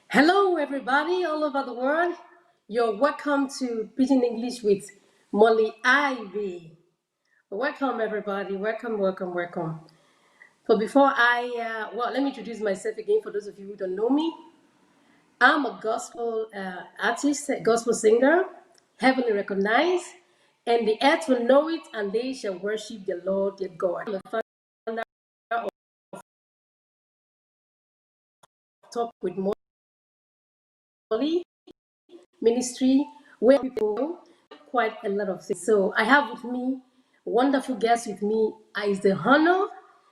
Hello, everybody all over the world. You're welcome to Pidgin English with Molly Ivy. Welcome, everybody. Welcome, welcome, welcome. So before let me introduce myself again for those of you who don't know me. I'm a gospel artist, a gospel singer, heavenly recognized, and the earth will know it, and they shall worship the Lord their God. I'm a founder of Talk with Molly ministry, where people know quite a lot of things. So I have with me wonderful guests with me. It's the honor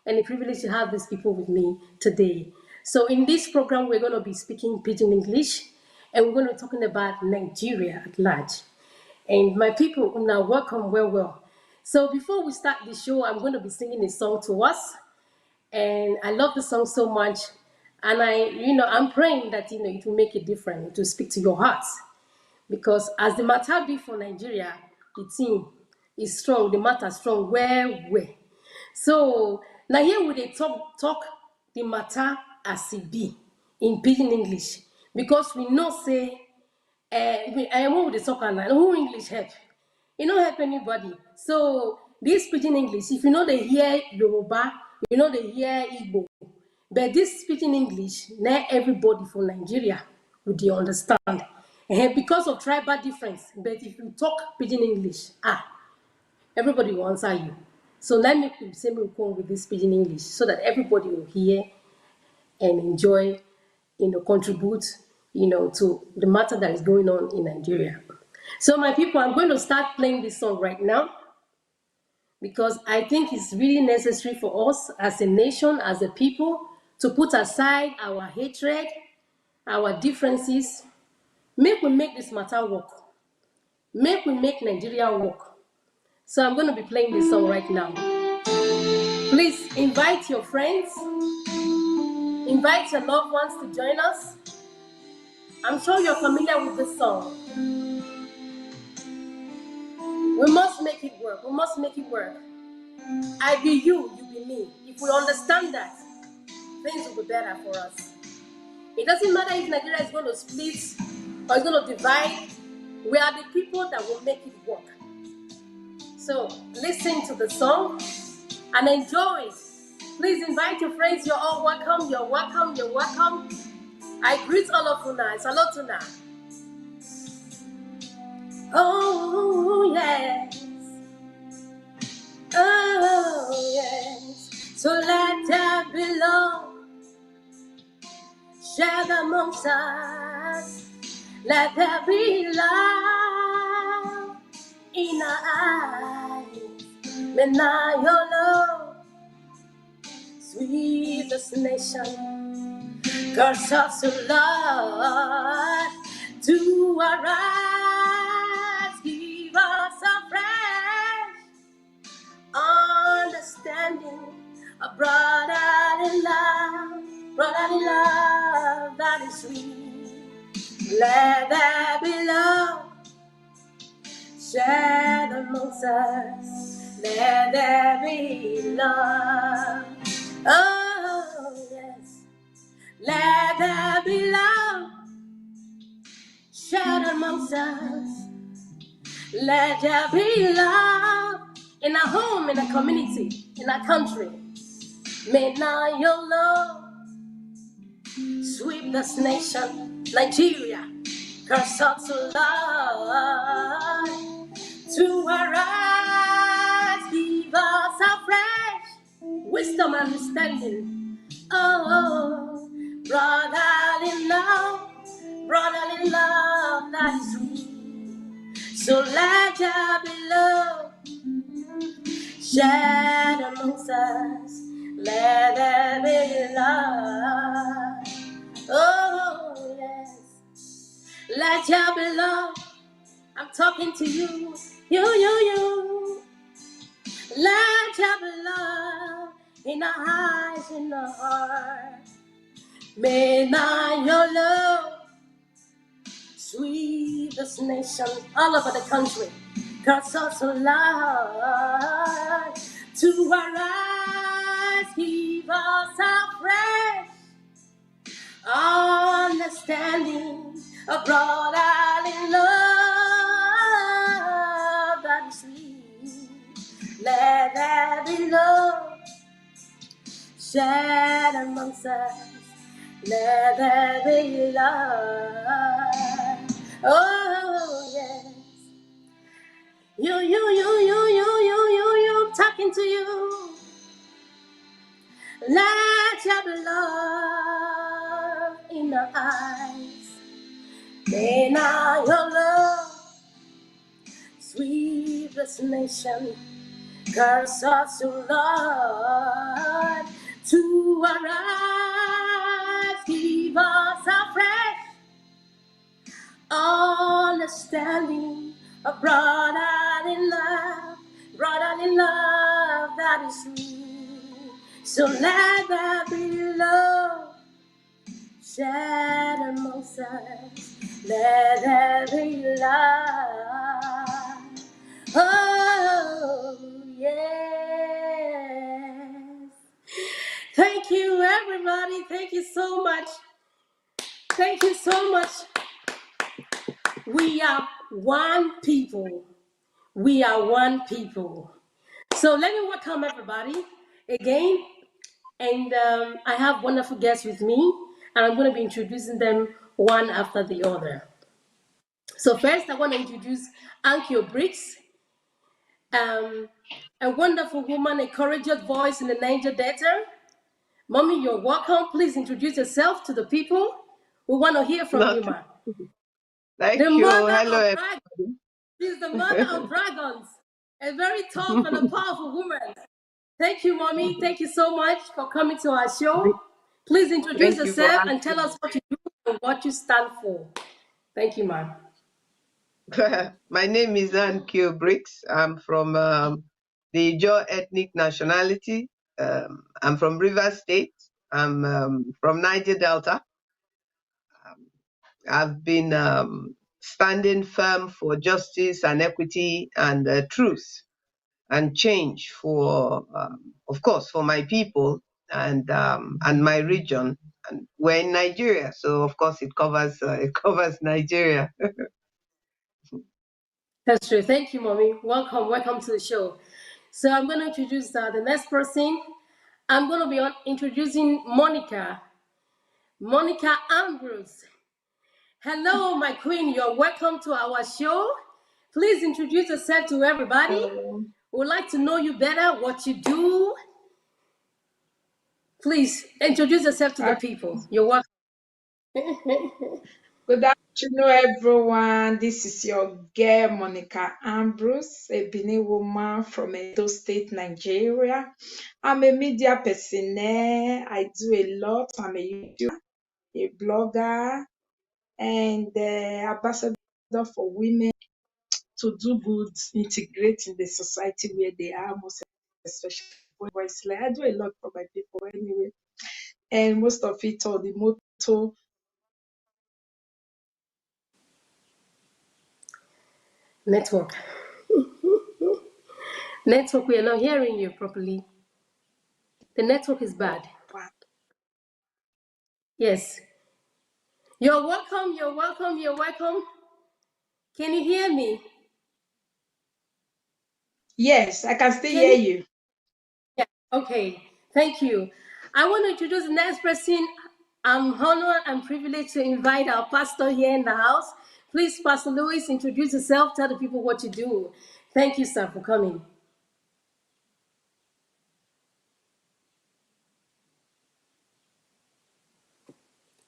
and the privilege to have these people with me today. So in this program, we're going to be speaking Pidgin English, and we're going to be talking about Nigeria at large. And my people, now welcome, well. So before we start the show, I'm going to be singing a song to us, and I love the song so much. And I'm praying that it will make a difference, to speak to your hearts. Because as the matter be for Nigeria, the team is strong, the matter strong, where. So now here we dey talk the matter as it be in Pidgin English, because we know say what we dey talk now, who English help? E no help anybody. So this Pidgin English, if you know they hear Yoruba, you know they hear Igbo, but this Pidgin English, not everybody from Nigeria would dey understand. Because of tribal difference. But if you talk Pidgin English, everybody will answer you. So let me say we come with this Pidgin English so that everybody will hear and enjoy, contribute, to the matter that is going on in Nigeria. So my people, I'm going to start playing this song right now because I think it's really necessary for us as a nation, as a people, to put aside our hatred, our differences. Make we make this matter work. Make we make Nigeria work. So I'm going to be playing this song right now. Please invite your friends, invite your loved ones to join us. I'm sure you're familiar with this song. We must make it work. We must make it work. I be you, you be me. If we understand that, things will be better for us. It doesn't matter if Nigeria is going to split or it's going to divide. We are the people that will make it work. So listen to the song and enjoy it. Please invite your friends. You're all welcome. You're welcome. You're welcome. I greet all of you now. Hello to now. Oh yes. Oh yes. So let there be love shared amongst us. Let there be love in our eyes. May now your love sweep this nation. Cause us to love to arise. Give us a fresh understanding, a brotherly love that is sweet. Let there be love shared amongst us. Let there be love. Oh yes. Let there be love shared amongst us. Let there be love in our home, in our community, in our country. May now your love sweep this nation, Nigeria. Cause us to love to arise. Give us a fresh wisdom and understanding. Oh, brotherly love that is sweet. So let there be love shared amongst us. Let there be love. Oh yes. Let there be love. I'm talking to you. You. Let there be love in our eyes, in our heart. May now your love sweep this nation all over the country. God so so loved to arise, give us a fresh understanding of brotherly love that is sweet. Let there be love shed amongst us. Let there be love. Oh yes. I'm talking to you. Let your love in our eyes. May now your love sweep this nation. Curse us, to Lord, to arise. Give us a fresh understanding of brotherly love that is sweet. So let there be love shed amongst us. Let there be love. Oh, yes. Thank you, everybody. Thank you so much. Thank you so much. We are one people. We are one people. So let me welcome everybody again. And I have wonderful guests with me, and I'm going to be introducing them one after the other. So first, I want to introduce Ankyo Briggs, um, a wonderful woman, a courageous voice in the Niger Delta. Mommy, you're welcome. Please introduce yourself to the people. We want to hear from you, Okay. ma. The Thank you. mother Hello, of dragons. everybody. She's the mother of dragons. A very tough and a powerful woman. Thank you, Mommy. Thank you so much for coming to our show. Please introduce Thank you for yourself and tell asking. us what you do and what you stand for. Thank you, ma'am. My name is Ann Kyo Briggs. I'm from the Ijaw ethnic nationality. I'm from Rivers State. I'm from Niger Delta. I've been standing firm for justice and equity and truth and change for, of course, for my people and my region. And we're in Nigeria, so of course it covers it covers Nigeria. That's true. Thank you, Mommy. Welcome to the show. So I'm going to introduce the next person. I'm going to be introducing Monica Ambrose. Hello, my queen. You're welcome to our show. Please introduce yourself to everybody. Hello. We'd like to know you better, what you do. Please introduce yourself to the people. You're welcome. Good afternoon, everyone. This is your girl, Monica Ambrose, a Benin woman from Edo State, Nigeria. I'm a media person. I do a lot. I'm a YouTuber, a blogger, and ambassador for women to do good, integrate in the society where they are, most especially voice. Like I do a lot for my people anyway. And most of it, all the motto. Network. Network, we are not hearing you properly. The network is bad. Yes. You're welcome, you're welcome, you're welcome. Can you hear me? Yes, I can still Can hear you? you. Yeah. Okay. Thank you. I want to introduce the next person. I'm honored and privileged to invite our pastor here in the house. Please, Pastor Louis, introduce yourself. Tell the people what you do. Thank you, sir, for coming.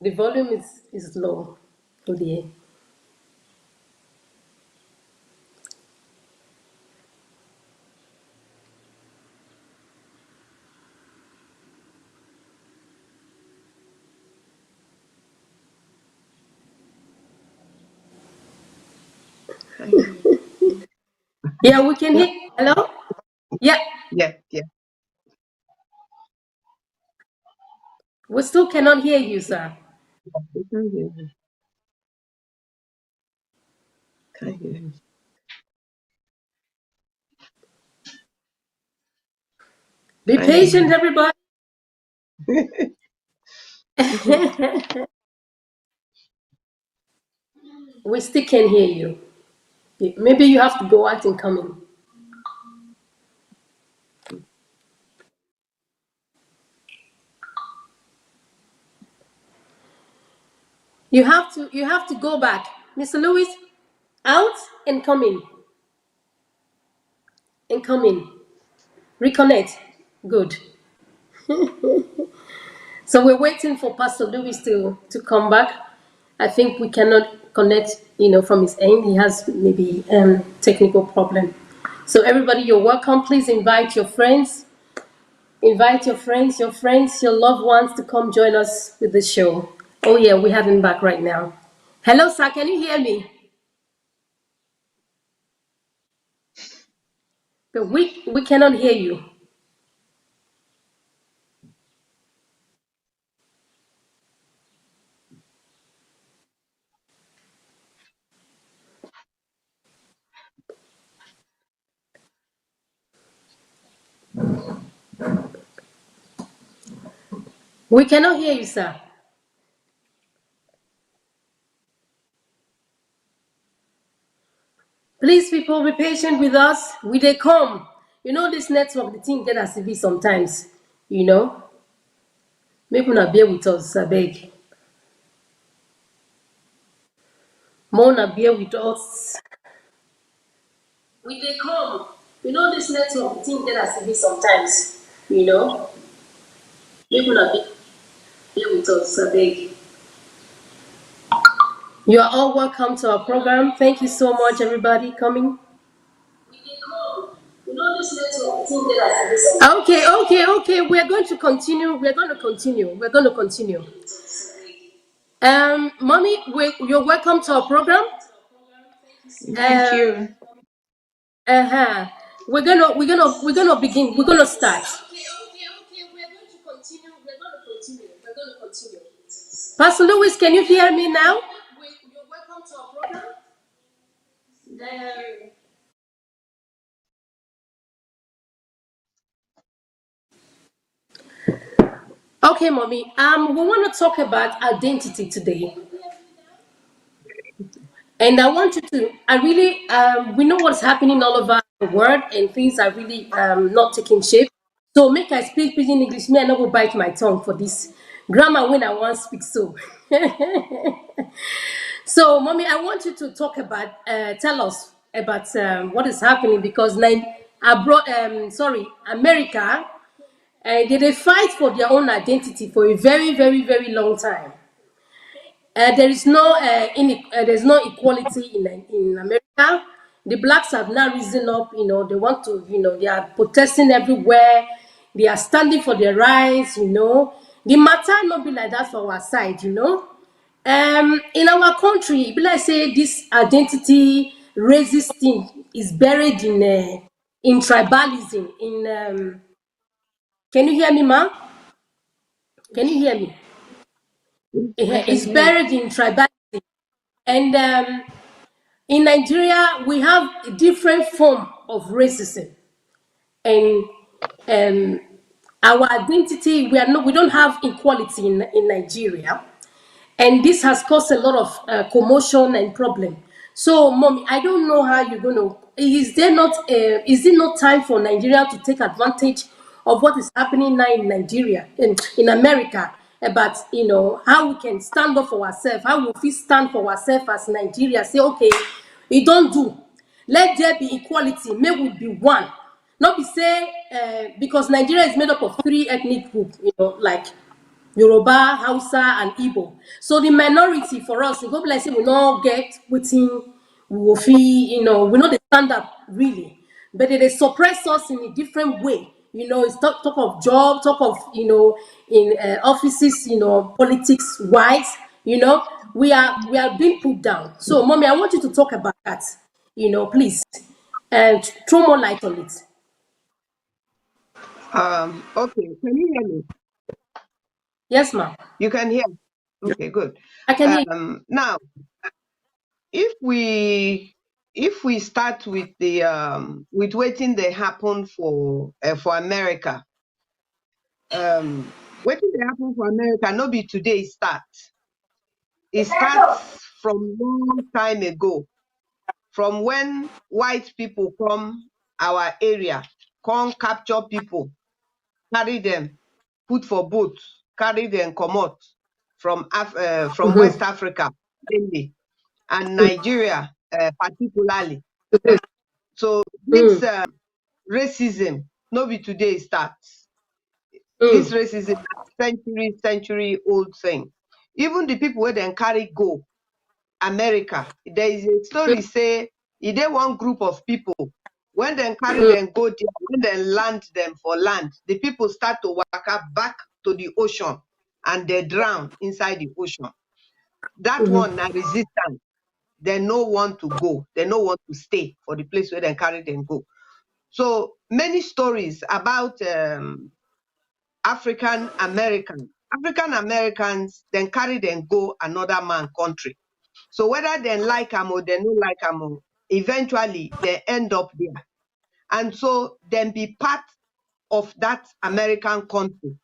The volume is low. Oh dear. Yeah, we can hear. Hello? Yeah, Yeah, yeah. we still cannot hear you, sir. We can hear you. Can hear you. Be patient, everybody. We still can hear you. Maybe you have to go out and come in. You have to go back. Mr. Lewis, out and come in. And come in. Reconnect. Good. So we're waiting for Pastor Lewis to come back. I think we cannot connect, from his end. He has maybe technical problem. So everybody, you're welcome. Please invite your friends. Invite your friends, your loved ones to come join us with the show. Oh yeah, we have him back right now. Hello, sir. Can you hear me? But we cannot hear you. We cannot hear you, sir. Please, people, be patient with us. We they come. This network, the thing get us to be sometimes. Make una bear with us, I beg. Mona bear with us. We they come. This network, the thing get us to be sometimes. Make una bear with us, I beg. You are all welcome to our program. Thank you so much, everybody, coming. Okay. We're going to continue. Mommy, you're welcome to our program. Thank you. Uh-huh. We're gonna begin. We're gonna start. Okay. We're going to continue. We're gonna continue. Pastor Lewis, can you hear me now? You're welcome to our program. Okay, mommy. We want to talk about identity today. And I want you to, I really, we know what's happening all over the world and things are really not taking shape. So make I speak pidgin English, me I no go bite my tongue for this grammar when I want to speak so. So, mommy, I want you to talk about, tell us about what is happening because America, they fight for their own identity for a very, very, very long time. There's no equality in America. The blacks have now risen up. They want to. They are protesting everywhere. They are standing for their rights. The matter not be like that for our side. In our country, it be like say this identity racist thing is buried in tribalism. Can you hear me, ma? Can you hear me? I can It's hear you. buried in tribalism. And in Nigeria, we have a different form of racism, and um, our identity we don't have equality in Nigeria, and this has caused a lot of commotion and problem. So, mommy, I don't know how you're gonna. Is it not time for Nigeria to take advantage of what is happening now in Nigeria, in America, about how we can stand up for ourselves, how we fit stand for ourselves as Nigeria? Say, okay, it don't do. Let there be equality. May we be one. Not be say because Nigeria is made up of three ethnic groups, like Yoruba, Hausa, and Igbo. So the minority for us, it go be like say we not get Wetin we will feel, we know the stand up really, but they suppress us in a different way. It's talk of job, talk of in offices, politics wise. We are being put down. So, mommy, I want you to talk about that. Please, and throw more light on it. Okay, can you hear me? Yes, ma'am. You can hear. Okay, good. I can hear. Now, if we start with the with waiting they happen for America, wetin dey happen for America no be today e start. It starts from long time ago, from when white people come our area, come capture people, carry them, put for boat, carry them comot from West Africa mainly, and Nigeria particularly. So this racism no be today e start. This racism na century old thing. Even the people wey dem carry go America, there is a story say e dey one group of people, when dem carry dem go there, when dem land dem for land, the people start to waka back to the ocean and they drown inside the ocean. That one na resistance. They no want to go. They no want to stay for the place where dem carry dem go. So many stories about African Americans. African Americans then carry them go another man country. So whether they like am or they no like am, eventually they end up there. And so then be part of that American country.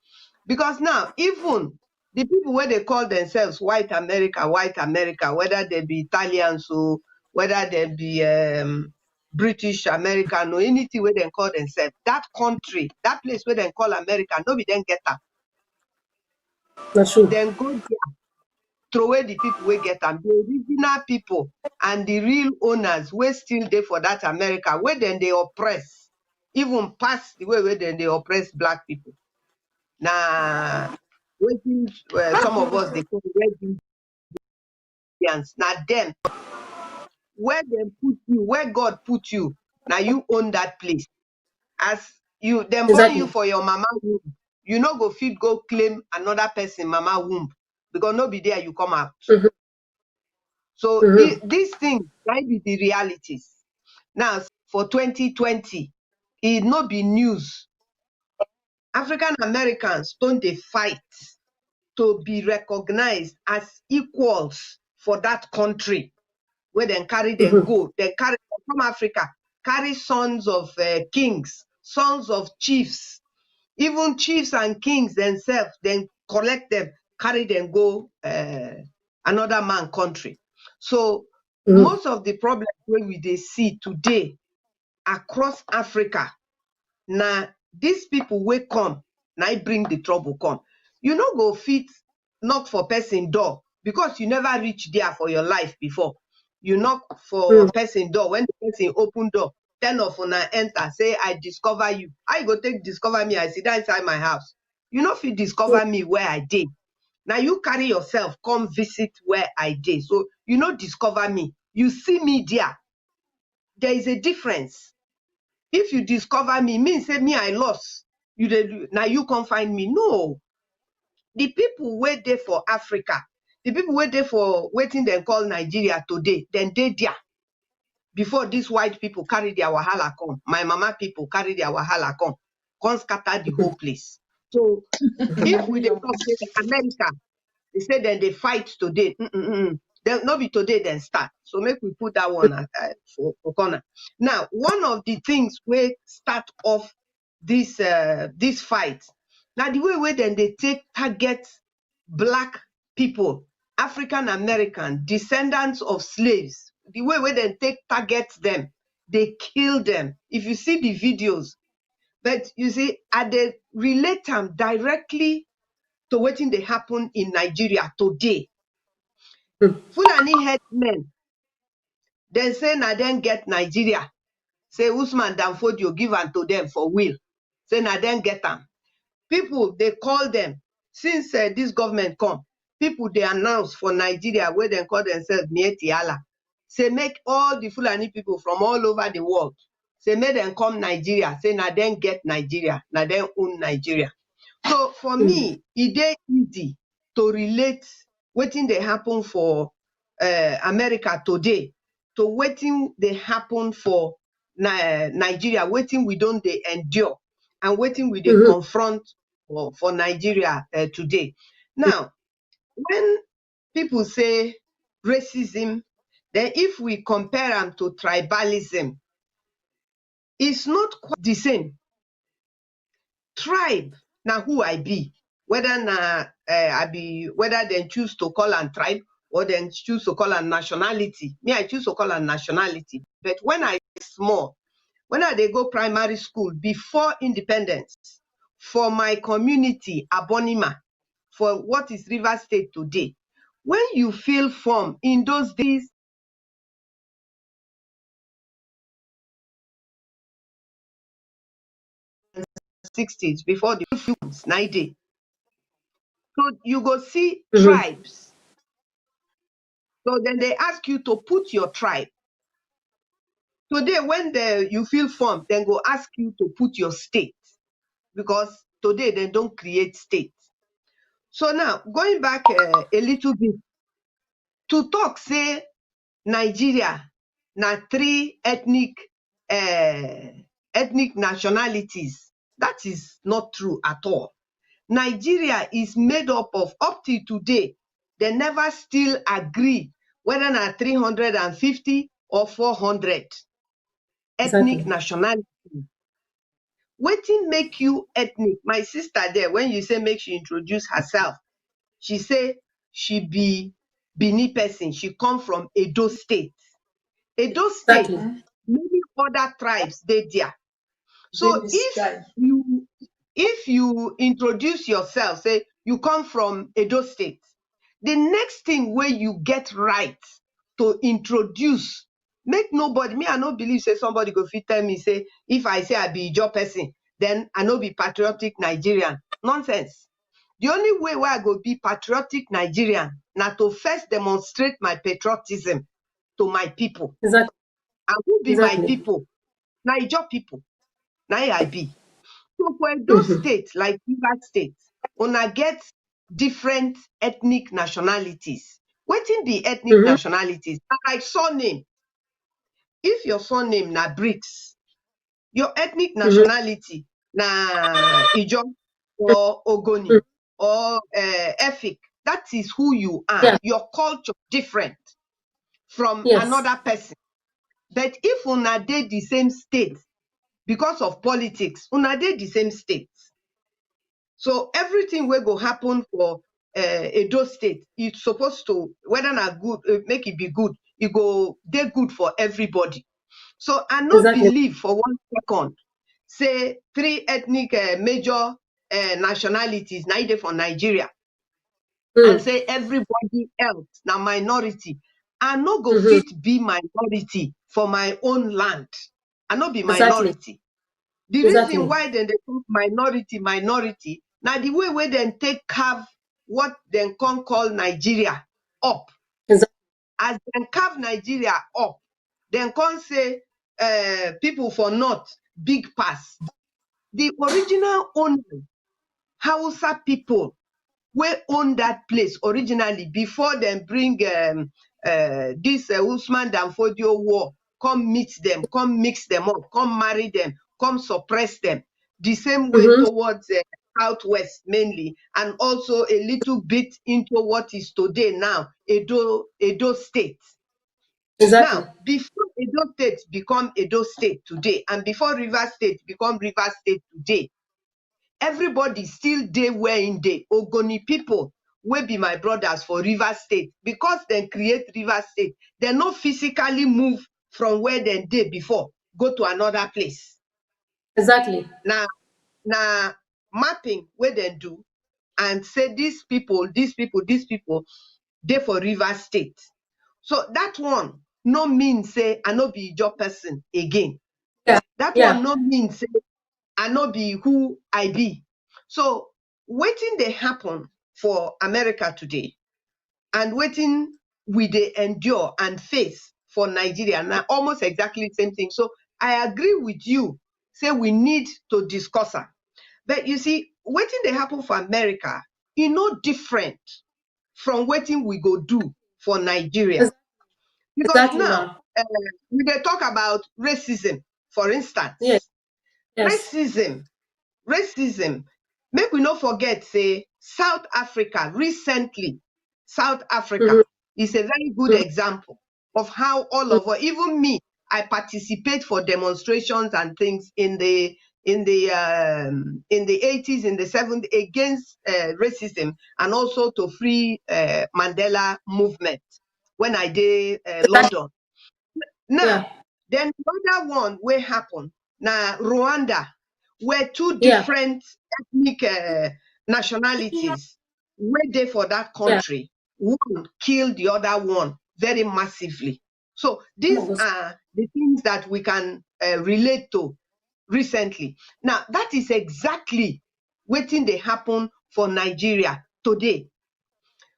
Because now, even the people where they call themselves white America, whether they be Italians or whether they be British American or anything where they call themselves, that country, that place where they call America, nobody then get that. That's true. Then go there, throw away the people we get them, the original people and the real owners we still there for that America, where then they oppress, even past the way where then they oppress black people. Now, waiting some of us they call red Indians. Now them, where they put you, where God put you, now you own that place. As you them born you Exactly. for your mama womb, you no go fit go claim another person mama womb because no be there you come out. So these things might be the realities. Now for 2020, it not be news. African Americans don't they fight to be recognized as equals for that country where they carry them go. They carry from Africa, carry sons of kings, sons of chiefs, even chiefs and kings themselves, then collect them, carry them go another man country. So most of the problems where we they see today across Africa, now these people will come, now bring the trouble come. You no go fit knock for person door because you never reach there for your life before. You knock for person door, when the person open door, 10 of una enter, say I discover you. I go take discover me, I sit down inside my house. You know if you discover me where I did. Now you carry yourself, come visit where I did. So you no discover me. You see me there. There is a difference. If you discover me, mean say me I lost. Now you can't find me. No. The people wait there for Africa, the people wait there for waiting they call Nigeria today, then they there. Before these white people carry their wahala come, my mama people carry their wahala come scatter the whole place. So if we dey talk say America, they say then they fight today. Then not be today then start. So make we put that one for corner. Now, one of the things we start off this fight. Now the way where then they take target black people, African American, descendants of slaves, the way where they take target them, they kill them. If you see the videos, but you see, they relate them directly to what they happen in Nigeria today. Fulani headmen, then say na then get Nigeria. Say Usman Danfodio give to them for will. Say na then get them. People, they call them, since this government come, people they announce for Nigeria where they call themselves Mieti Allah. Say make all the Fulani people from all over the world, say make them come Nigeria. Say na then get Nigeria, na then own Nigeria. So for me, it easy to relate wetin dey happen for America today to wetin dey happen for Nigeria, wetin we don dey endure and wetin we dey confront for Nigeria today. Now, when people say racism, then if we compare them to tribalism, it's not quite the same. Tribe na who I be. Whether whether they choose to call am tribe or they choose to call am nationality. Me, I choose to call am nationality. But when I small, when I dey go primary school before independence, for my community, Abonima, for what is Rivers State today, when you fill form in those days, 60s, before the films, 90, so you go see tribes. So then they ask you to put your tribe. Today, when you fill form, then go ask you to put your state, because today they don't create states. So now, going back a little bit, to talk, say, Nigeria, na 3 ethnic nationalities, that is not true at all. Nigeria is made up till today, they never still agree whether na 350 or 400 ethnic nationalities. Wetin make you ethnic? My sister there, when you say make she introduce herself, she say she be Benin person. She come from Edo State. Edo State, Exactly. many other tribes dey there. So Benin tribe. if you introduce yourself, say you come from Edo State, the next thing wey you get right to introduce, make nobody, me I no believe say somebody go fit tell me say if I say I be Ijaw person, then I no be patriotic Nigerian. Nonsense. The only way where I go be patriotic Nigerian na to first demonstrate my patriotism to my people. Exactly. And who be my Exactly. people? Na Ijaw people. Na I be. So for those states like Rivers State, una get different ethnic nationalities. Wetin be ethnic nationalities? Na like surname. If your surname na Briggs, your ethnic nationality na Ijaw or Ogoni or Efik. That is who you are. Yeah. Your culture different from Yes. another person. But if una dey the same state, because of politics, una dey the same state. So everything wey go happen for Edo State, it's supposed to, whether na good, make it be good, it go dey good for everybody. So I no Exactly. believe for 1 second, say 3 ethnic major nationalities na dey for Nigeria, and say everybody else na minority. I no go fit be minority for my own land. I no be Exactly. minority. The reason Exactly. why dem dey talk minority, na the way wey dem take carve what dem come call Nigeria up. Exactly. As dem carve Nigeria up, dem come say people for north big pass. The original owner, Hausa people, wey own that place originally before dem bring this Usman Dan Fodio war, come meet them, come mix them up, come marry them, come suppress them. The same way towards southwest mainly, and also a little bit into what is today now Edo State. Exactly. Now, before Edo State become Edo State today, and before Rivers State become Rivers State today, everybody still dey where im dey. Ogoni people wey be my brothers for Rivers State, because dem create Rivers State, dem no physically move from where dem dey before go to another place. Exactly. Na mapping wey dem do and say these people dey for Rivers State. So that one no mean say I no be Ijaw person again. Yeah. That one Yeah. no mean say I no be who I be. So wetin dey happen for America today and wetin we dey endure and face for Nigeria na almost exactly the same thing. So I agree with you, say we need to discuss am. But you see, wetin dey happen for America, e no different from wetin we go do for Nigeria. Because Exactly, now, ma'am. we dey talk about racism, for instance. Yes. Yes. Racism, make we no forget, say, South Africa, recently, South Africa is a very good example of how all of us, even me, I participate for demonstrations and things in the in the 80s, in the 70s against racism, and also to free Mandela movement when I did London. Now, Yeah. then another one will happen. Now, Rwanda, where two Yeah. different ethnic nationalities were there for that Yeah. country. One killed the other one very massively. So Oh my these gosh. are the things that we can relate to recently. Now, that is exactly wetin dey happen for Nigeria today.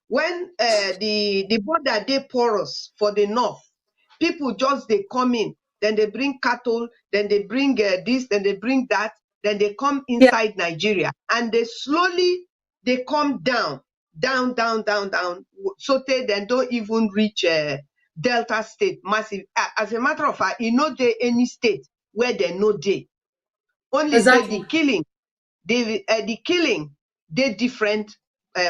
When the border dey porous for the north, people just dey come in, then they bring cattle, then they bring this, then they bring that, then they come Yeah. inside Nigeria, and they slowly they come down, down, so they then don't even reach Delta State, massive. As a matter of fact, e no dey any state where they no dey. Only say Exactly. the killing they different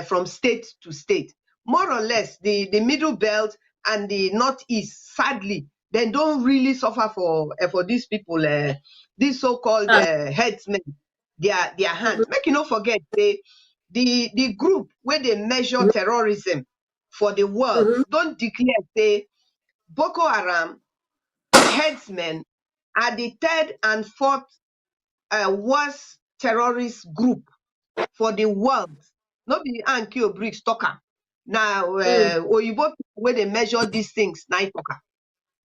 from state to state. More or less, the middle belt and the northeast, sadly, they don't really suffer for these people, these so-called Ah. headsmen, their Mm-hmm. hands. Make you not forget the group where they measure terrorism for the world Mm-hmm. don't declare say Boko Haram headsmen are the third and fourth worst terrorist group for the world. No be Anki Obriggs talk am. Na Mm. Oyibo people wey dey measure these things na im talk am.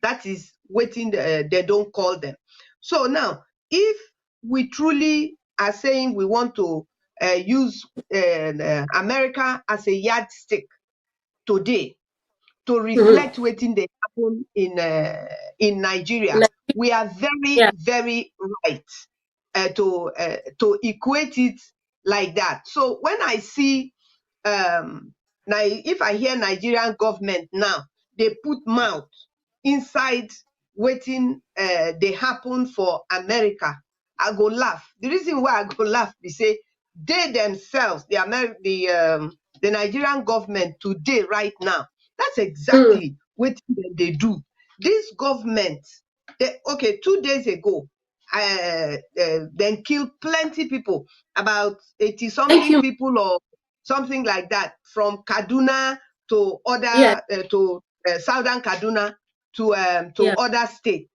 That is wetin they don't call them. So now, if we truly are saying we want to use America as a yardstick today to Mm-hmm. reflect wetin dey happen in Nigeria, Like, we are very, yeah. very right to equate it like that. So when I see now, if I hear Nigerian government now, they put mouth inside wetin dey happen for America, I go laugh. The reason why I go laugh be say they themselves, the Nigerian government today, right now, that's Mm. exactly what they do. This government, okay, 2 days ago, then killed plenty people, about 80 Thank something you. people or something like that, from Kaduna to Yeah. other southern Kaduna to Yeah. other states.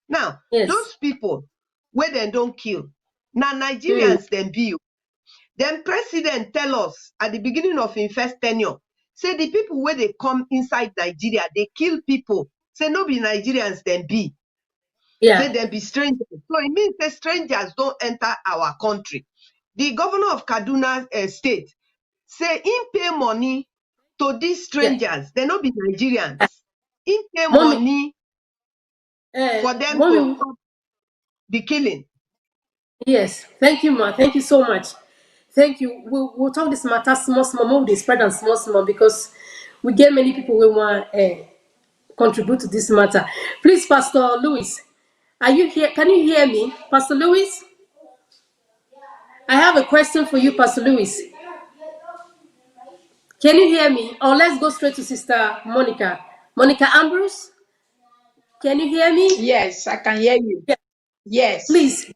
Now, Yes. those people where they don't kill, now Mm. Nigerians then be. Then president tell us at the beginning of him first tenure, say the people where they come inside Nigeria, they kill people. Say no be Nigerians then be. Say Yeah. them be strangers. So it means that strangers don't enter our country. The governor of Kaduna State say him pay money to these Yeah. strangers. They no be Nigerians. Him pay Mommy. money for them to Mommy. stop the killing. Yes. Thank you, ma. Thank you so much. Thank you. We'll talk this matter small, small. More they spread and small, small because we get many people who want contribute to this matter. Please, Pastor Louis, are you here? Can you hear me, Pastor Louis? I have a question for you, Pastor Louis. Can you hear me? Or let's go straight to Sister Monica. Monica Ambrose, can you hear me? Yes, I can hear you. Yeah. Yes. Please.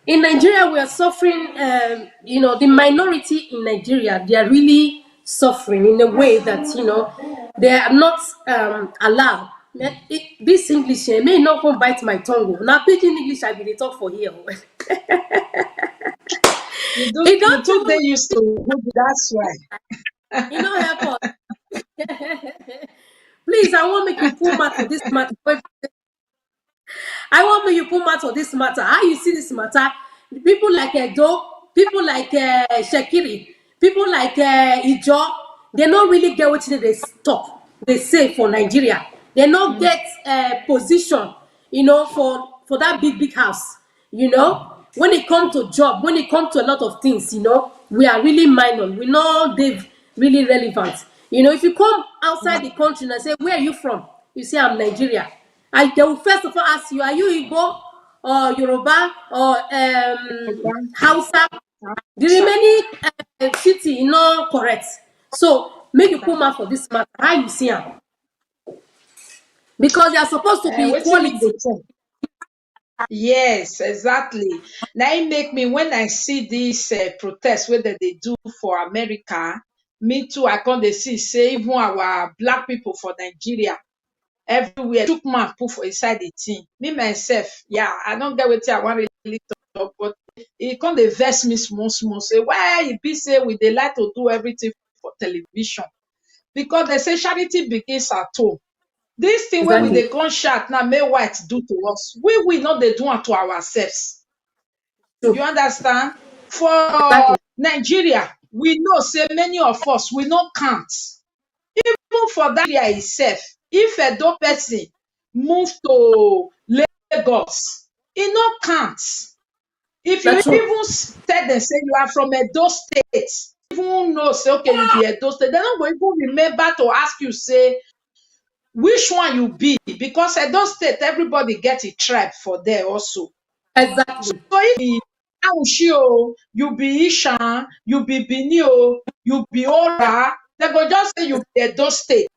In Nigeria, we are suffering. The minority in Nigeria, they are really suffering in a way that they are not allowed. This English may not come bite my tongue. Now, pidgin English I be dey talk for here. It You don't too they trouble. used to Google, that's why. You know help us. Please, I want make you pull mouth for this matter. I want me you put mouth on this matter. How you see this matter? People like Edo, people like Shekiri, people like Ijo, they don't really get what they talk. They say for Nigeria. They don't Mm. get position, for that big, big house. When it comes to job, when it comes to a lot of things, we are really minor. We know they've really relevant. If you come outside the country and say, where are you from? You say, I'm Nigeria. They will first of all ask you, are you Igbo or Yoruba or Hausa? The remaining city, correct. So make you put mouth for this matter. How you see am? Because they are supposed to be Wetin me equality. dey talk? Yes, exactly. Now it make me when I see this protest whether they do for America, me too. I can't dey see say even our black people for Nigeria everywhere took man put for inside the thing. Me myself, yeah, I don't get what I want really talk, but it can't dey vex me small small. Say why it be say we they like to do everything for television because they say charity begins at home. This thing where we Exactly. dey come shout now, may white do to us. We not they do it to ourselves. True. You understand? For Exactly. Nigeria, we know say many of us we not count. Even for that area itself, if a dope person move to Lagos, e no count. If you That's true. even tell them say you are from Edo State, even know say okay you be Edo State, they no go even remember to ask you say which one you be because Edo State everybody get a tribe for there also. Exactly. So if you be Aushi o, you be Ishan, you be Bini o, you be Ora, they go just say you be Edo State.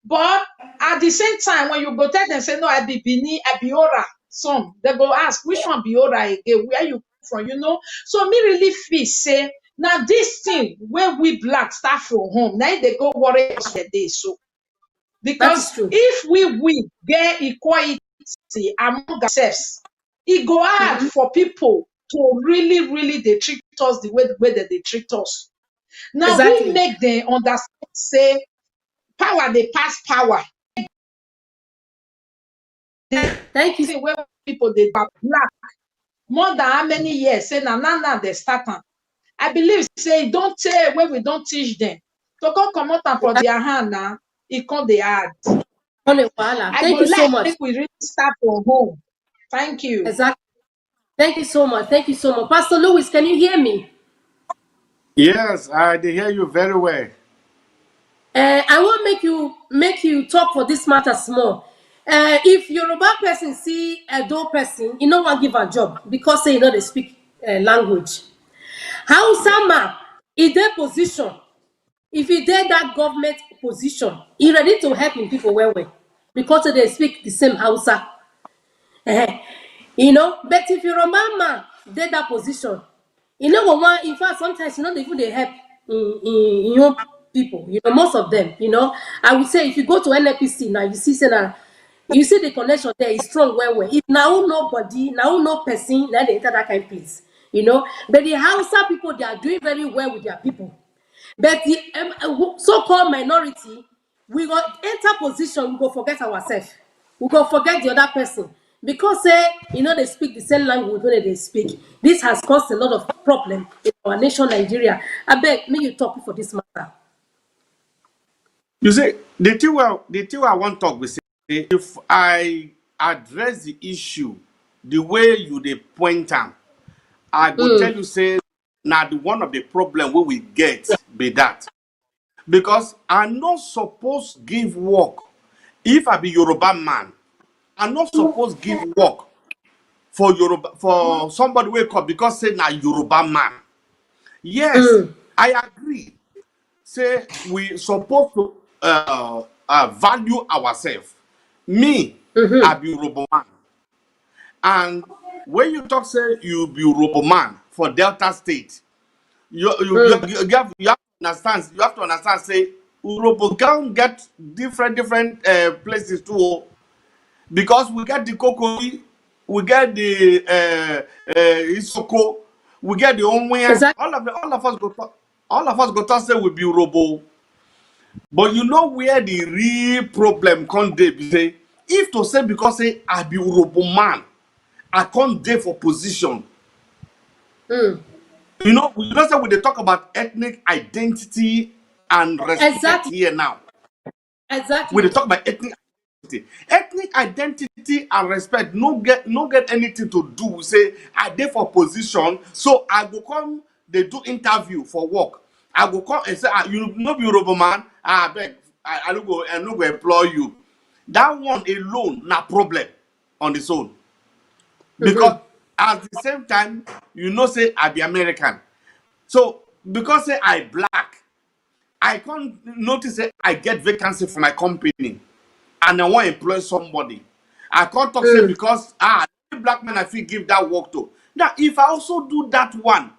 But at the same time, when you go tell them, say, no, I be Bini, I be Ora, some, they go ask, which one be Ora again? Where you from, you know? So me really feel, say, now this thing, where we black start from home, now they go worry us the day. So, That because is true. if we get equality among ourselves, it go hard Mm-hmm. for people to really they treat us the way that they treat us. Now we Exactly. make them understand, say, power they pass power. The Thank you. thing where people they are black more than how many years say now they start am. I believe say don't tell when we don't teach them to come out am for Exactly. their hand now it come dey hard. Wahala. I go Thank you so like much. make we really start from home. Thank you. Exactly. Thank you so much. Thank you so much. Pastor Louis, can you hear me? Yes, I they hear you very well. I want make you talk for this matter small. If Yoruba person see a Edo person, you know what give a job because say you know they speak language. Hausa man, in their position, if he did that government position, he ready to help in people well because they speak the same Hausa. Eh, you know, but if you're a man dey that position, you know what one in fact sometimes you know even they help in your people, you know, most of them, you know. I would say if you go to NNPC now, you see say na you see the connection there is strong well. If now nobody, now no person, now they enter that kind of place, you know. But the Hausa people they are doing very well with their people. But the so-called minority, we go enter position, we go forget ourselves. We go forget the other person. Because you know they speak the same language when they speak. This has caused a lot of problem in our nation, Nigeria. I beg me you talk for this matter. You see, the thing I want to talk with say if I address the issue the way you they point am, I go tell Mm, you say now the one of the problem we will get be that because I not supposed give work if I be Yoruba man. I not supposed give work for Yoruba for somebody wake up because say na Yoruba man. Yes, mm, I agree. Say we supposed to value ourselves. Me, I mm-hmm, be Robo man. And when you talk say you be Robo man for Delta State, mm. you have to understand. You have to understand. Say Robo can get different places too, oh, because we get the Kokori, we get the Isoko, we get the Onwea. Exactly. All of us go talk say we be Robo. But you know where the real problem come dey be say if to say because say I be Urhobo man, I can't dey for position. Mm. You know say we dey talk about ethnic identity and respect Exactly. here now. We dey Exactly. talk about ethnic identity. Ethnic identity and respect no get anything to do with say I dey for position, so I go come dey do interview for work. I go come and say, ah, you no be Yoruba man, ah, abeg, I no go employ you. That one alone na problem on its own. Because Mm-hmm. at the same time, you know say I be American. So because say I black, I can't notice say I get vacancy for my company and I want to employ somebody. I can't talk say Mm. because black men I feel give that work to. Now, if I also do that one,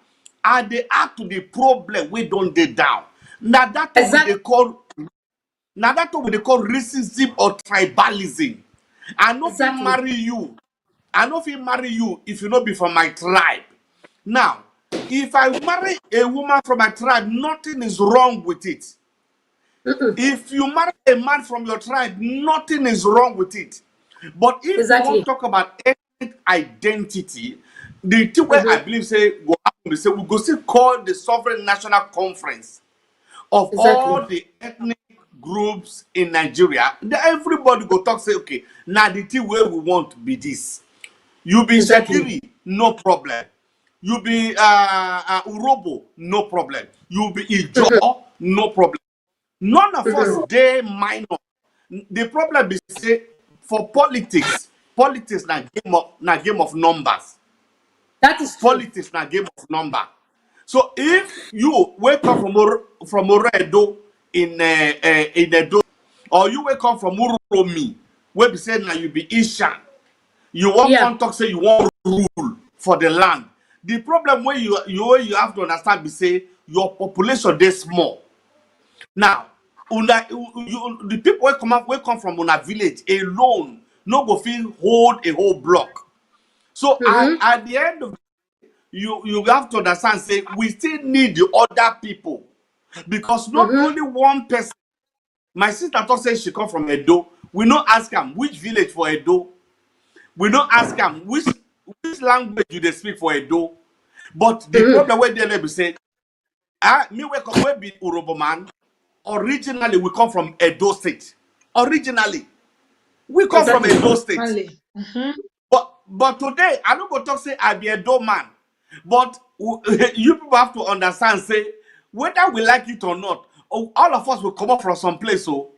I they add to the problem we don't get down. Now that what Exactly. they call racism or tribalism. I know if I Exactly. marry you, if you not be from my tribe. Now, if I marry a woman from my tribe, nothing is wrong with it. If you marry a man from your tribe, nothing is wrong with it. But if we want Exactly. to talk about ethnic identity, the thing where I believe say go happen be say we go still call the Sovereign National Conference of Exactly. all the ethnic groups in Nigeria. Then everybody go talk say, okay, now the thing where we want be this. You be Exactly. Shekiri, no problem. You be Urobo, no problem. You be Ijo, no problem. None of us they minor. The problem is say for politics na game of numbers. That is true. Politics na game of number. So if you wake up from Oredo in Edo, or you wake up from Uromi, where be say now you be Ishan, you want Yeah. come talk say you want rule for the land. The problem where you have to understand be say your population dey small. Now, the people wey come from una village alone no go fit hold a whole block. So at the end of you have to understand say we still need the other people, because not only one person. My sister talk say she come from Edo. We no ask am which village for Edo. We no ask am which language you dey speak for Edo. But the problem wey dey there be say me wey be Urobo man, originally we come from Edo State. Originally we come from Exactly. Edo State. Only. But today I no go talk say I be Edo man. But you people have to understand say whether we like it or not, all of us will come up from some place. So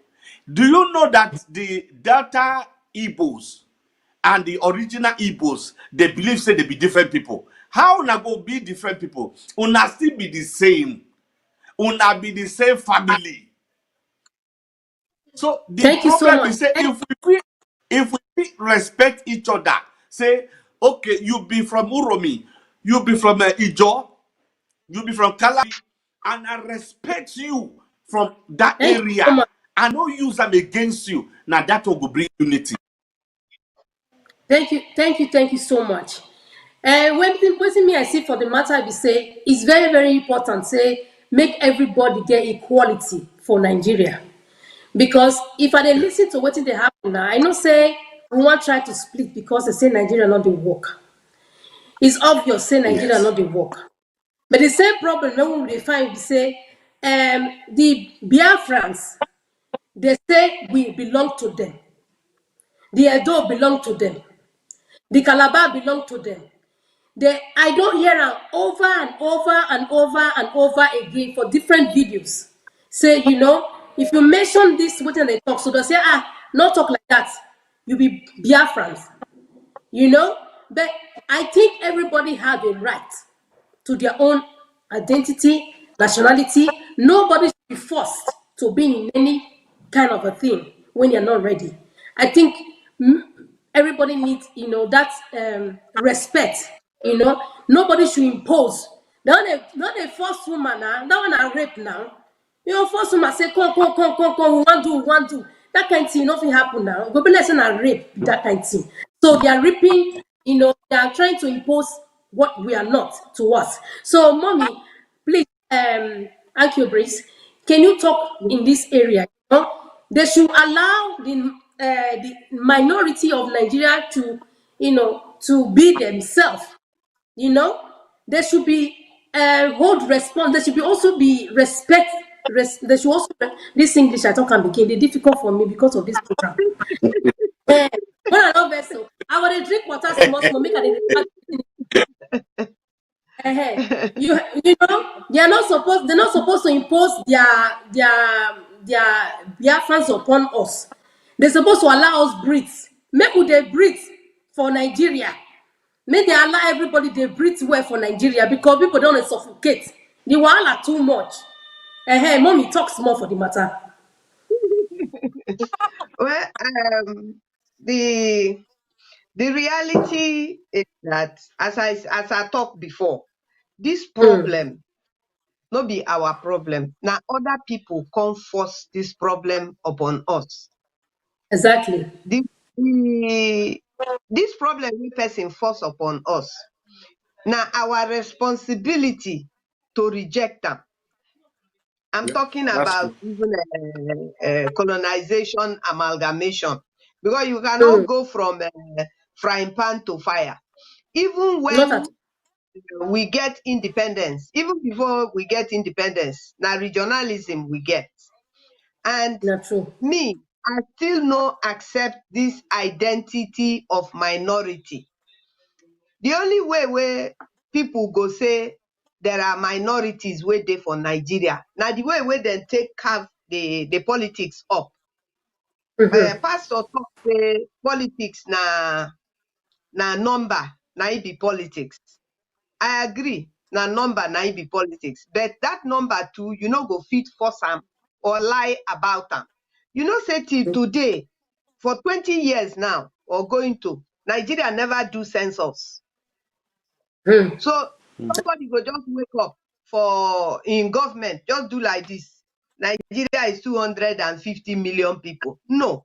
do you know that the Delta Igbos and the original Igbos, they believe say they be different people? How una go be different people? Una still be the same. Una be the same family. So the Thank you so problem much. is say if we respect each other, say okay, you be from Uromi, you be from Ijo, you be from Kalabi, and I respect you from that Thank you area. so much. I no use them against you. Now that will bring unity. Thank you. Thank you. Thank you so much. When me I see for the matter be say it's very very important. Say make everybody get equality for Nigeria. Because if I dey Yes. listen to wetin dey happen now, I know say we wan try to split because they say Nigeria not dey work. It's obvious say Nigeria Yes. not dey work. But the same problem when we dey find be say the Biafrans, they say we belong to them. The Edo belong to them. The Calabar belong to them. I don't hear am over and over and over and over again for different videos. Say, if you mention this, wetin they talk, so they say, not talk like that. You be Biafrans, you know. But I think everybody have a right to their own identity, nationality. Nobody should be forced to be in any kind of a thing when you're not ready. I think everybody needs, that respect. Nobody should impose. Not a force woman now. That one a rape now. Force woman say, come, we want to. That kind of thing, nothing happen now. Go be like say na rape, that kind of thing. So they are raping, they are trying to impose what we are not to us. So, mommy, please, Auntie Brace, can you talk in this area? They should allow the minority of Nigeria to, to be themselves. They should be hold response. They should be also be respect. They should also this English I talk and became the difficult for me because of this program. Eh, when I love vessel, I want to drink water small, make I they're not supposed to impose their fans upon us. They're supposed to allow us breathe. Make we they breathe for Nigeria. Make they allow everybody they breathe well for Nigeria because people don't suffocate. The wahala too much. Mommy talks more for the matter. Well, the The reality is that, as I talked before, this problem no be our problem. Now other people come force this problem upon us. Exactly. This problem we person force upon us. Now our responsibility to reject them. I'm talking That's about true. even colonization, amalgamation, because you cannot go from frying pan to fire. Even Not at when we get independence, even before we get independence, now regionalism we get. And not true. me, I still no accept this identity of minority. The only way where people go say there are minorities where they for Nigeria. Now the way where they take carve the politics up. Pastor talk say politics na number, na it be politics. I agree, na number na it be politics. But that number too, you know, go fit force am or lie about am. You know, say till today, for 20 years now, or going to, Nigeria never do census. So somebody go just wake up for in government, just do like this. Nigeria is 250 million people. No.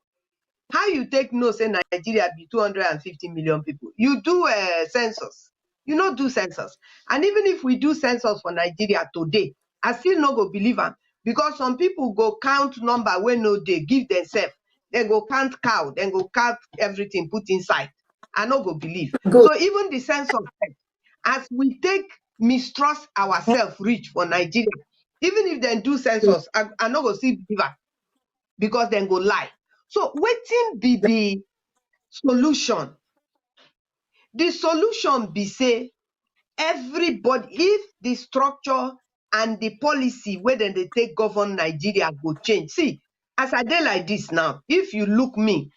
How you take no say Nigeria be 250 million people? You do a census. You no do census. And even if we do census for Nigeria today, I still no go believe am, because some people go count number when no dey give themselves. They go count cow, then go count everything put inside. I no go believe. Good. So even the census, as we take mistrust ourselves reach for Nigeria, even if they do census, I no go see believe am, because then go lie. So wetin be the solution? The solution be say everybody, if the structure and the policy where then they take govern Nigeria go change. See, as I dey like this now, if you look me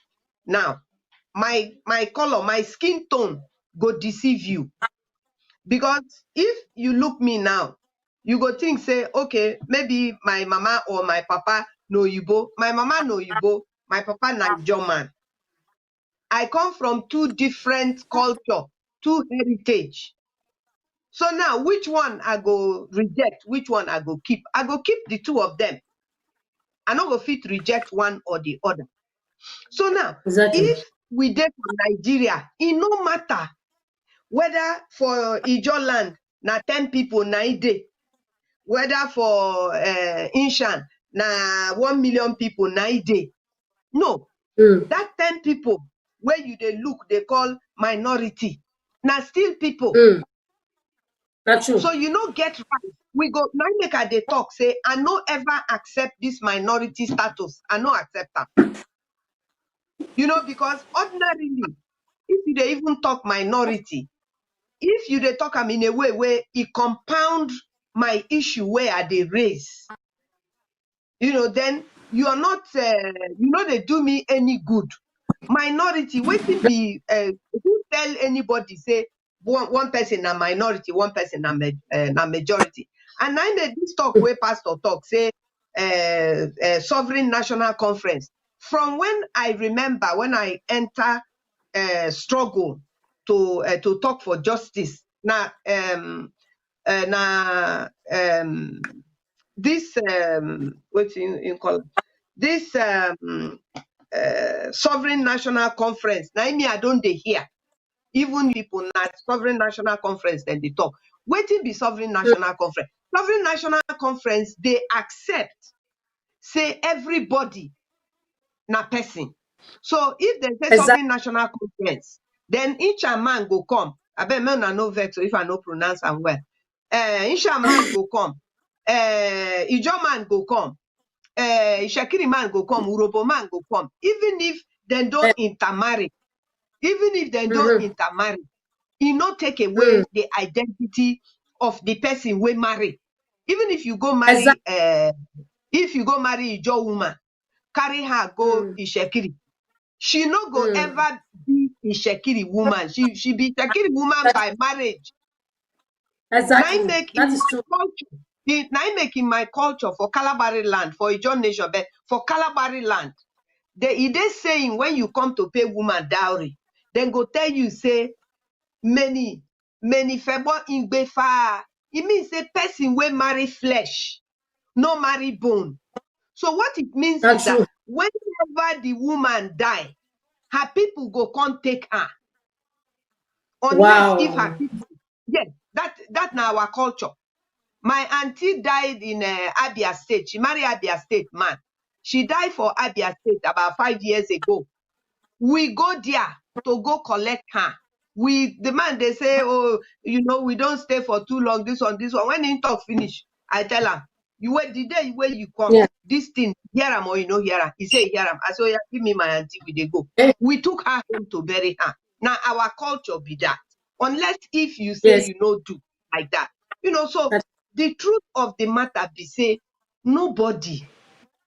now, my color, my skin tone go deceive you. Because if you look me now, you go think say, okay, maybe my mama or my papa no Igbo. My mama no Igbo, my papa na German. I come from two different culture, two heritage. So now, which one I go reject, which one I go keep? I go keep the two of them. I no go fit reject one or the other. So now, Exactly. if we dey for Nigeria, it no matter whether for Ijo land na 10 people na it dey, whether for Inshan na 1 million people na it dey. No, that 10 people where you dey look, they call minority, na still people. Not true. So you no get right. We go now make I dey talk say I no ever accept this minority status. I no accept that. You know, because ordinarily, if you dey even talk minority, if you dey talk am in a way where it compound my issue where I dey raise, you know, then you are not, you know, they do me any good. Minority, wetin be, who tell anybody say one person na minority, one person na majority. And I made this talk where pastor talk say sovereign national conference. From when I remember, when I enter struggle to talk for justice, now this what you call it? This sovereign national conference. Now me I don't dey hear. Even people na sovereign national conference then they talk. Wetin be sovereign national conference? Sovereign national conference, they accept, say everybody na person. So if they say Exactly. sovereign national conference, then each man go come. I bet me no vex if I no pronounce am well. Each man go come. Ijo man go come. Shakiri man go come. Urobo man go come. Even if they don't intermarry, it not take away the identity of the person we marry. Even if you go marry, Ijo woman, carry her go Ishekiri, she no go ever be Ishekiri woman. She be Ishekiri woman by marriage. Exactly. Make That in is my true. culture, make in my culture for Calabari land, for Ijo nation, but for Calabari land, they saying when you come to pay woman dowry, Then go tell you say many febo ingbe fa. It means say person wey marry flesh, no marry bone. So what it means is That's that true. whenever the woman die, her people go come take her. Unless if her Wow. people, yes, that now our culture. My auntie died in Abia State. She married Abia State man. She died for Abia State about 5 years ago. We go there to go collect her. The man, they say, oh, we don't stay for too long, this one. When he talk finish, I tell him, you wait the day where you come, Yeah. this thing, hear him or you know hear him. He say, hear him. I say, oh, yeah, give me my auntie, we dey go. Eh, We took her home to bury her. Now, our culture be that. Unless if you say yes. you know do like that. So That, the truth of the matter be say, nobody,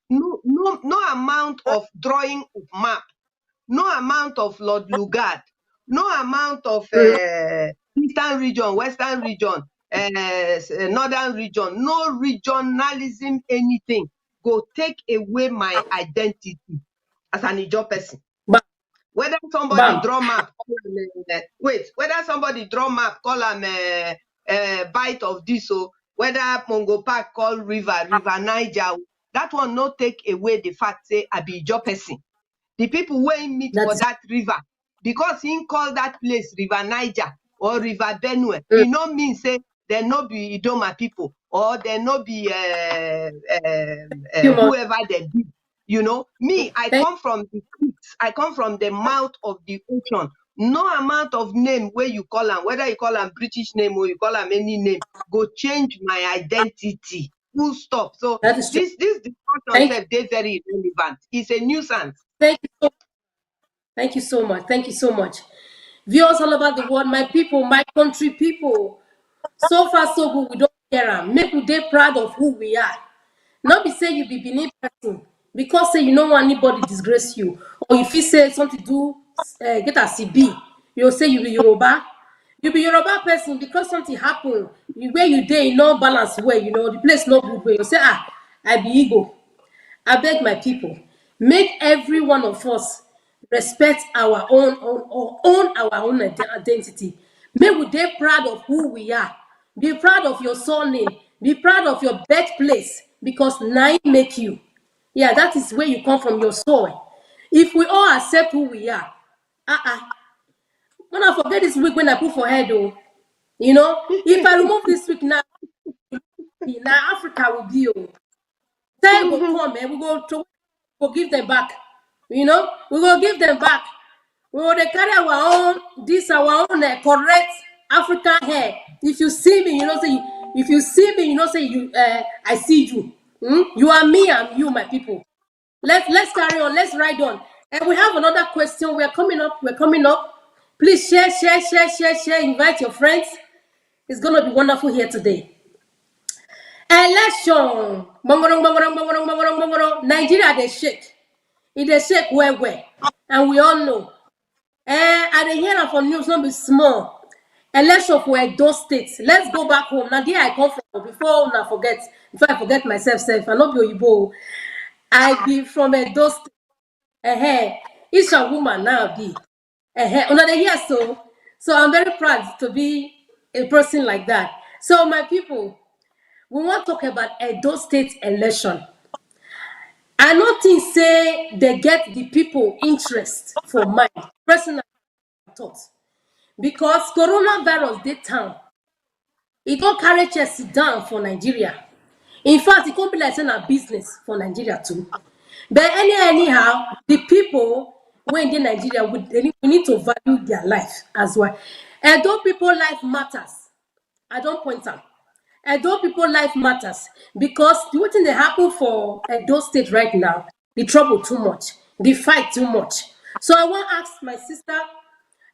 no amount of drawing of map, no amount of Lord Lugard, no amount of mm, Eastern region, Western region, Northern region, no regionalism, anything go take away my identity as an Ijaw person. bam, Whether somebody bam. draw map, whether somebody draw map, call them bite of this, or whether Mongo Park call river Niger, that one no take away the fact say I be Ijaw person. The people wey meet That for is that river, because he call that place River Niger or River Benue, mm, e no mean say dem no be Idoma people or dem no be human. whoever dem be. Me, I Thank, come from the creeks, I come from the mouth of the ocean. No amount of name where you call am, whether you call am British name or you call am any name, go change my identity. Full stop. So that is true. this discussion Thank you. sef dey very irrelevant. It's a nuisance. Thank you. Thank you so much. Thank you so much. Viewers all over the world, my people, my country people. So far, so good. We don't care. Make we dey proud of who we are. Not be say you be beneath person because say you don't want anybody disgrace you, or if you say something do get as it be, you say you be Yoruba. You be Yoruba person because something happen. Where you dey, no balance well. The place no good way. You say I be Igbo. I beg my people, make every one of us respect our own identity. Make we dey proud of who we are. Be proud of your surname. Be proud of your birthplace because nine make you. Yeah, that is where you come from, your soil. If we all accept who we are, uh-uh. When I forget this week when I put for head, though, if I remove this week now Africa will be. Oh. Time go come, we go give them back. We go give them back. We will carry our own correct African hair. If you see me, say I see you. You are me, I'm you, my people. Let's carry on. Let's ride on. And we have another question. We're coming up. Please share, share, share, share, share. Invite your friends. It's gonna be wonderful here today. Election. Bongorong, bongorong, bongorong, bongorong, bongorong. Nigeria, they shake. It dey shake well. And we all know. I dey hear am for news, no be small. Election for Edo State. Let's go back home. Now there I come from. Before I forget myself, I no be Oyibo. I be from Edo State. Isha woman now be. Una dey hear so. So I'm very proud to be a person like that. So my people, we want to talk about Edo State election. I no think say they get the people interest for mind. Personal thought. Because coronavirus dey town, e don carry chest down for Nigeria. In fact, e come be like say na business for Nigeria too. But anyhow, the people wey dey Nigeria, we need to value their life as well. Edo people life matters. I don point am. Edo people life matters because the wetin dey happen for Edo State right now, the trouble too much, the fight too much. So I wan ask my sister,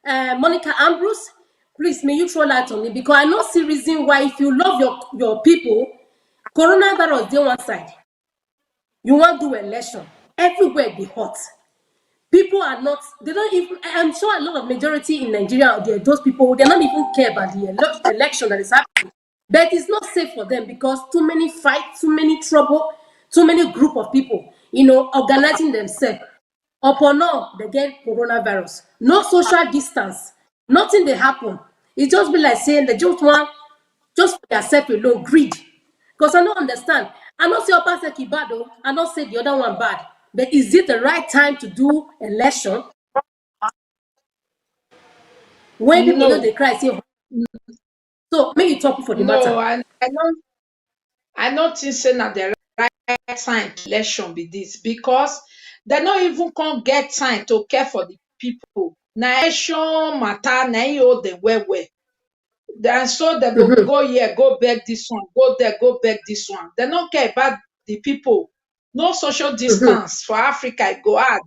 Monica Ambrose, please may you throw light on it because I no see reason why if you love your people, coronavirus dey one side, you wan do election, everywhere dey hot. People are not, they don't even, I'm sure a lot of majority in Nigeria, those people, they're not even care about the election that is happening. But it's not safe for them because too many fights, too many trouble, too many group of people, organizing themselves. Upon all, they get coronavirus. No social distance. Nothing they happen. It just be like saying they just want just for yourself alone, greed. Because I don't understand. I don't say Obaseki bad though. I don't say the other one bad. But is it the right time to do election when people know No, they cry? Say so. Make you talk for the no, matter. I don't think say na the right time to election be this because they no even come get time to care for the people. Na election matter na im hold them well well. And so they go Mm-hmm. go here, go beg this one, go there, go beg this one. They don't care about the people. No social Mm-hmm. distance for Africa, it go hard.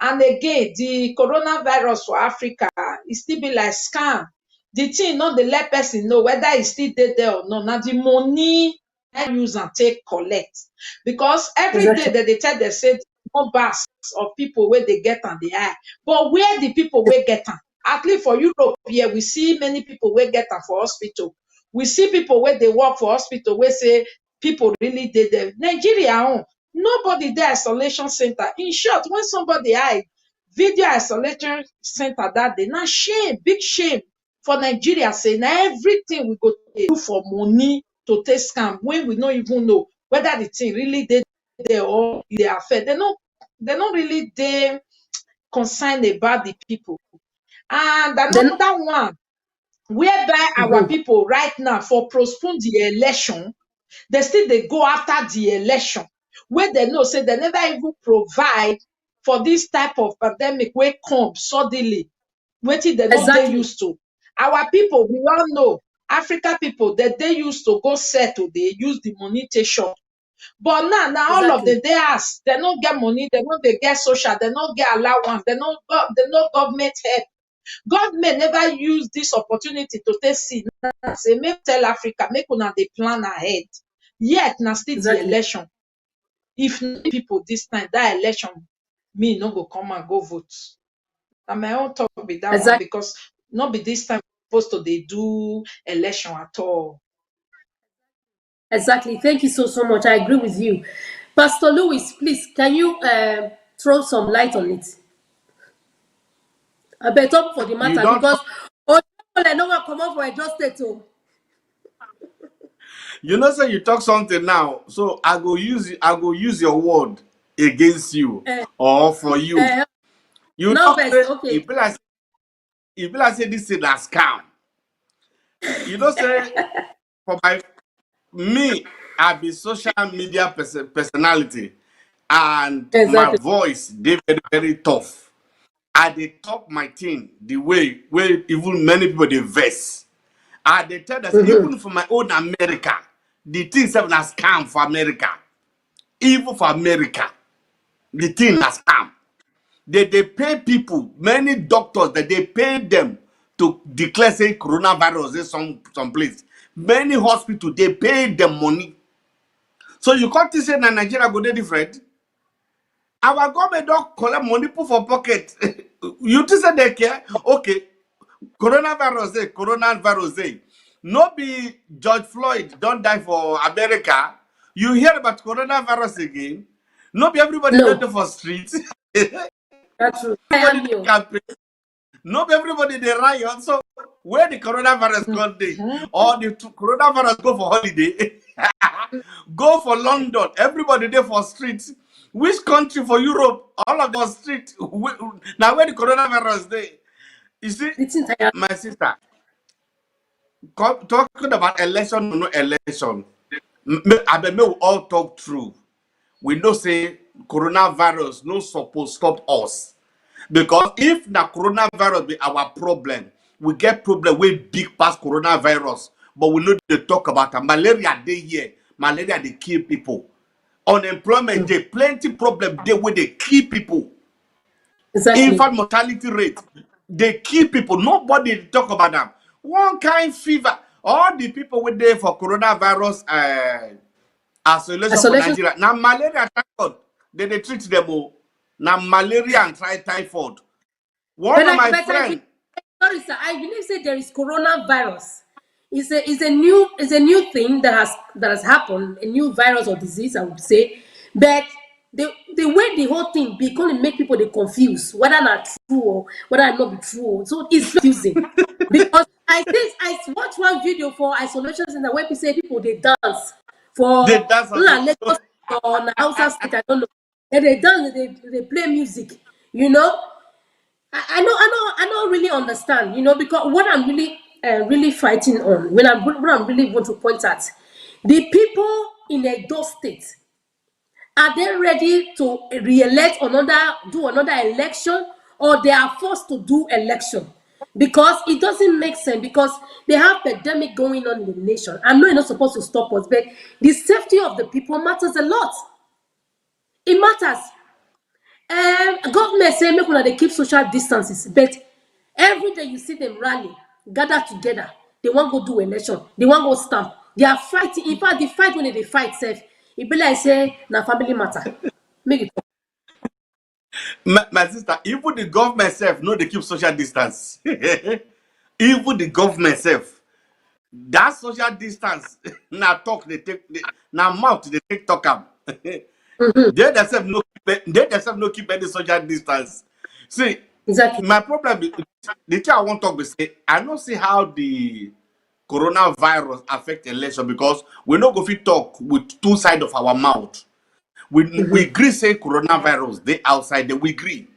And again, the coronavirus for Africa, it still be like scam. The thing not the let person know whether it still there or not. Now the money I use and take collect. Because every day Exactly. that they tell they say numbers of people where they get on the eye. But where the people will get on? At least for Europe here, we see many people wey get am for hospital. We see people wey dey work for hospital wey say people really dey there. Nigeria own, nobody dey isolation center. In short, when somebody hide video isolation center that day, na shame, big shame for Nigeria say na everything we go dey do for money to take scam when we no even know whether the thing really dey there or e dey affect. They no really dey concerned about the people. And Then another one, whereby our mm-hmm. people right now for postpone the election, they still they go after the election, where they know say they never even provide for this type of pandemic wey come suddenly, wetin they no dey Exactly. used to. Our people, we all know, Africa people, that they used to go settle, they use the money take shop. But now all of Exactly. them they ask, they no get money, they no dey get social, they no get allowance, they no government help. Government never use this opportunity to take see now say make tell Africa make una dey plan ahead. Yet na still the Exactly. election. If no people this time, that election, me no go come and go vote. Na my own talk be that one Exactly. because not be this time supposed to dey do election at all. Exactly. Thank you so much. I agree with you, Pastor Louis. Please, can you throw some light on it? I better talk for the You matter don't because talk, oh, I know what come out for Edo State. Oh. you know, say you talk something now, so I go use your word against you Uh, or for you. uh, You no talk best. say Okay. it be like say this thing na scam. You know, say for my me, I be social media personality and my Exactly. voice they very tough. I dey talk my thing the way where even many people they vex. I dey tell us Mm-hmm. even for my own America, the thing sef na scam for America. Even for America, the thing na scam. They pay people, many doctors that they pay them to declare say coronavirus is some place. Many hospitals they pay them money. So you can't say that Nigeria go dey different. Our government don't collect money put for pocket. You think say they care? Okay, coronavirus dey. No be George Floyd don't die for America. You hear about coronavirus again? No be everybody don't No, dey for street. that's true. I Everybody am dey you. campaign. No be everybody dey riot. So where the coronavirus gone dey? Mhm. Or the coronavirus go for holiday? Go for London. Everybody there for streets. Which country for Europe? All of us street. Now where the coronavirus day? You see, The thing I am. my sister, talking about election or no election, I bet we all talk true. We know say coronavirus no suppose stop us. Because if the coronavirus be our problem, we get problem way big past coronavirus. But we know they talk about it. Malaria dey here. Malaria they kill people. Unemployment Mm. dey plenty problem dey where they kill people. Exactly. Infant mortality rate they kill people. Nobody dey talk about them. One kind fever. All the people were there for coronavirus isolation for Isolation. Nigeria. Now malaria typhoid. They treat them all. Now malaria and typhoid. One of my But I believe, friend, sorry, sir. I believe say there is coronavirus. It's a new thing that has happened, a new virus or disease, I would say. But the way the whole thing be going to make people they confused whether not true or whether it not be true. So it's confusing because I think I watched one video for isolation center where people say people they dance They for dance as Lagos well. or Hausa state. I don't know. And they dance, they play music. You know, I don't really understand. You know, because what I'm really fighting on when I'm really want to point at the people in Edo State. Are they ready to re-elect do another election, or they are forced to do election? Because it doesn't make sense because they have pandemic going on in the nation. I know you're not supposed to stop us, but the safety of the people matters a lot. It matters. Government say make una dey keep social distances, but every day you see them rally, gather together. They wan go do election. They wan go stamp. They are fighting. In fact, the fight when they fight sef, e be like say na family matter. Make it. My sister, even the government self know they keep social distance. Even the government self, that social distance, now talk they take, now mouth they take talk am. They themselves no keep any social distance. See, Exactly. my problem is the thing I want to talk is say I don't see how the coronavirus affect election because we no go fit talk with two sides of our mouth. We agree say coronavirus they outside they we agree.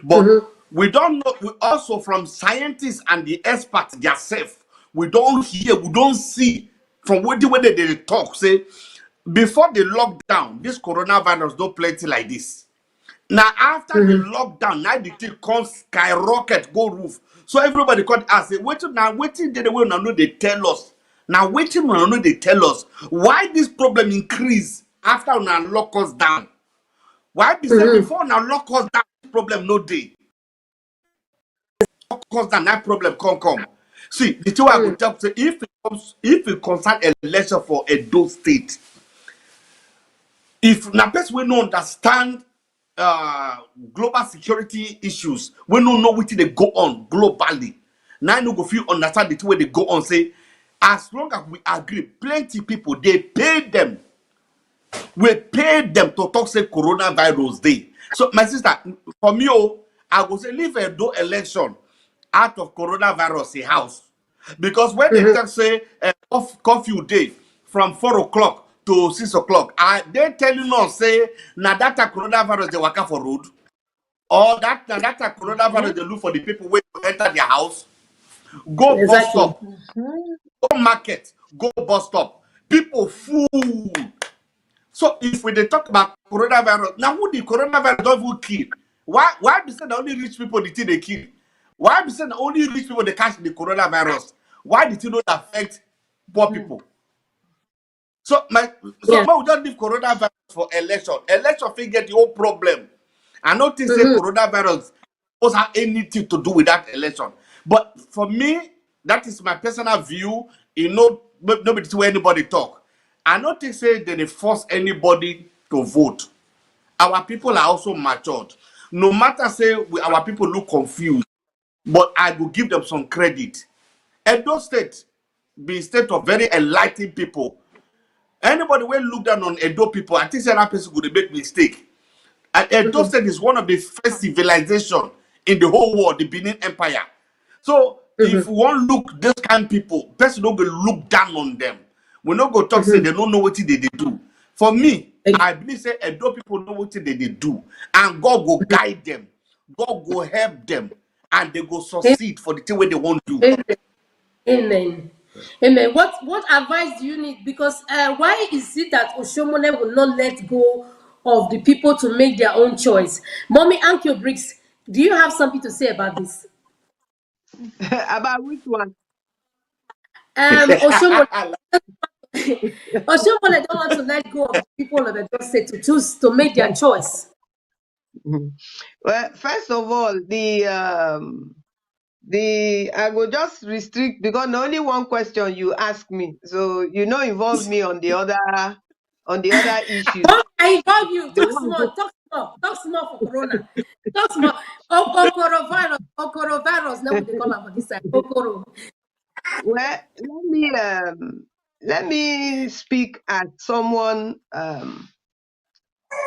But we don't know, we also from scientists and the experts themselves, we don't hear, we don't see from what the way they talk. Say, before the lockdown, this coronavirus don't plenty like this. Now, after the lockdown, now the thing comes skyrocket, go roof. So everybody could ask, say, waiting did the way now know they tell us. Now, waiting now know they tell us why this problem increase after now lock us down. Why be say before now lock us down, this problem no day. Cause that problem come. See, the two I go tell say if it concern election for Edo State, if na person we no understand global security issues, we no know what they go on globally. Now I no go feel understand the two way they go on. Say, as long as we agree, plenty people they pay them. We pay them to talk say coronavirus day. So my sister, for me, I go say leave a do election out of coronavirus a house. Because when they talk say curfew day from 4 o'clock to 6 o'clock, they telling us say na that a coronavirus they waka for road, or that na that a coronavirus they look for the people wey enter their house, go bus Exactly. stop, go market, go bus stop, people full. So if we dey talk about coronavirus, now who the coronavirus don't even kill? Why be saying only rich people the thing they kill? Why be saying only rich people they catch the coronavirus? Why did it not affect poor people? So Yeah. we don't leave coronavirus for election. Election fit get the whole problem. I don't think say coronavirus does have anything to do with that election. But for me, that is my personal view. You know, nobody to anybody talk. I don't think say they force anybody to vote. Our people are also matured. No matter say our people look confused, but I will give them some credit. Edo State be a state of very enlightened people. Anybody will look down on Edo people, I think that person could make mistake. And Edo State is one of the first civilization in the whole world, the Benin Empire. So if we want look this kind of people, person don't go look down on them. We not go talk say they don't know what they do. For me, I believe say Edo people know what they do, and God will guide them. God will help them, and they go succeed for the thing where they want to do. Amen. Amen. Amen. What advice do you need? Because why is it that Oshomole will not let go of the people to make their own choice? Mommy Ankyo Briggs, do you have something to say about this? About which one? Oshomole Oshomole don't want to let go of the people of the state to choose to make their choice. Well, first of all, the I will just restrict because only one question you ask me, so you know involve me on the other issues. Oh, I involve you. The Talk one small, talk small for Corona. Talk small. Coronavirus. Now they call it for this side. Okoro. well, let me speak as someone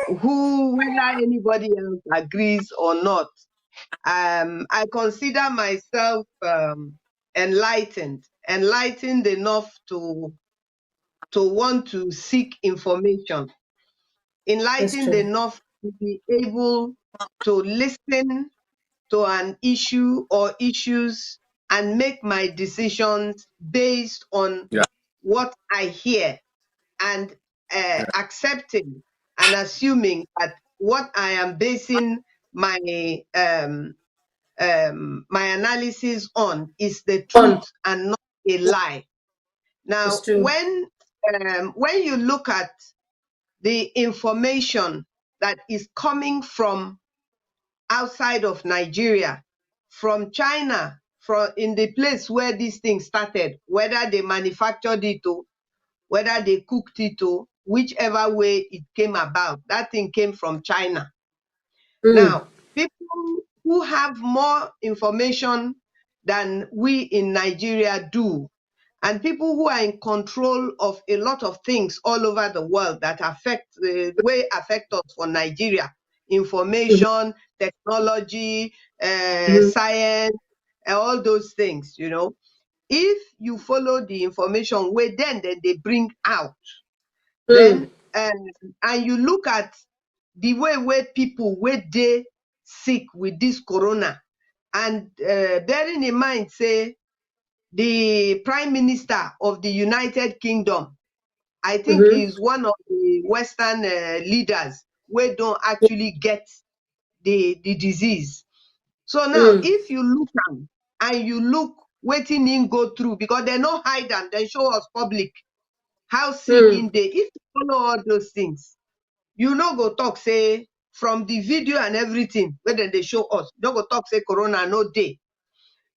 whether anybody else agrees or not, I consider myself enlightened enough to want to seek information, That's enlightened true. enough to be able to listen to an issue or issues and make my decisions based on Yeah. what I hear, and accepting and assuming that what I am basing my my analysis on is the One. truth and not a lie. It's Now, true. when you look at the information that is coming from outside of Nigeria, from China, from in the place where this thing started, whether they manufactured it or whether they cooked it or whichever way it came about, that thing came from China. Mm. Now, people who have more information than we in Nigeria do, and people who are in control of a lot of things all over the world that affect affect us for Nigeria, Mm-hmm. information, technology, Mm-hmm. science, all those things, if you follow the information where then they bring out, Mm. then and you look at the way where people where they sick with this corona, and bearing in mind, say, the Prime Minister of the United Kingdom, I think, Mm-hmm. is one of the Western leaders where don't actually get the disease. So now, Mm. if you look am and you look wetin him go through, because they no hide am, they show us public how sick Mm. in dey. If you follow all those things, you no go talk say from the video and everything wey dem dey show us, you no go talk say corona no dey.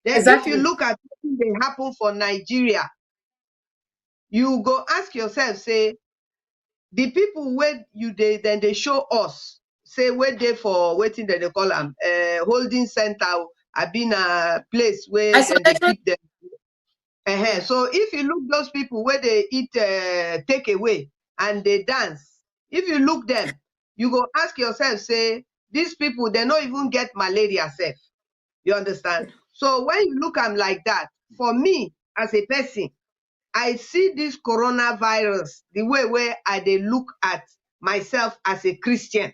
Then if you Exactly. look at wetin dey happen for Nigeria, you go ask yourself, say, the people wey then they show us, say, wey dey for wetin dem dey call am, holding center, abi na place where then they Isolation. keep them. Yeah. So if you look those people where they eat takeaway and they dance, if you look them, you go ask yourself, say, these people, they don't even get malaria safe. You understand? So when you look at them like that, for me as a person, I see this coronavirus the way where I dey look at myself as a Christian.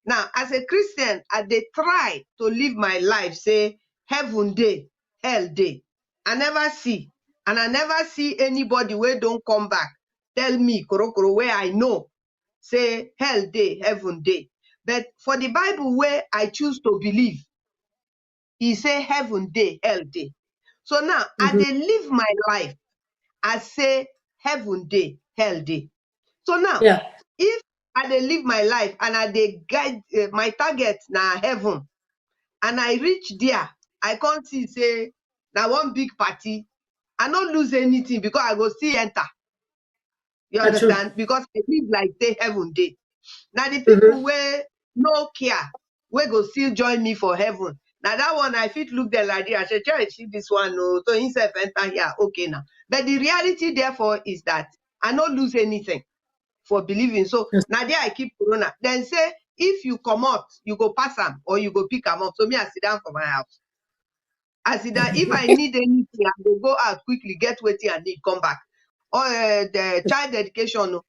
Now, as a Christian, I dey try to live my life, say, heaven day, hell day. I never see, and I never see anybody where don't come back tell me, korokoro, where I know, say, hell day, heaven day. But for the Bible where I choose to believe, he say heaven day, hell day. So now, I Mm-hmm. dey live my life as say heaven day, hell day. So now, Yeah. if I dey live my life and I dey guide my target na heaven, and I reach there, I can't see, say, na one big party, I no lose anything because I go still enter. You That's true. understand? Because I live like say heaven day. Now the Mm-hmm. people where no care, we go still join me for heaven. Now that one I fit look there like this, I say, try see this one, no. So himself enter here, okay now. But the reality therefore is that I no lose anything for believing. So Yes. now there I keep corona. Then say, if you come out, you go pass them or you go pick them up. So me, I sit down for my house. I sit down. If I need anything, I will go out quickly, get wetin I need, come back. Or the child dedication,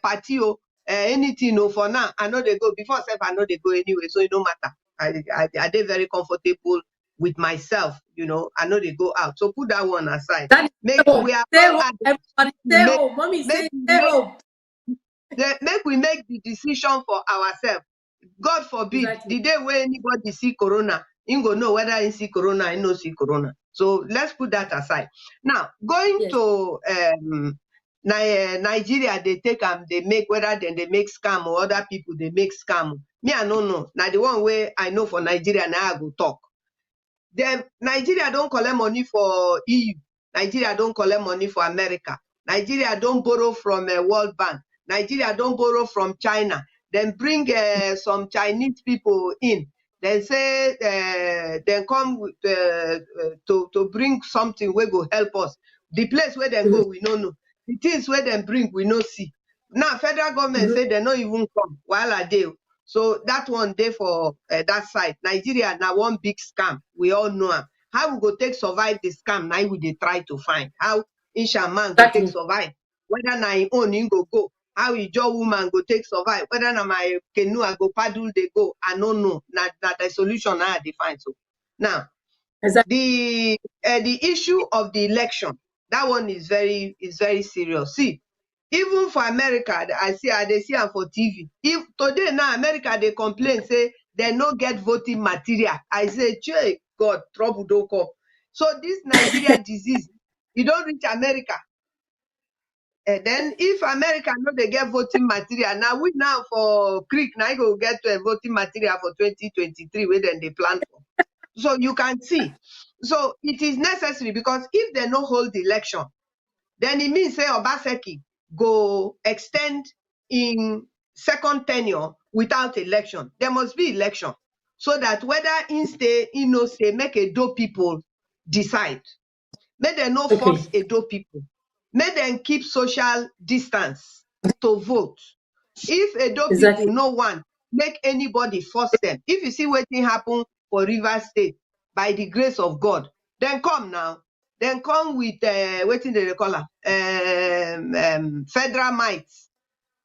party, anything. For now, I know they go. Before self, I know they go anyway, so it don't matter. I dey very comfortable with myself. I know they go out. So put that one aside. That is stay Make home. we are Stay all home. adults. Everybody stay Make home. Mommy make say we stay make home. make we make the decision for ourselves. God forbid, Exactly. the day where anybody see corona, he go know whether he see corona, he no see corona. So let's put that aside. Now, going Yes. to Nigeria, they take they make, whether then they make scam or other people they make scam. Me, I don't know. Now the one way I know for Nigeria, now I go talk. Then Nigeria don't collect money for EU. Nigeria don't collect money for America. Nigeria don't borrow from World Bank. Nigeria don't borrow from China. Then bring some Chinese people in. Then say, then come with, to bring something where go help us. The place where they Mm-hmm. go, we no know. The things where they bring, we no see. Now federal government say they no even come Wahala dey. So that one dey for that side. Nigeria na one big scam. We all know am. How we go take survive the scam? Now we dey try to find how Insha man go take Exactly. survive. Whether na him own him go. How Ijaw woman go take survive. Whether na my canoe I go paddle dey go. I no know. Na the solution I dey find. So now Exactly. the issue of the election, that one is very serious. See, even for America, I dey see am for TV. If today now America they complain say they no get voting material, I say, "Chey, God, trouble don't come." So this Nigeria disease, e don reach America. And then if America no dey get voting material, now we now for Creek now go get voting material for 2023 wey dem dey plan for. So you can see. So it is necessary because if they no hold the election, then it means say Obaseki go extend in second tenure without election. There must be election so that whether in stay, in no stay, make Edo people decide. Make them no Okay. force Edo people. Make them keep social distance to vote. If Edo people Exactly. no want, make anybody force them. If you see wetin happen for Rivers State, by the grace of God, then come now. Then come with wetin they call am, federal might.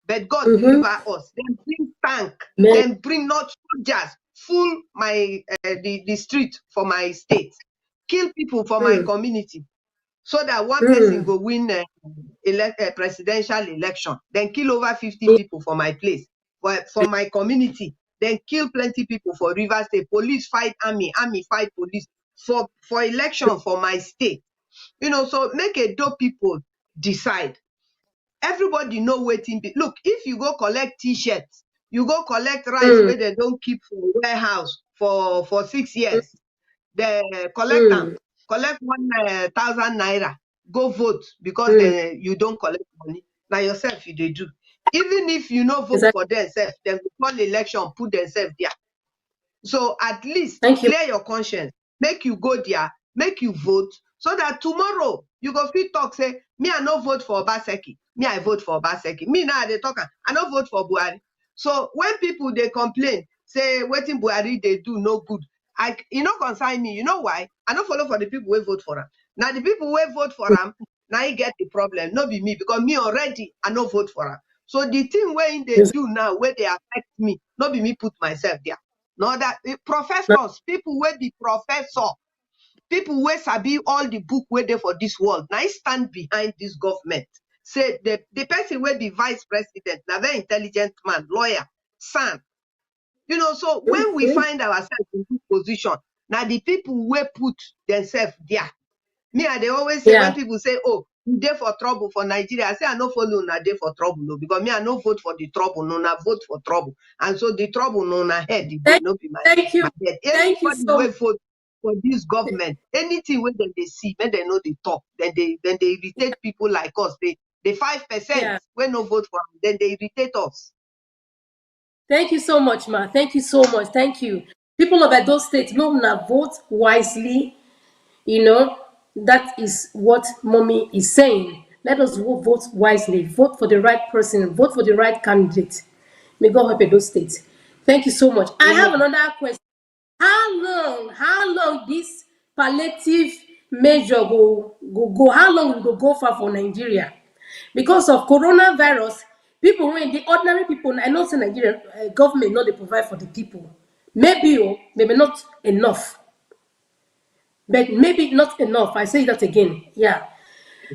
But God Mm-hmm. deliver us. Then bring tank. Man. Then bring not soldiers full my the street for my state. Kill people for my Mm. community so that one person Mm. go win presidential election, then kill over 50 Yeah. people for my place, for my community, then kill plenty people for Rivers State. Police fight army, army fight police for election for my state. So make Edo people decide. Everybody know wetin be. Look, if you go collect t-shirts, you go collect rice Mm. where they don't keep for warehouse for 6 years, they collect them, Mm. collect 1,000 naira, go vote because Mm. you don't collect money. Now yourself you dey do. Even if you no vote Exactly. for themselves, they will call election, put themselves there. So at least Thank you. clear your conscience. Make you go there, make you vote, so that tomorrow you go fit talk, say, me, I no vote for Obaseki. Me, I vote for Obaseki. Me now they talk, I no vote for Buhari. So when people they complain, say wetin Buhari they do no good, e no concern me. You know why? I no follow for the people who vote for him. Now the people who vote for him, now he get the problem. No be me, because me already I no vote for him. So the thing where they Yes. do now, where they affect me, no be me put myself there. No, that No. professors, people wey be professor, people wey sabi all the book wey dey for this world, na stand behind this government. Say the person wey be vice president, na very intelligent man, lawyer, son. So when we Mm. find ourselves in this position, now the people wey put themselves there. Me, I dey always say when Yeah. people say, "Oh, you dey for trouble for Nigeria," I say I no follow una dey for trouble, no, because me I no vote for the trouble, no, na vote for trouble, and so the trouble no na head e dey, Thank, no be my thank you. head. Thank you Anybody so wey much. vote for this government, anything wey dem dey see, make dem no dey talk. Then they irritate people like us. The 5% Yeah. wey no vote for am, then they irritate us. Thank you so much, ma. Thank you so much. Thank you. People of Edo State, know na vote wisely. That is what mommy is saying. Let us vote wisely. Vote for the right person. Vote for the right candidate. May God help Edo State. Thank you so much. I have Amen. another question. How long this palliative measure go? How long we go far for Nigeria? Because of coronavirus, people wey the ordinary people, I know say Nigeria government no dey provide for the people. Maybe not enough. But maybe not enough. I say that again. Yeah.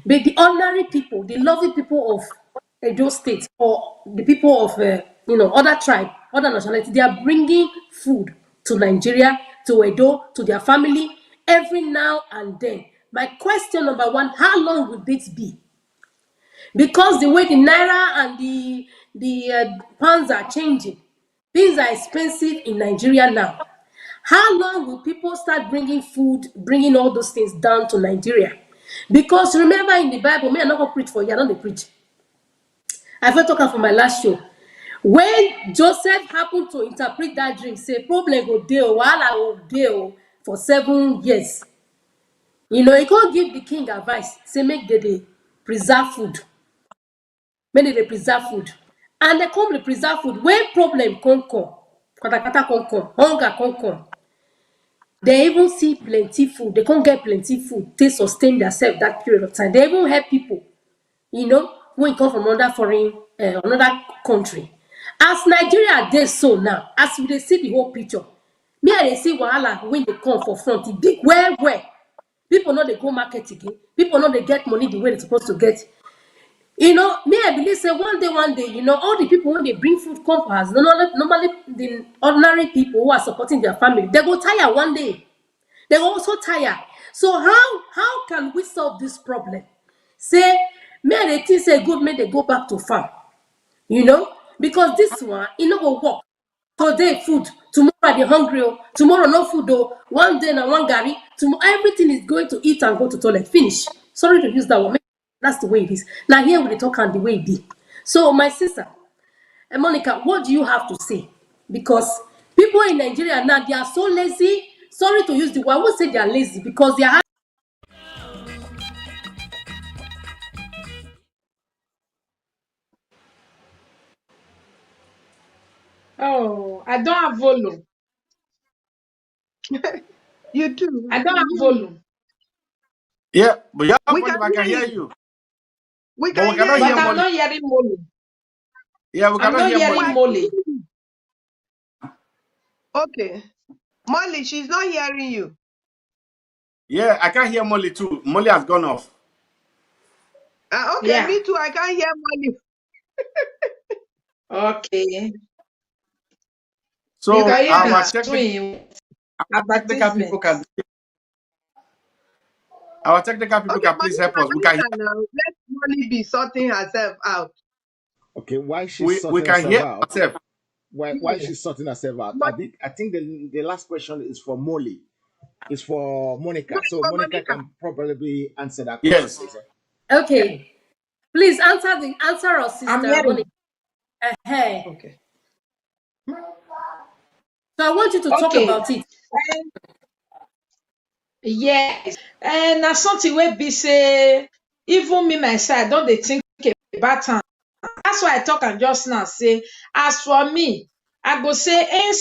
But the ordinary people, the lovely people of Edo State, or the people of other tribe, other nationality, they are bringing food to Nigeria, to Edo, to their family every now and then. My question number one: how long will this be? Because the way the naira and the pounds are changing, things are expensive in Nigeria now. How long will people start bringing food, bringing all those things down to Nigeria? Because remember in the Bible, me, I not go preach for you, I don't dey preach. I first talk am for my last show. When Joseph happened to interpret that dream, say problem go dey while I go dey for 7 years. He can't give the king advice, say make they dey preserve food. make they preserve food. And they come dey preserve food when problem come, katakata come, hunger come. They even see plenty food. They can't get plenty food. They sustain themselves that period of time. They even help people, when you come from another foreign, another country. As Nigeria dey so now, as we dey see the whole picture, me I dey see wahala when they come for front. E big well well. People no dey go market again. People no dey get money the way they supposed to get. Me I believe say one day, all the people when they bring food come for us, normally the ordinary people who are supporting their family, they go tire one day. They go also tire. So how can we solve this problem? Say, me I dey think say good make they go back to farm, because this one e no go work. Today food, tomorrow I dey hungry, tomorrow no food, one day na one garri, tomorrow everything is going to eat and go to toilet, finish. Sorry to use that one. That's the way it is. Now here we dey talk am the way e be. So my sister, Monica, what do you have to say? Because people in Nigeria now, they are so lazy. Sorry to use the word. I won't say they are lazy because they are. Oh, I don't have volume. You do. I don't have volume. Yeah, but yeah, We but can I can hear hear you. you. We But we can cannot hear But hear you. I'm Molly. not hearing Molly. Yeah, we I'm cannot not hear hearing Molly. Molly. Okay. Molly, she's not hearing you. Yeah, I can't hear Molly too. Molly has gone off. Okay, Yeah. me too. I can't hear Molly. Okay. You So can hear our between technical people advertisements. Okay, please help Monica, us. We can answer now. Let Molly be sorting herself out. Okay, while she's we sorting can herself hear out, ourselves. while she's sorting herself out, But I think the last question is for Molly. It's for Monica. wait So for Monica Monica. can probably answer that question, Yes. please. Okay. Please answer us, I'm sister hearing. Monica. Hey. Okay. So I want you to talk Okay. about it. Yes. And na something wey be say even me myself I don dey think about am. That's why I talk am just now say as for me, I go say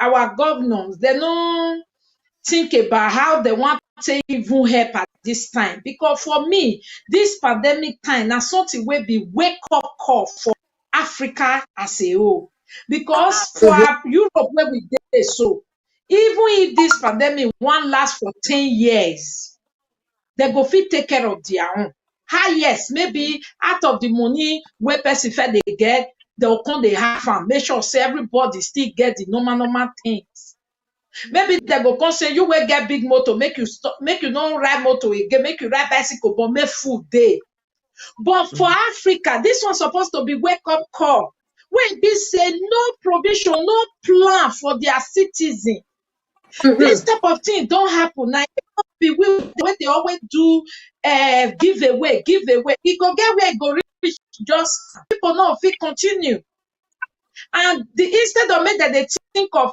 our governors dem no think about how they want to even help at this time. Because for me, this pandemic time na something wey be wake up call for Africa as a whole. Because for Europe where we dey so, even if this pandemic wan last for 10 years, they go fit take care of their own. Yes, maybe out of the money wey person fit dey get, they go come dey half am, make sure say everybody still get the normal things. Maybe they go come say you wey get big motor, make you stop, make you no ride motor again, make you ride bicycle, but make food dey. But for Africa, this one supposed to be wake up call. When be say no provision, no plan for their citizen. This type of thing don't happen. Now be when they always do giveaway. E go get where e go reach, just people no fit continue. And instead of make that they think of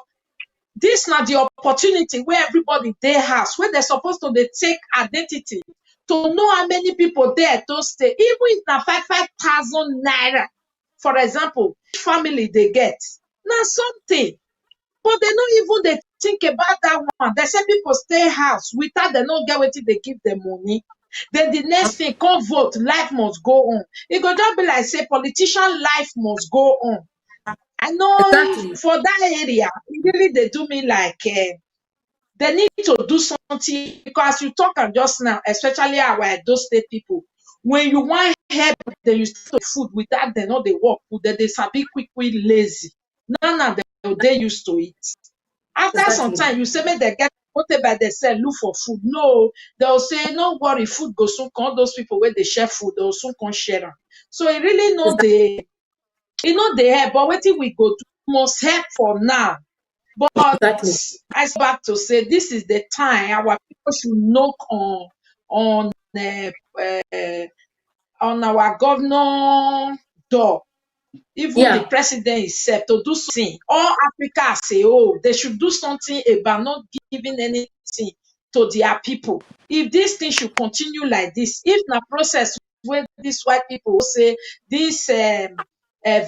this na the opportunity where everybody dey house, where they're supposed to dey take identity to know how many people there to stay, even if na 5,000 naira, for example, family they get. Now something, but they no even they think about that one. They say people stay house without they no get wetin they give them money. Then the next thing, come vote, life must go on. It go just be like say politician life must go on. I know Exactly. for that area, really they do me like they need to do something because you talk and just now, especially our those state people. When you want help, then you start to food without they know they work, they sabi quickly lazy. Now they used to it. After some Exactly. time, you say make they get whatever they sell, look for food. No, they'll say, no worry, food go soon come. Those people where they share food, they'll soon come share them. So it really know they help, but what we go to must help for now. But Exactly. I back to say this is the time our people should knock on uh, uh, on our governor door, even the Yeah. president himself, to do something. All Africa say, oh, they should do something about not giving anything to their people. If this thing should continue like this, if na process where these white people say this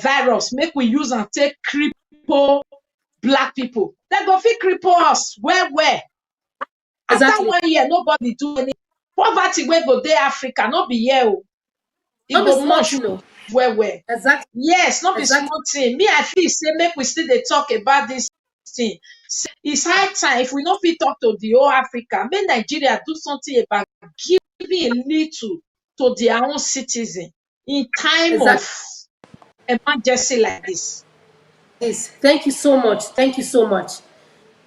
virus make we use and take cripple black people. They go fit cripple us where after Exactly. 1 year nobody do any poverty wey go dey Africa no be here o. E Not be go small much thing, no. well. Exactly. Yes, no be Exactly. small thing. Me, I feel say make we still dey talk about this thing. It's high time if we no fit talk to the whole Africa, make Nigeria do something about giving a little to their own citizen in time of Exactly. emergency like this. Yes. Thank you so much. Thank you so much.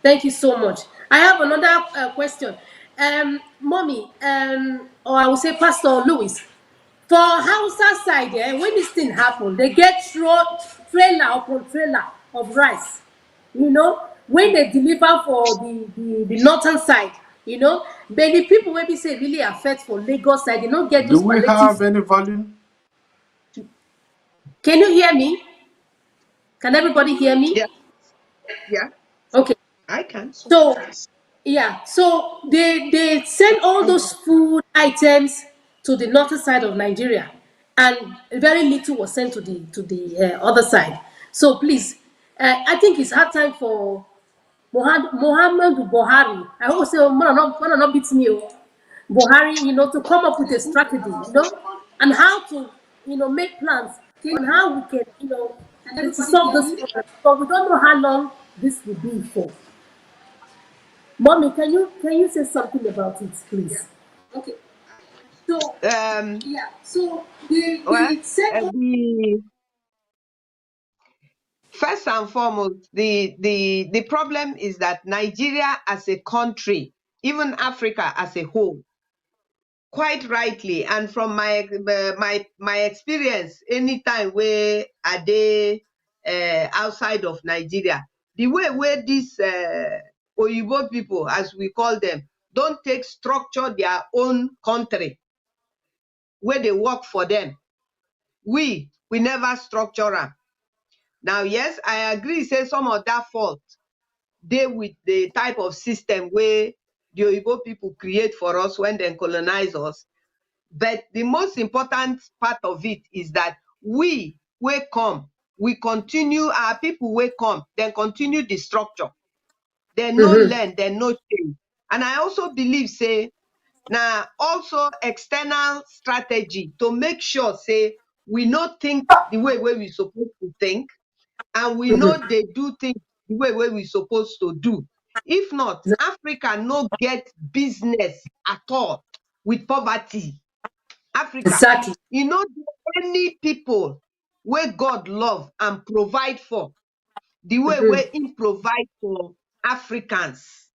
Thank you so much. I have another question. Mommy, or I would say Pastor Louis, for Hausa side, when this thing happen, they get trailer upon trailer of rice. You know, when they deliver for the northern side, you know, but the people wey be say really affect for Lagos side, they don't get Do those we palliative. have any volume? Can you hear me? Can everybody hear me? Yeah, yeah, Okay. I can. So yeah, so they send all those food items to the northern side of Nigeria, and very little was sent to the other side. So please, I think it's hard time for Muhammadu Buhari. I hope say man not beat me, oh. Buhari, you know, to come up with a strategy, you know, and how to, you know, make plans on how we can, you know, to solve this problem. But we don't know how long this will be for. Mommy, can you say something about it, please? Okay. So Um, yeah, so they well, said all the first and foremost, the problem is that Nigeria as a country, even Africa as a whole, quite rightly, and from my experience, anytime where are they outside of Nigeria, the way where these Oyibo people, as we call them, don't take structure their own country where they work for them. We never structure them. Now, yes, I agree, say some of that fault they with the type of system where the Oyibo people create for us when they colonize us. But the most important part of it is that we come, we continue, our people will come, then continue the structure. Then no learn, then no change. And I also believe, say, now also external strategy to make sure, say, we not think the way we supposed to think, and we know they do things the way we supposed to do. If not, Africa no get business at all with poverty. Africa, exactly, you know, any people where God love and provide for, the way where He provide for Africans.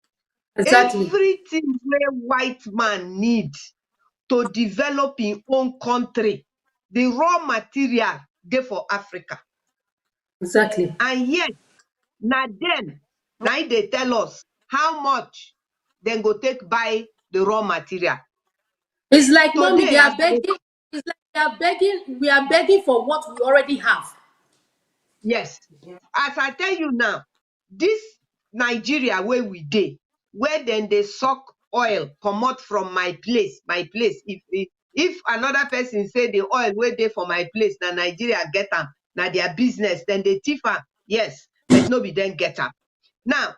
exactly, Everything where white man need to develop his own country, the raw material dey for Africa. exactly. And yet, na them, now they tell us how much then go take buy the raw material. It's like, mommy, they Today, as are I dey begging. It's like they are begging. We are begging for what we already have. yes, as I tell you now, this Nigeria where we dey, where then they suck oil comot from my place. If another person say the oil where dey for my place, na Nigeria get am, na their business, then they thief am. Yes, but no be them get am. Now,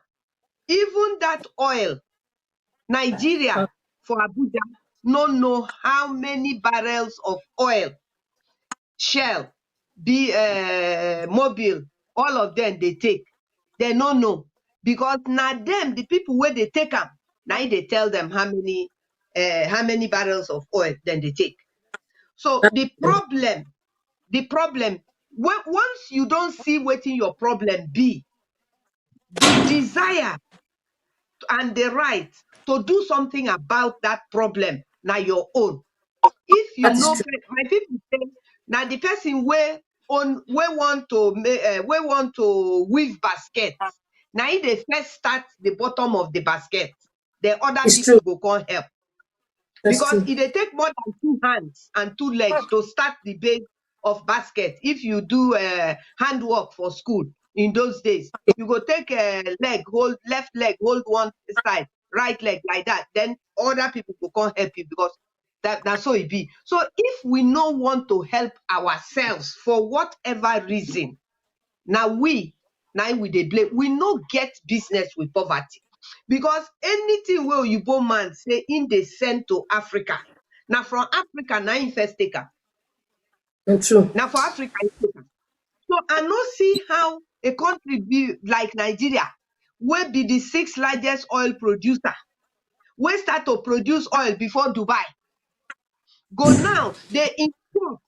even that oil, Nigeria for Abuja no know how many barrels of oil, Shell, be Mobile, all of them they take. They no know because now them, the people where they take them, now they tell them how many barrels of oil then they take. So the problem, once you don't see what in your problem be, the desire and the right to do something about that problem now your own. If you That is know, true. my people say, now the person where want to weave basket, now if they first start the bottom of the basket, the other It's true. people go come help. That's Because true. it they take more than 2 hands and 2 legs to start the base of basket. If you do handwork for school in those days, you go take a leg, hold left leg, hold one side, right leg like that. Then other people will come help you because That's so it be. So if we no want to help ourselves for whatever reason, now we dey blame. We no get business with poverty, because anything wey oyibo man say in dey send to Africa, now from Africa na im first take am. True. Na for Africa im take am. So I no see how a country be like Nigeria, wey be the 6th largest oil producer, wey start to produce oil before Dubai, go now dey import,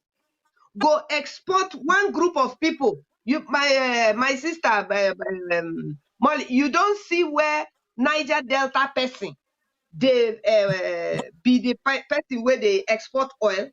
go export one group of people. You, my sister, Molly, you don't see where Niger Delta person they be the person where they export oil,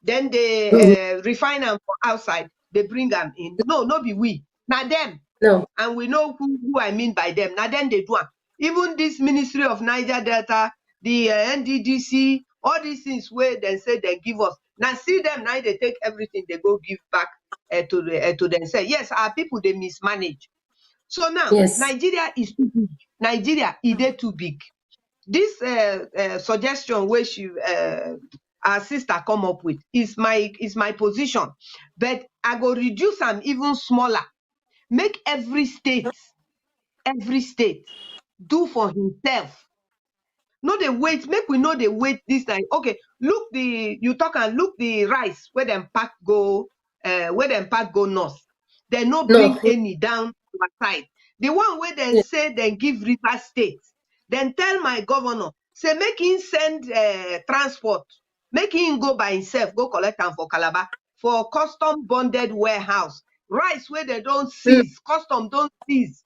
then Mhm. they refine them for outside, they bring them in. No, no be we, now them. No. And we know who I mean by them. Now then they do am. Even this Ministry of Niger Delta, the NDDC, all these things where they say they give us. Now see them, now they take everything, they go give back to themselves. Yes, our people, they mismanage. So now, Yes. Nigeria is too big. Nigeria, is they too big. This suggestion where our sister come up with is my position. But I go reduce them even smaller. Make every state do for himself. No dey wait, make we no dey wait this time. Okay, look you talk and look the rice where them pack go north. They no No. bring any down our side. The one where they Yes. say they give River State, then tell my governor, say make him send transport, make him go by himself, go collect am for Calabar for custom bonded warehouse. Rice where they don't Mm. seize, custom don't seize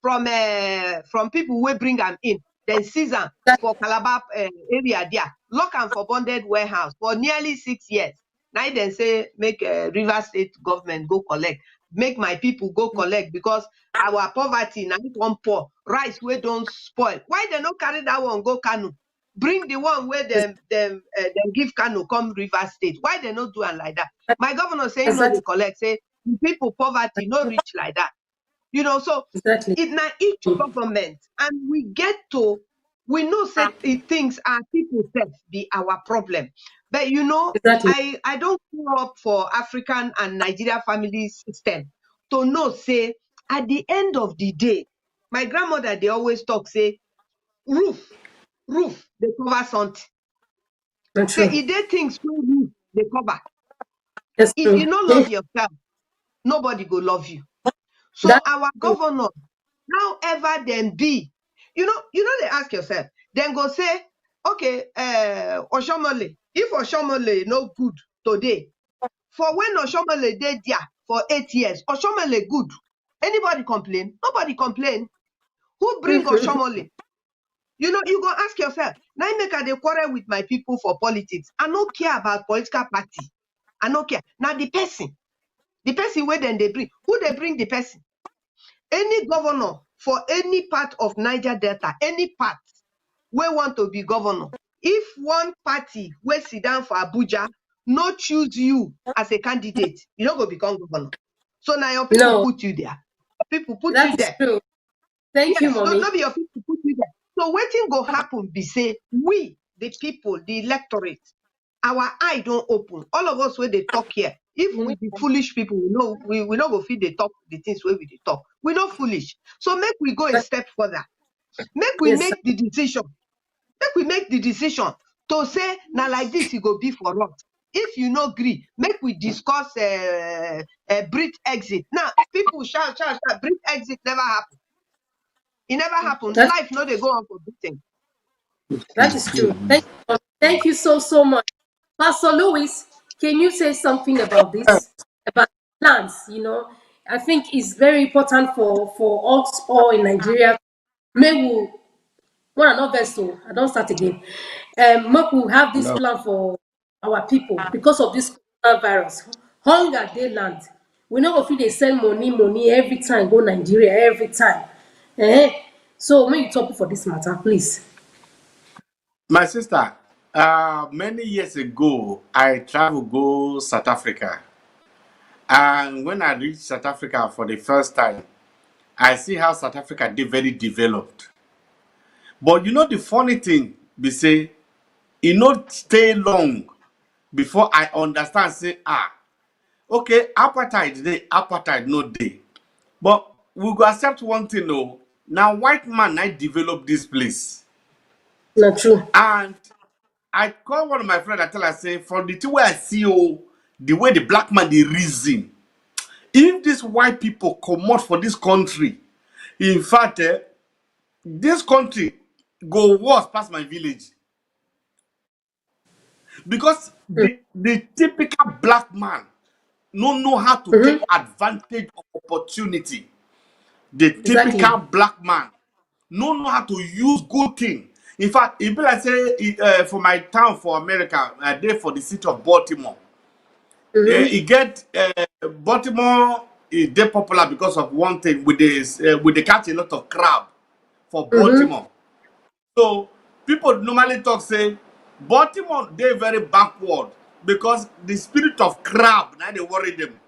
from people wey bring am in, then seize am That, for Calabar area there, lock am for bonded warehouse for nearly 6 years. Now dem say make River State government go collect, make my people go collect, because our poverty na it one poor. Rice wey don spoil, why dem no carry that one go Kano? Bring the one where them give Kano come River State. Why they no do am like that? My governor say no dey exactly. collect, say the people poverty no reach like that. So Exactly. it na each government, and we know say things are people self be our problem. But Exactly. I don't grow up for African and Nigeria family system to know say at the end of the day, my grandmother they always talk say roof they cover something. And Say true. e dey things wey roof they cover. Yes, If you true. no love yourself, nobody go love you. So That's our true. governor, however them be, they ask yourself, then go say, okay, Oshomole, if Oshomole no good today, for when Oshomole dey there for 8 years, Oshomole good. Anybody complain? Nobody complain. Who bring Mhm. Oshomole? You go ask yourself, now make I dey quarrel with my people for politics. I no care about political party. I no care. Now the person where then they bring, who they bring the person? Any governor for any part of Niger Delta, any part wey want to be governor, if one party wey sit down for Abuja no choose you as a candidate, you no go become governor. So now your people No, put you there. People put you that is there. true. Thank you, Yes, no, mommy. no be your people put you there. So wetin go happen be say we, the people, the electorate, our eye don't open. All of us where they talk here, if we be foolish people, we no go fit dey talk the things where we dey talk. We no foolish. So make we go a step further. Make we Yes, sir. make the decision. Make we make the decision to say now like this it go be for us. If you no agree, make we discuss Brit exit. Now people shout, Brit exit never happen. It never happened. That, Life no they go on for Britain. that is true. Thank you so much. Pastor Louis, can you say something about this? About plans, I think it's very important for us all in Nigeria. May we one another vessel. I don't start again. Make we have this No. plan for our people because of this virus. Hunger they land. We know if they send money every time, go Nigeria every time. Eh? So make you talk for this matter, please. My sister, many years ago, I traveled go South Africa. And when I reached South Africa for the first time, I see how South Africa did very developed. But the funny thing, be say, it not stay long before I understand, say, okay, apartheid no day. But we go accept one thing, no. Now, white man, I develop this place. Not true. And I call one of my friends, I tell her, say, from the thing where I see, the way the black man, they reason, if these white people come out for this country, in fact, this country go worse past my village. Because the typical black man no know how to take advantage of opportunity. The Exactly. typical black man no know how to use good thing. In fact, it be like say for my town for America, I dey for the city of Baltimore. E get Baltimore is dey popular because of one thing with this with the catch a lot of crab for Baltimore. So people normally talk say Baltimore dey very backward because the spirit of crab now they worry them.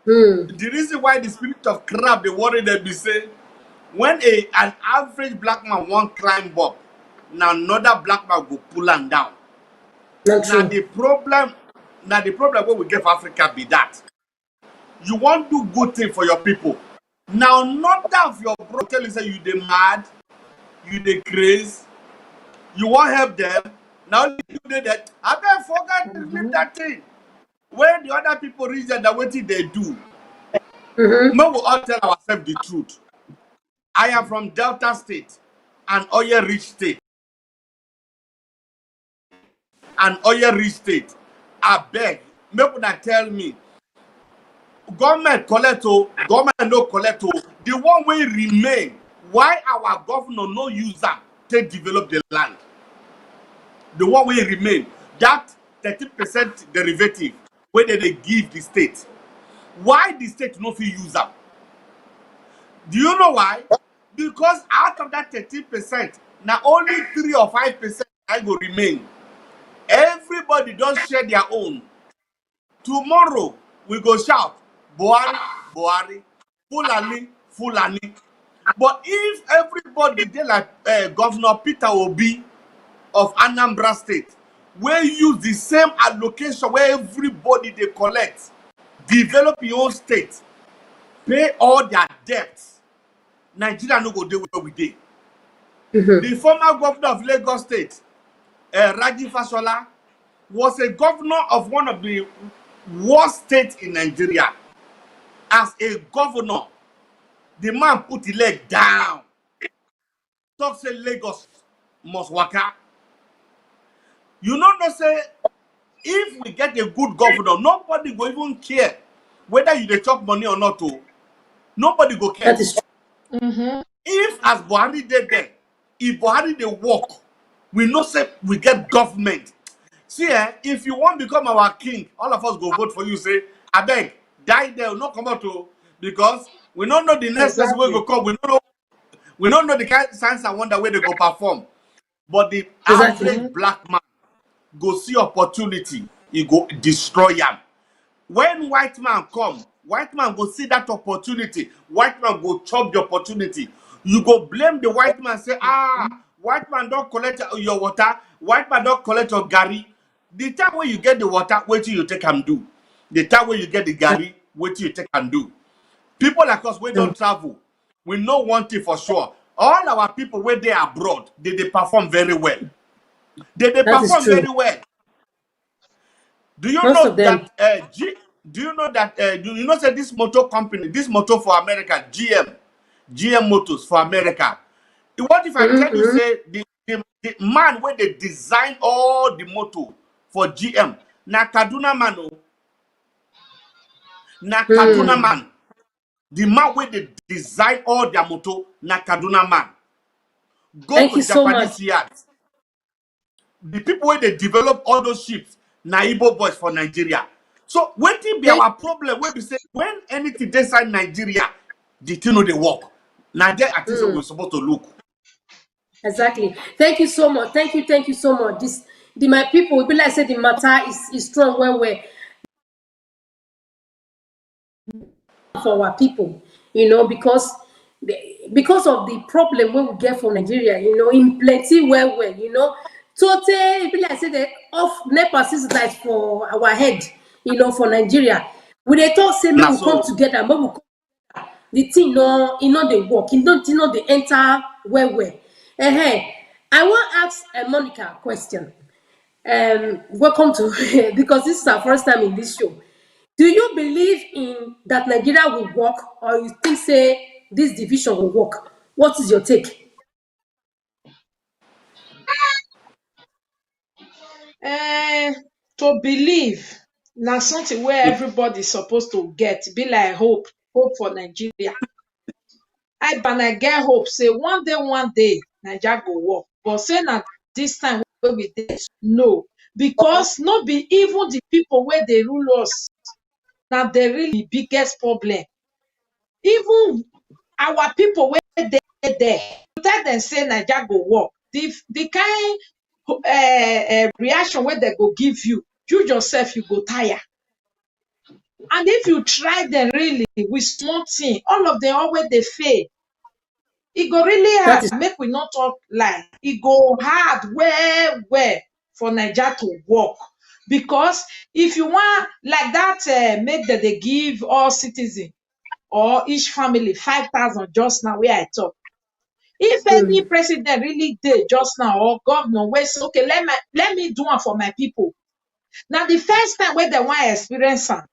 The reason why the spirit of crab they worry them be say when an average black man won't climb up, now another black man go pull him down. Not Now true. the problem, what we get for Africa be that you want to do good thing for your people. Now not that of your bro tell you say you they mad, you they crazy, you want help them. Now you do that. I better forget to leave that thing. When the other people reach there, that Wetin they do. May we all tell ourselves the truth. I am from Delta State, an oil-rich state. An oil-rich state. I beg, make una tell me, government collect government no collect the one way remain. Why our governor no use am take develop the land? The one way remain, that 30% derivative where they give the state. Why the state no fit use am? Do you know why? Because out of that 30%, now only 3 or 5% I go remain. Everybody don't share their own. Tomorrow we go shout, Buhari, Buhari, Fulani, Fulani. But if everybody they like Governor Peter Obi of Anambra State, where use the same allocation where everybody they collect, develop your own state, pay all their debts, Nigeria no go dey where we dey. The former governor of Lagos State, Raji Fashola, was a governor of one of the worst states in Nigeria. As a governor, the man put the leg down. Talk say Lagos must waka. You know, say if we get a good governor, nobody go even care whether you dey chop money or not. Nobody go care. That is true. If as Buhari dey there, if Buhari dey work, we know say we get government. See, if you want to become our king, all of us go vote for you. Say, I beg, die there, not come out to, because we don't know the next person wey go come. We don't know the kind of signs and wonder where they go perform. But the Exactly. average black man go see opportunity, he go destroy am. When white man come, white man go see that opportunity. White man go chop the opportunity. You go blame the white man, say, white man don't collect your water. White man don't collect your garri. The time when you get the water, wait till you take and do. The time when you get the garri, wait till you take and do. People like us, we don't travel. We know one thing for sure. All our people where they are abroad, they perform very well. They That is perform true. very well. Do you Most know of them. that do you know that do you know say this motor company, this motor for America, GM Motors for America? What if I tell you say the man where they design all the motor for GM, na Kaduna man, na Kaduna man. The man where they design all their motor, na Kaduna man. Go Thank to you so much. Japanese yards. The people where they develop all those ships, na Igbo boys for Nigeria. So wetin be our problem when we say when anything inside Nigeria, the thing no dey work. Now there at least we're supposed to look. Exactly. Thank you so much. Thank you so much. My people, we be like say the matter is strong where for our people, because of the problem where we get from Nigeria, in plenty where, Tote, be like say the off NEPA system that is for our head, for Nigeria. We dey talk say make Now we come so together, make we the thing no, e no dey work, e no dey enter well. I wan ask Monica question. Welcome to because this is our first time in this show. Do you believe in that Nigeria will work, or you think say this division will work? What is your take? To believe na something wey everybody suppose to get, be like hope for Nigeria. I get hope say one day Naija go work, but say na this time wey we dey, no, because no be even the people wey dey rule us na the really biggest problem. Even our people wey dey there, you tell dem say Naija go work, the kind reaction wey dem go give you, you yourself you go tire. And if you try dem really with small thing, all of dem always dey fail. E go really That hard, is make we not talk lie. E go hard well for Naija to work, because if you want like that, make dem dey give all citizens or each family 5,000 just now wey I talk. If any president really dey just now, or governor wey say okay, let me do am for my people, na the first time wey dem wan experience am,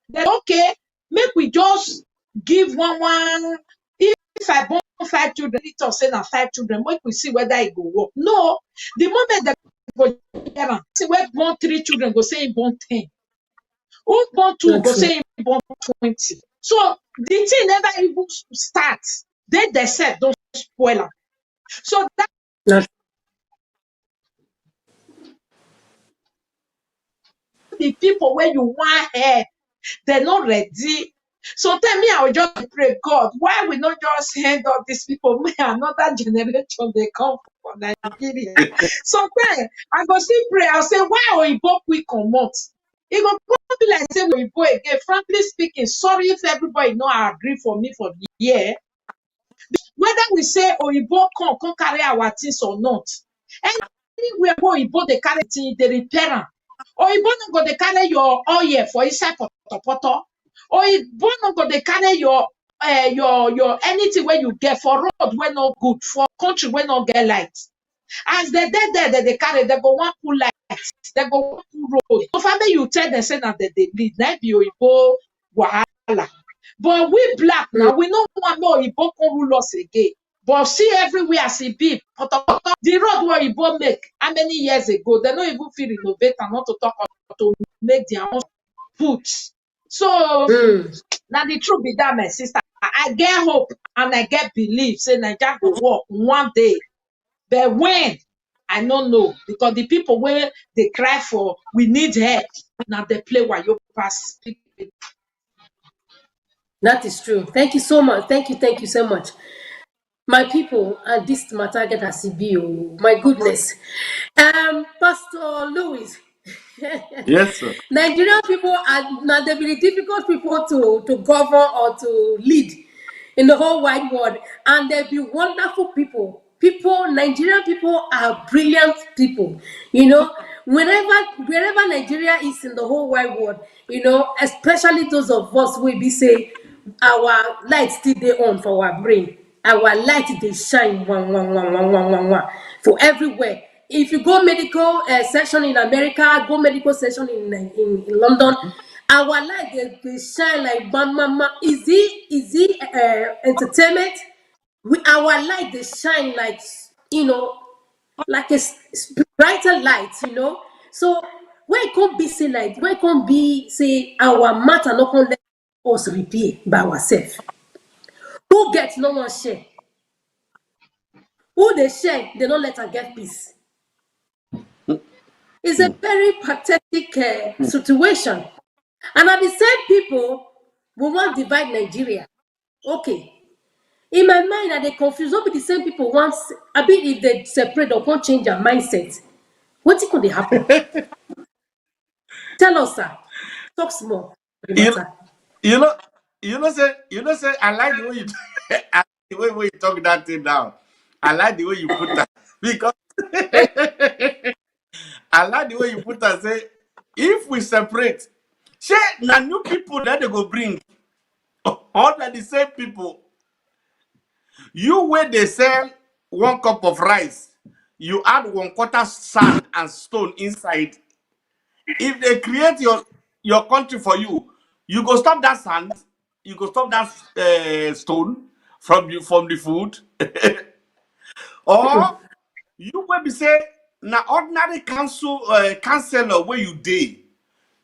then okay, make we just give one. If I born 5 children, it talk say na 5 children, make we see whether e go work. No, the moment dem go hear am, see wey born 3 children go say im born 10, who born 2 not go true. say im born 20. So the thing never even start, they themselves don spoil am. So that Not the people wey you wan help, they're not ready. So tell me, I will just pray, God, why we not just hand up these people? May another generation they come for Nigeria. Sometimes I go still pray. I'll say, why Oyibo quick comot? It go come be like say Oyibo again. Frankly speaking, sorry if everybody not agree for me for the year. Whether we say Oyibo come carry our things or not, anywhere where Oyibo they carry things, they repair am. Oyibo no go dey carry your oil for inside potopoto. Oyibo no go dey carry your anything wey you get for road wey no good, for country wey no get light. As they dey there, they carry, they go wan put light, they go wan put road. So family you tell them say na they lead, na be Oyibo wahala. But we black now, we no want make Oyibo come rule us again. But see everywhere as e be, potopoto, the road wey Oyibo make how many years ago, they no even fit renovate am, not to talk about to make their own put. So now the truth be that, my sister, I get hope and I get belief say Naija go work one day. But when, I don't know, because the people where they cry for we need help, now they play wayo pass. that is true. Thank you so much. Thank you so much. My people, and this matter get as it be. Oh, my goodness. Pastor Louis. yes, sir. Nigerian people are now they be the difficult people to govern or to lead in the whole wide world, and they be wonderful people. Nigerian people are brilliant people. Wherever Nigeria is in the whole wide world, especially those of us who be say our light still dey on for our brain. Our light dey shine for everywhere. If you go medical session in America, go medical session in London, our light dey shine like mama. Easy entertainment. Our light dey shine like like brighter light. So why it can't be say like why it can't be say our matter no can let us repair by ourselves? Who get no one share? Who they share, they don't let her get peace. It's a very pathetic situation. And at the same people, we want divide Nigeria. Okay. In my mind, are they confused? Don't be the same people once. I mean, if they separate or can't change their mindset, what could they happen? Tell us, sir. Talk small. The You, matter. you know, say, I like the way you, I like the way you talk that thing down. I like the way you put that because I like the way you put and say, if we separate, say now new people that they go bring, all that the same people. You where they sell 1 cup of rice, you add 1/4 sand and stone inside. If they create your country for you, you go stop that sand, you go stop that stone from the food, or you will be say na ordinary councillor where you dey,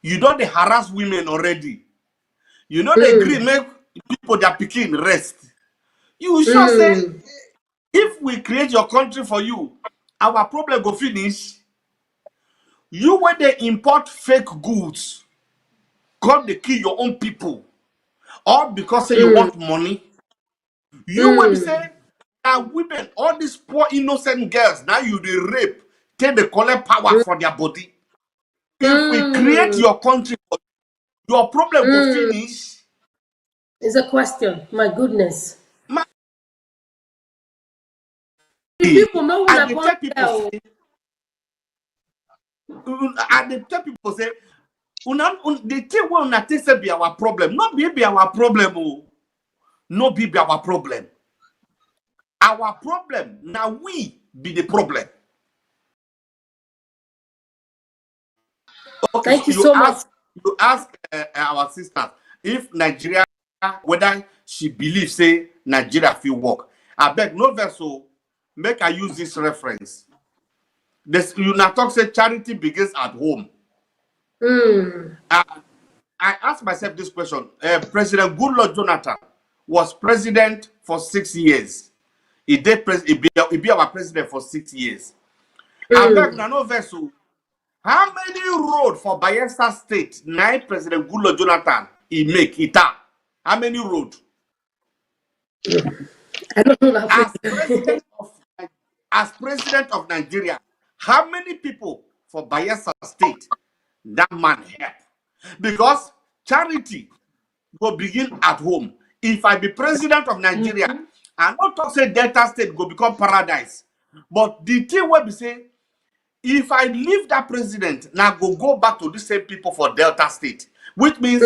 you don't dey harass women already. You know they agree make people their pikin rest. You sure say if we create your country for you, our problem go finish. You where they import fake goods, come they kill your own people, all because say you want money. You will be say now women, all these poor innocent girls, now you they rape, take the collect power for their body. If we create your country, your problem go finish. It's a question. My goodness. Man, The people know when I I dey go tell people there. say, I dey tell people say, the thing wey una take say be our problem, not be our problem, oh, no be our problem. Our problem now we be the problem. Okay, so Thank you so much. you ask our sister if Nigeria, whether she believes say Nigeria fit work. I beg no vessel make I use this reference. This you now talk say charity begins at home. I ask myself this question. President Goodluck Jonathan was president for 6 years. He be our president for 6 years. I beg no vessel. How many road for Bayelsa State now President Goodluck Jonathan he make it up? How many road? I don't know that As figure. president of Nigeria, how many people for Bayelsa State that man help? Because charity will begin at home. If I be president of Nigeria, I not talk say Delta State go become paradise. But the thing will be say, if I leave that president, now go back to the same people for Delta State, which means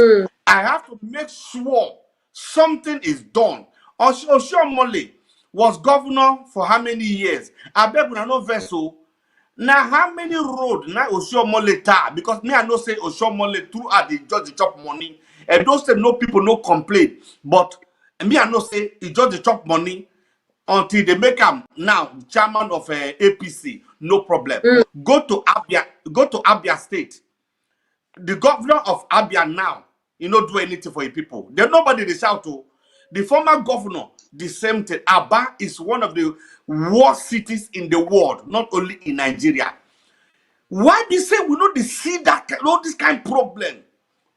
I have to make sure something is done. Oshiomhole was governor for how many years? I beg una no vessel. Now how many road now Oshiomhole tar? Because me I know say Oshiomhole throughout the judge the chop money. And those say no people no complain. But me I know say he just the chop money until they make him now chairman of APC, no problem. Go to Abia State. The governor of Abia now, he not do anything for the people. There's nobody they shout to. The former governor, the same thing. Aba is one of the worst cities in the world, not only in Nigeria. Why they say we not see that all this kind of problem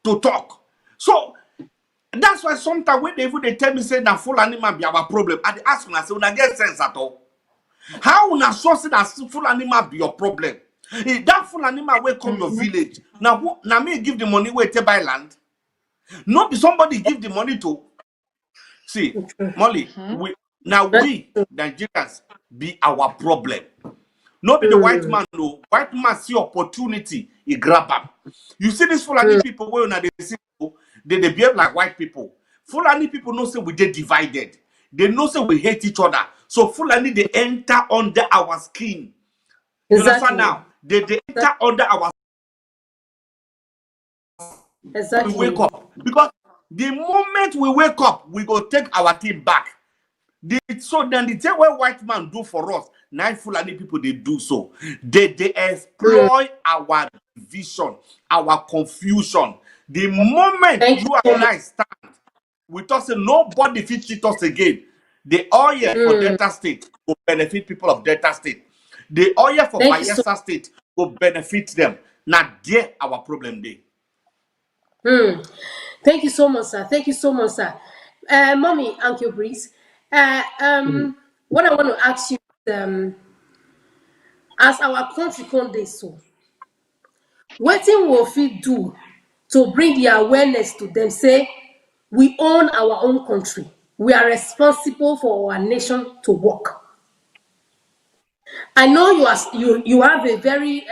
to talk? So that's why sometimes when they tell me say that full animal be our problem, I dey ask una say una get sense at all. How una sure say that full animal be your problem? If that full animal will come your village, now me give the money where to buy land. Not be somebody give the money to. See, Molly, we Nigerians be our problem. Not be the white man, no. White man see opportunity, he grab them. You see these Fulani people where they see they behave like white people. Fulani people know say we dey divided. They know say we hate each other. So Fulani they enter under our skin. You understand Exactly. now? They enter under our we Exactly. wake up. Because the moment we wake up, we go take our team back. So then the thing what white man do for us, now Fulani people they do so. They exploit our vision, our confusion. The moment Thank you you so and much. I stand, we talk say nobody fit cheat us again. The oil for Delta State will benefit people of Delta State. The oil for Thank you so Bayelsa State will benefit them. Now there our problem dey. Thank you so much, sir. Thank you so much, sir. Mommy, Uncle Breeze. What I want to ask you is, as our country come dey so, wetin we fit do to bring the awareness to them? Say we own our own country. We are responsible for our nation to work. I know you have a very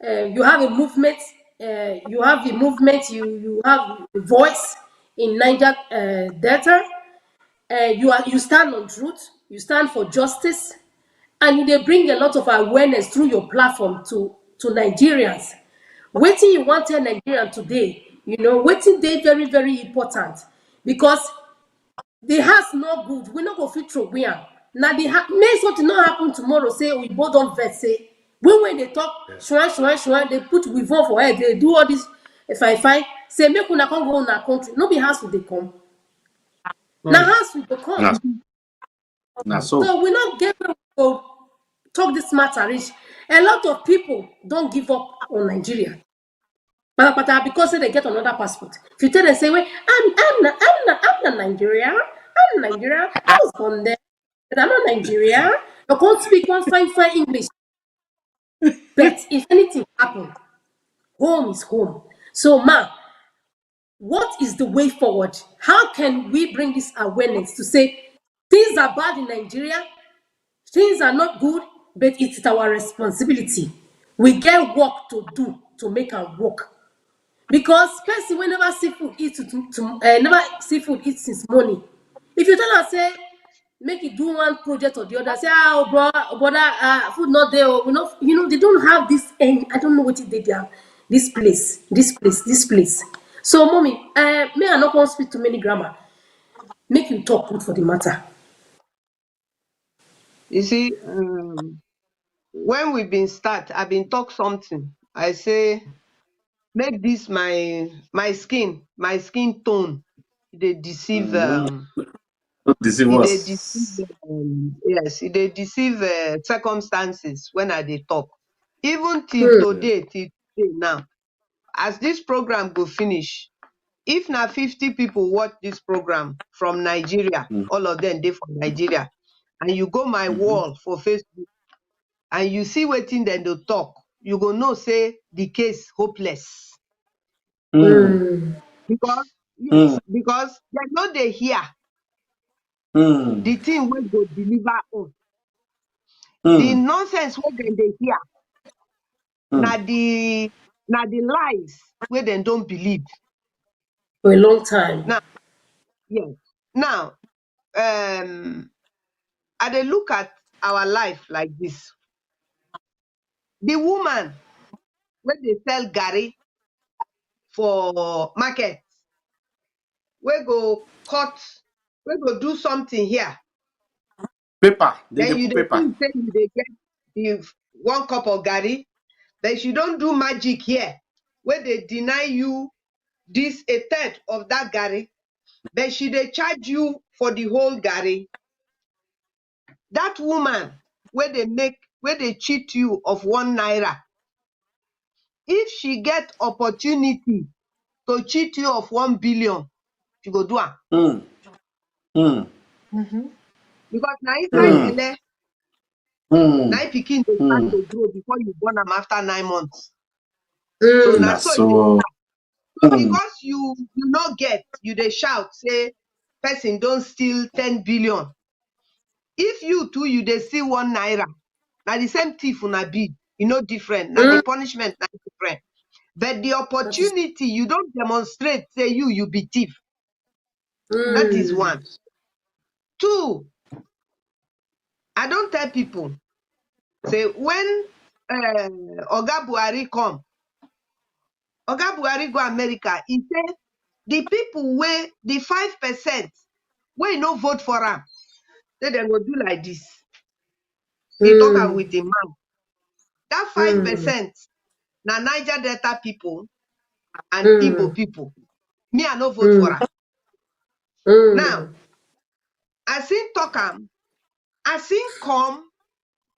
you have a movement. You have a movement. You have a voice in Niger Delta. You stand on truth. You stand for justice, and they bring a lot of awareness through your platform to Nigerians. Wetin you want tell Nigerians today, wetin dey very very important, because the house no good, we no go fit throway am. Na make something no happen tomorrow, say oyibo don vex, say when dey talk shwan dey put weavon for head, dey do all this fine fine, say make una come go una country. No be house we dey come, na Mm. house we go come. Na so. So we no get where we go talk this matter reach. A lot of people don give up on Nigeria patapata because say they get another passport. If you tell them, say, wait, I'm not Nigeria, I'm Nigeria, I was born there, but I'm not Nigeria. You can't speak one fine English. But if anything happen, home is home. So, ma, what is the way forward? How can we bring this awareness to say things are bad in Nigeria, things are not good, but it's our responsibility. We get work to do to make our work. Because person wey never see food eat never see food eat since morning. If you tell am say make e do one project or the other, say oh brother, food not there, we not, they don't have this. I don't know wetin dey there. This place. So mommy, me I no come speak too many grammar. Make you talk good for the matter. You see, when we been start, I been talk something. I say, make this my skin tone. They deceive. Don't deceive It dey us. deceive. Yes, it dey deceive circumstances when I dey talk. Even till today now, as this program go finish, if na 50 people watch this program from Nigeria, Mm. all of them dey from Nigeria, and you go my Mhm. wall for Facebook and you see wetin dem dey talk, you go know say the case hopeless. Mm. Because Mm. yes, because dem no dey hear Mm. the thing wey go deliver us. The Mm. nonsense wey dem dey hear na Mm. the lies wey dem don believe. For a long time. Now, yes. Now, I dey look at our life like this. The woman wey dey sell garri for market, wey go cut, wey go do something here, Paper. They then you put dey paper. think say you dey get the 1 cup of garri, then she don do magic here, wey dey deny you this a third of that garri, then she dey charge you for the whole garri. That woman wey dey cheat you of 1 naira, if she get opportunity to cheat you of 1 billion, she go do am. Mm. Mm. Mhm. Because na inside Mm. Mm. belle na Mm. im pikin dey start Mm. to grow before you born am after 9 months. So na Mm. Na so e dey. so. So Mm. because you no get, you dey shout say person don steal 10 billion. If you too you dey steal 1 naira, na the same thief una be. E no different. Na the Mm. punishment na different. But the That is. opportunity you don demonstrate say you be thief. That is Mm. one. Two, I don tell people say when Oga Buhari come, Oga Buhari go America, e say the people wey the 5% wey no vote for am, say dem go do like this. He talk am Mm. with im mouth. That Mm. 5% na Niger Delta people and Igbo Mm. people. Me, I no vote for Mm. am. Now, Mm. as him talk am, as him come,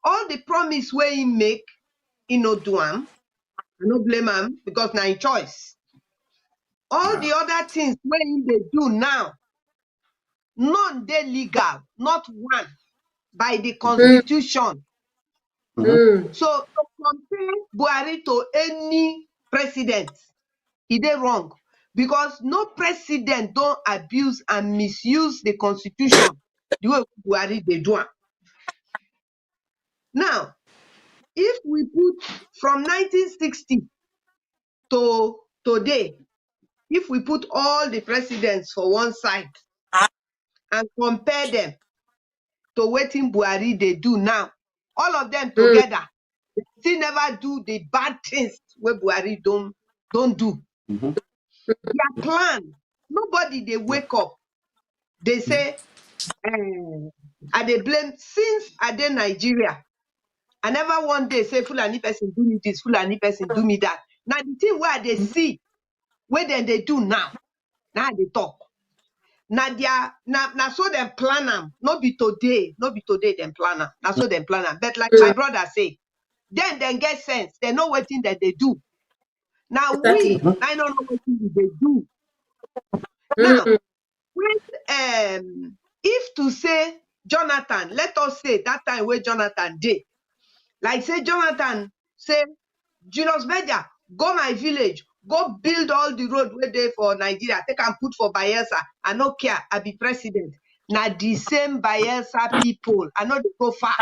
all the promise wey he make, he no do am. I no blame am because na him choice. All the other things wey he dey do now, none dey legal, not one by the Mm. constitution. Mhm. Mm. So to compare Buhari to any president, e dey wrong because no president don abuse and misuse the constitution the way Buhari dey do am. Now, if we put from 1960 to today, if we put all the presidents for one side and compare them to Wetin Buhari they do now, all of them together, they still never do the bad things where Buhari don't do. Mhm. Their plan, nobody they wake up, they say, I they blame since I dey Nigeria. I never one day say Fulani person do me this, Fulani person do me that. Now the thing where they see, where then they do now they talk. Now now so them plan them, not be today them plan them. Now so them plan them. But like my brother say, then get sense. They know what thing that they do. Now Exactly. I don't know what thing they do. Now, Mm. when if to say Jonathan, let us say that time where Jonathan did, like say Jonathan say, Julius Berger, go my village, go build all the road where they for Nigeria, take and put for Bayelsa. I no care, I be president. Now the same Bayelsa people, I know they go far.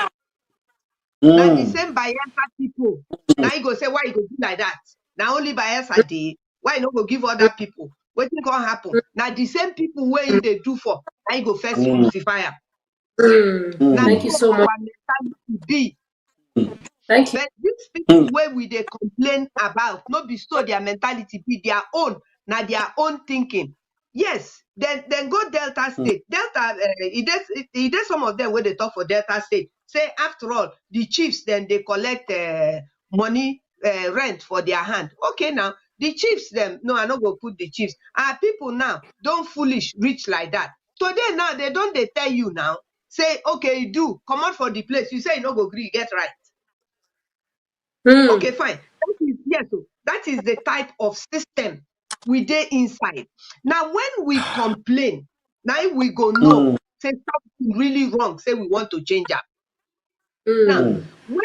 Now the same Bayelsa people. Now you go say, why you go do like that? Now only Bayelsa dey. Why you no go give other people? What think gonna happen? Now the same people where they do for, now you go first crucify am. Now Thank you so so much. our mentality be. Thank you. But these people where we they complain about, not be so their mentality be their own, now their own thinking. Yes, then go Delta State. Delta, it is some of them where they talk for Delta State. Say after all, the chiefs then they collect money rent for their hand. Okay, now the chiefs them no, I not go put the chiefs. Our people now don't foolish rich like that. Today now they tell you now. Say okay, you do come out for the place. You say you no go agree, get right. Okay, fine. That is the type of system we dey inside. Now, when we complain, now we go know, say something really wrong, say we want to change am. Now, when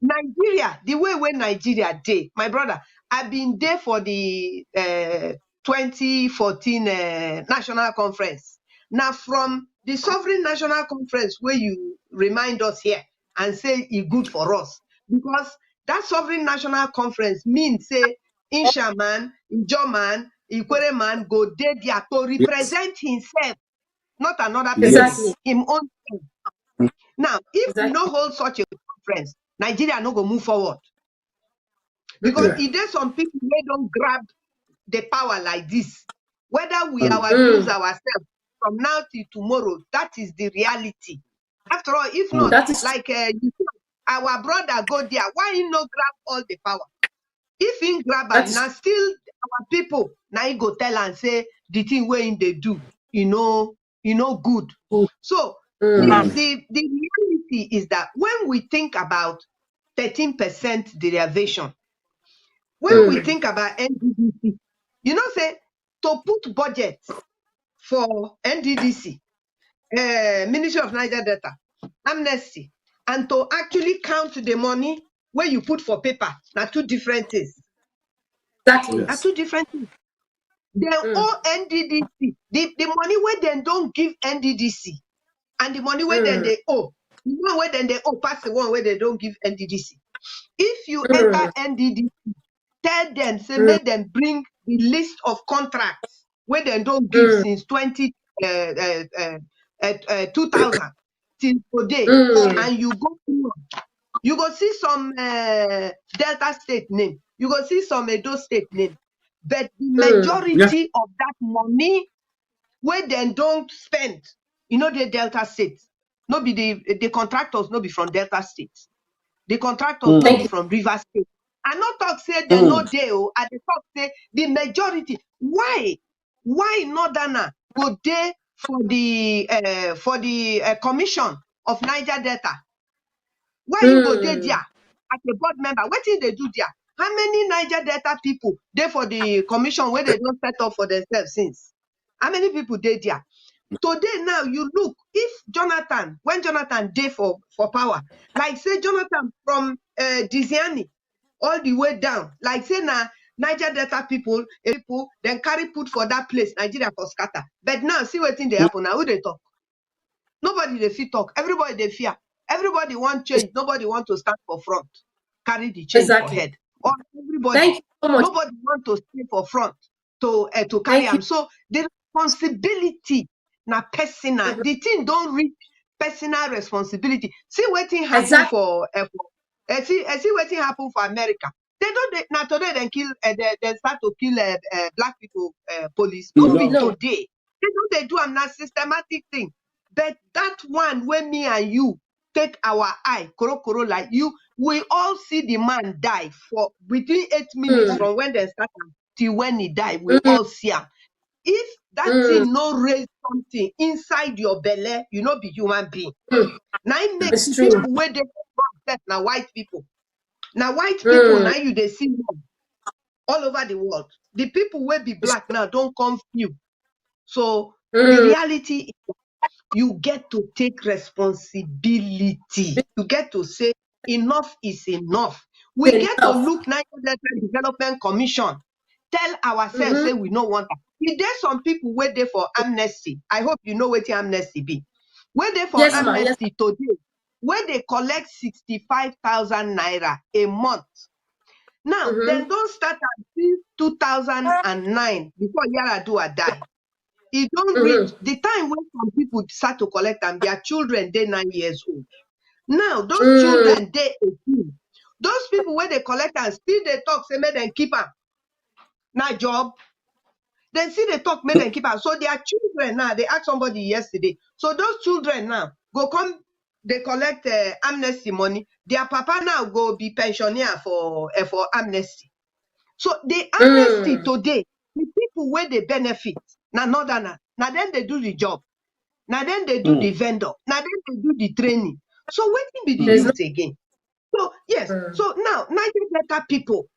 Nigeria, the way when Nigeria dey, my brother, I've been there for the 2014 national conference. Now, from the sovereign national conference where you remind us here and say it's good for us, because that sovereign national conference means say Insha man, Ijo man, Ikwere man go there to represent himself, not another person, Exactly. him own self. Now, if we Exactly. no hold such a conference, Nigeria no go move forward. Because if there's some people who don't grab the power like this, whether we lose ourselves from now till tomorrow, that is the reality. After all, if not, That is like you said, our brother go there, why he no grab all the power? If he grab that am, is now still our people, now he go tell and say the thing where they do, good. good. So the reality is that when we think about 13% derivation, when we think about NDDC, say to put budget for NDDC, Ministry of Niger Delta, amnesty, and to actually count the money where you put for paper, now two different things. Exactly. Are two different things. They owe NDDC. The money where they don't give NDDC and the money where then they owe. The one where then they owe pass the one where they don't give NDDC. If you enter NDDC, tell them, say, make them bring the list of contracts where they don't give since 2000 till today, and you go through, you go see some Delta State name, you go see some Edo State name, but the majority of that money where they don't spend, the Delta State, no be the contractors, no be from Delta State. The contractors no be from River State. I not talk say they no dey o. I dey talk say the majority. Why Northerner go dey for the commission of Niger Delta? Why you go dey there as a board member? Wetin they do there? How many Niger Delta people dey for the commission where they don't set up for themselves since? How many people dey there? Today now you look, if when Jonathan dey for power, like say Jonathan from Diziani all the way down, like say now Niger Delta people then carry put for that place, Nigeria for scatter. But now see what thing they happen now, who they talk? Nobody they fit talk, everybody they fear. Everybody want change. Nobody want to stand for front, carry the change for Exactly. head. Or everybody, Thank you so much. nobody want to stand for front to carry Thank you. them. So the responsibility na personal. The thing don't reach personal responsibility. See wetin happen Exactly. see wetin happen for America. They don't now today they kill they start to kill black people police. No be No. today. They do am na systematic thing. But that one when me and you take our eye, koro like you, we all see the man die for between 8 minutes from when they start till when he die. We all see him. If that thing no raise something inside your belly, you no be human being. Now it make It's the true. people where they now white people. Now white people now you they see all over the world. The people where be black now don't come few. So the reality is you get to take responsibility. You get to say enough is enough. We get to Enough. look Nigeria Development Commission. Tell ourselves, say we no want that. If there's some people wait there for amnesty, I hope you know what amnesty be. Wait there for Yes, ma. Yes. amnesty today, where they collect 65,000 naira a month. Now, then don't start at 2009 before Yaradua die. It don't reach the time when some people start to collect them, their children, they're 9 years old. Now, those children, they 18. Those people where they collect and still they talk, say, make them keep them. Now, job. Then see they talk, make them keep them. So their children now, they asked somebody yesterday. So those children now go come, they collect amnesty money. Their papa now go be pensioner for amnesty. So the amnesty today, the people where they benefit, now northerner, now then they do the job. Now then they do the vendor. Now then they do the training. So waiting be the There's youth again. So yes. So now Niger people,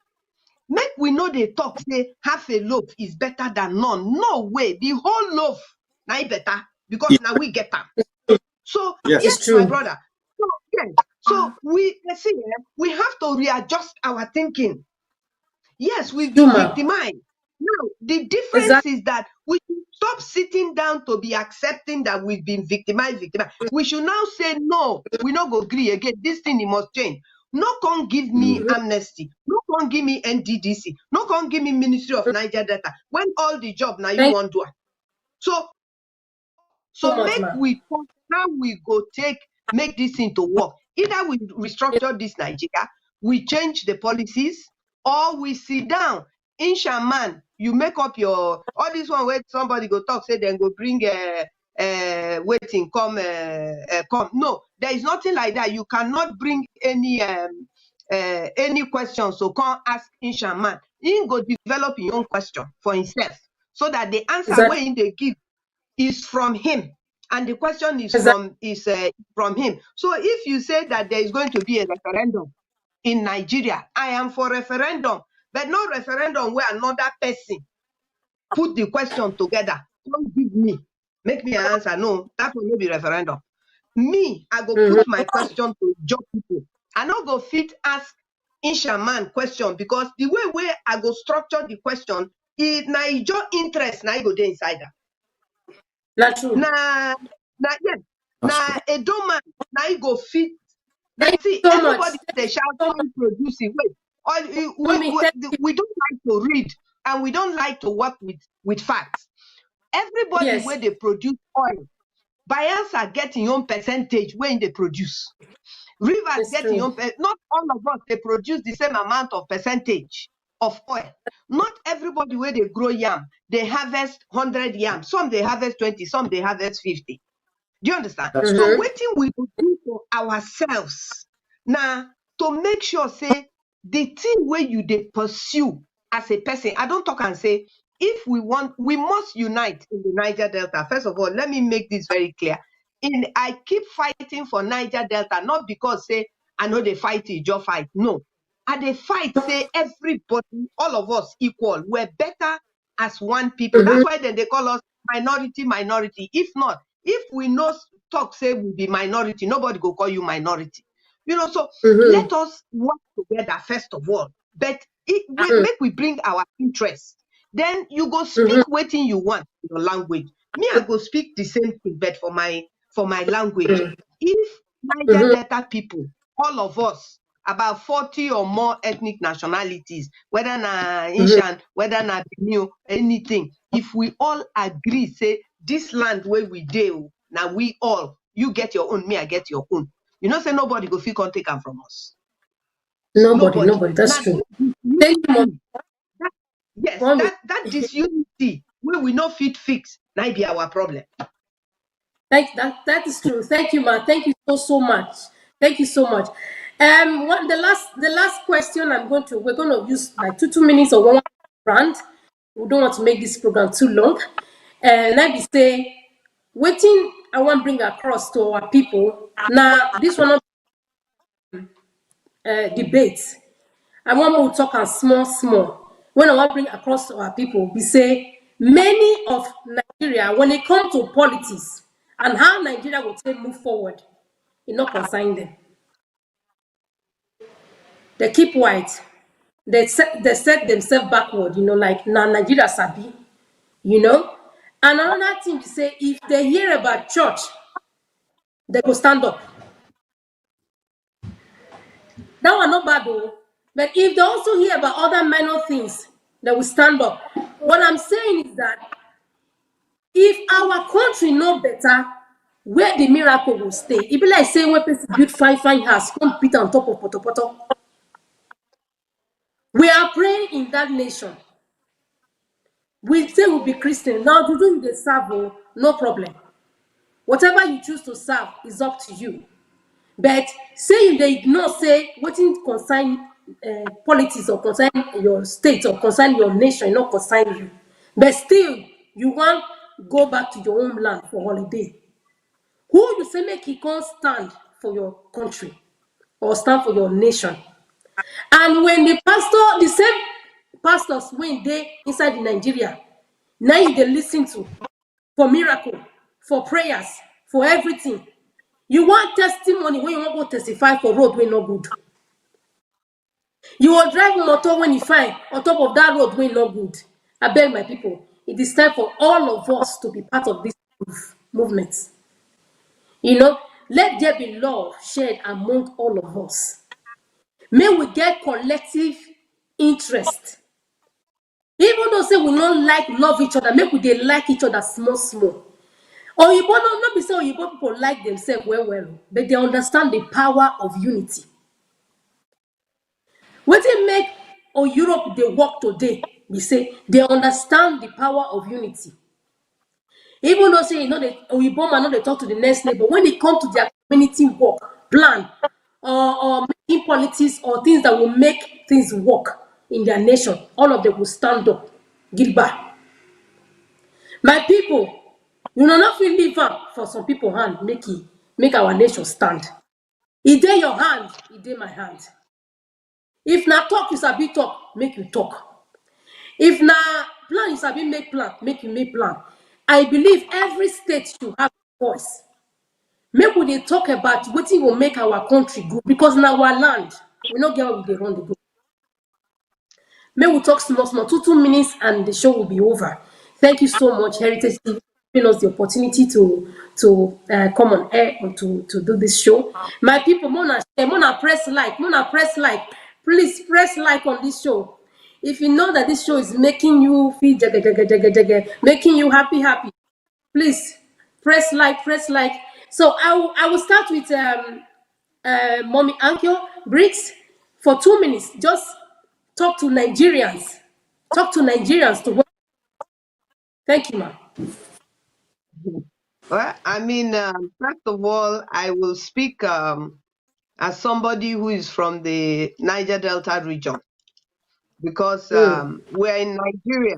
make we know they talk say half a loaf is better than none. No way. The whole loaf now better because now we get them. So yes, true. my brother. So yes. So we see we have to readjust our thinking. Yes, we've been victimized. Now, the difference is that we should stop sitting down to be accepting that we've been victimized. We should now say, no, we not go agree again. This thing it must change. No can give me amnesty. No can give me NDDC. No can give me Ministry of Niger Delta. When all the job now you want to do. So much, make ma. we talk how we go make this thing to work. Either we restructure this Nigeria, we change the policies, or we sit down. In Shaman, you make up your all this one where somebody go talk, say then go bring Wetin come. No, there is nothing like that. You cannot bring any questions, so come ask in Shaman. He go develop your own question for himself, so that the answer where they give is from him, and the question is from him. So if you say that there is going to be a referendum in Nigeria, I am for referendum, but no referendum where another person put the question together. Don't give me, make me an answer. No, that will not be referendum. Me, I go put my question to job people. I not go fit ask Inshaman question because the way where I go structure the question is na your interest na go there inside that. Not true. Yes. Now Edo man, now you go fit. Then see so everybody much. they shout producing. Wait, we don't like to read and we don't like to work with facts. Everybody where they produce oil, Bayelsa getting your own percentage when they produce. Rivers getting your own, not all of us they produce the same amount of percentage of oil. Not everybody where they grow yam, they harvest 100 yam. Some they harvest 20, some they harvest 50. Do you understand? So waiting we will do for ourselves now to make sure say the thing where you they pursue as a person. I don't talk and say if we want, we must unite in the Niger Delta. First of all, let me make this very clear. I keep fighting for Niger Delta, not because say I know they fight it, just fight. No. And they fight, say everybody, all of us equal. We're better as one people. That's why then they call us minority. If not, if we know talk say we be minority, nobody go call you minority. So let us work together first of all. But make we bring our interest. Then you go speak wetin you want in your language. Me, I go speak the same thing, but for my language. If Niger Delta people, all of us, about 40 or more ethnic nationalities, whether na Ishan, whether na Benue, anything, if we all agree, say, this land where we do, now we all, you get your own, me, I get your own. You know, say nobody go feel can take them from us. Nobody. That's Now, true. that Thank you, disunity, that, yes, mommy. that disunity where we no fit fix, now be our problem. That is true. Thank you, ma. Thank you so much. Thank you so much. What the last question we're going to use like 2 minutes or one round. We don't want to make this program too long. And let me say, waiting. I want to bring across to our people now. This one debate. I want more talk and small. When I want to bring across to our people, we say many of Nigeria, when it comes to politics and how Nigeria will take move forward, it not concern them. They keep white. They set themselves backward, like na Nigeria sabi, And another thing to say, if they hear about church, they go stand up. That one not bad though. But if they also hear about other minor things, they will stand up. What I'm saying is that if our country know better, where the miracle will stay. It be like saying when person build fine house, come put on top of poto. We are praying in that nation. We say we'll be Christian. Now to do the serve, no problem. Whatever you choose to serve is up to you. But say they ignore, say wetin concern politics or concern your state or concern your nation, not concern you. But still, you want go back to your own land for holiday. Who you say make he can't stand for your country or stand for your nation? And when the same pastors when they inside the Nigeria, now you dey lis ten to for miracle, for prayers, for everything. You want testimony when you want go testify for road wey no good. You will drive motor when you find on top of that road wey no good. I beg my people, it is time for all of us to be part of this movement. Let there be love shared among all of us. May we get collective interest. Even though say we not love each other, make we dey like each other small. Oyibo no be say Oyibo people like themselves well, but they understand the power of unity. Wetin make Europe dey work today be say they understand the power of unity. Even though say Oyibo man no dey talk to the next neighbor, when it come to their community work, plan, or making politics or things that will make things work in their nation, all of them will stand up, give back. My people, you know not fit leave am for some people hand make our nation stand. E dey your hand, e dey my hand. If na talk you sabi talk, make you talk. If na plan you sabi make plan, make you make plan. I believe every state should have a voice. Make we dey talk about wetin go make our country good because na our land. We no get where we dey run the go. May we talk small, 2 minutes, and the show will be over. Thank you so much, Heritage TV, for giving us the opportunity to come on air and to do this show. My people, Mona press like, please press like on this show. If you know that this show is making you feel making you happy, please press like. So I will start with Mommy Ankyo Briggs for 2 minutes. Just talk to Nigerians. Thank you, ma'am. Well, I mean, first of all, I will speak as somebody who is from the Niger Delta region because we're in Nigeria,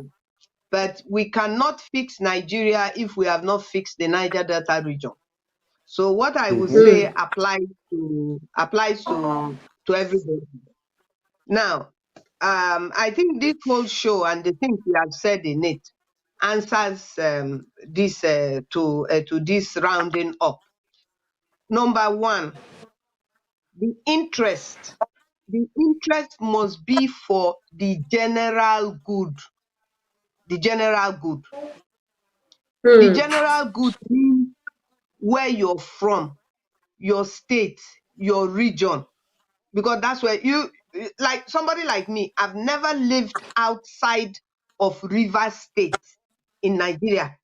but we cannot fix Nigeria if we have not fixed the Niger Delta region. So what I will say applies to everybody. Now, I think this whole show and the things we have said in it answers this to this rounding up. Number one, the interest must be for the general good. The general good. The general good means where you're from. your state, your region, because that's where you, like somebody like me, I've never lived outside of Rivers State in Nigeria.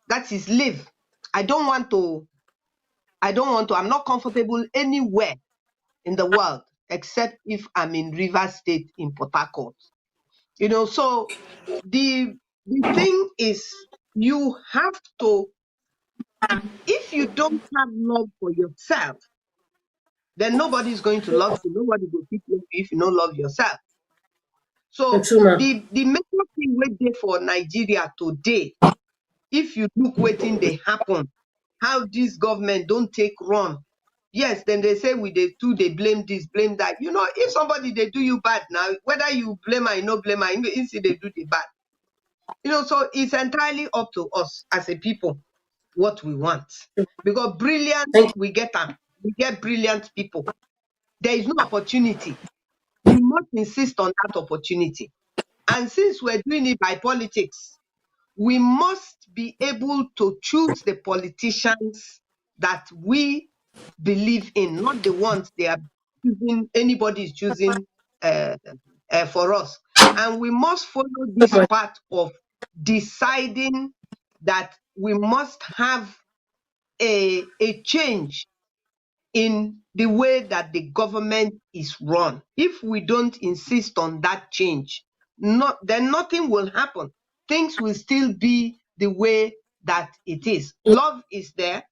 That is live. I don't want to, I'm not comfortable anywhere in the world except if I'm in Rivers State in Port Harcourt. So the thing is, you have to, if you don't have love for yourself, then nobody's going to love you. Nobody will keep you if you don't love yourself. So True, ma. the major thing wey dey for Nigeria today, if you look wetin dey happen, how this government don't take run. Yes, then they say we they blame this, blame that. If somebody they do you bad now, whether you blame her, you no blame her, you see they do the bad. So it's entirely up to us as a people what we want. Because brilliant, Thank you. we get them. We get brilliant people. There is no opportunity. We must insist on that opportunity. And since we're doing it by politics, we must be able to choose the politicians that we believe in, not the ones they are choosing, anybody is choosing for us. And we must follow this part of deciding that we must have a change in the way that the government is run. If we don't insist on that change, then nothing will happen. Things will still be the way that it is. Love is there,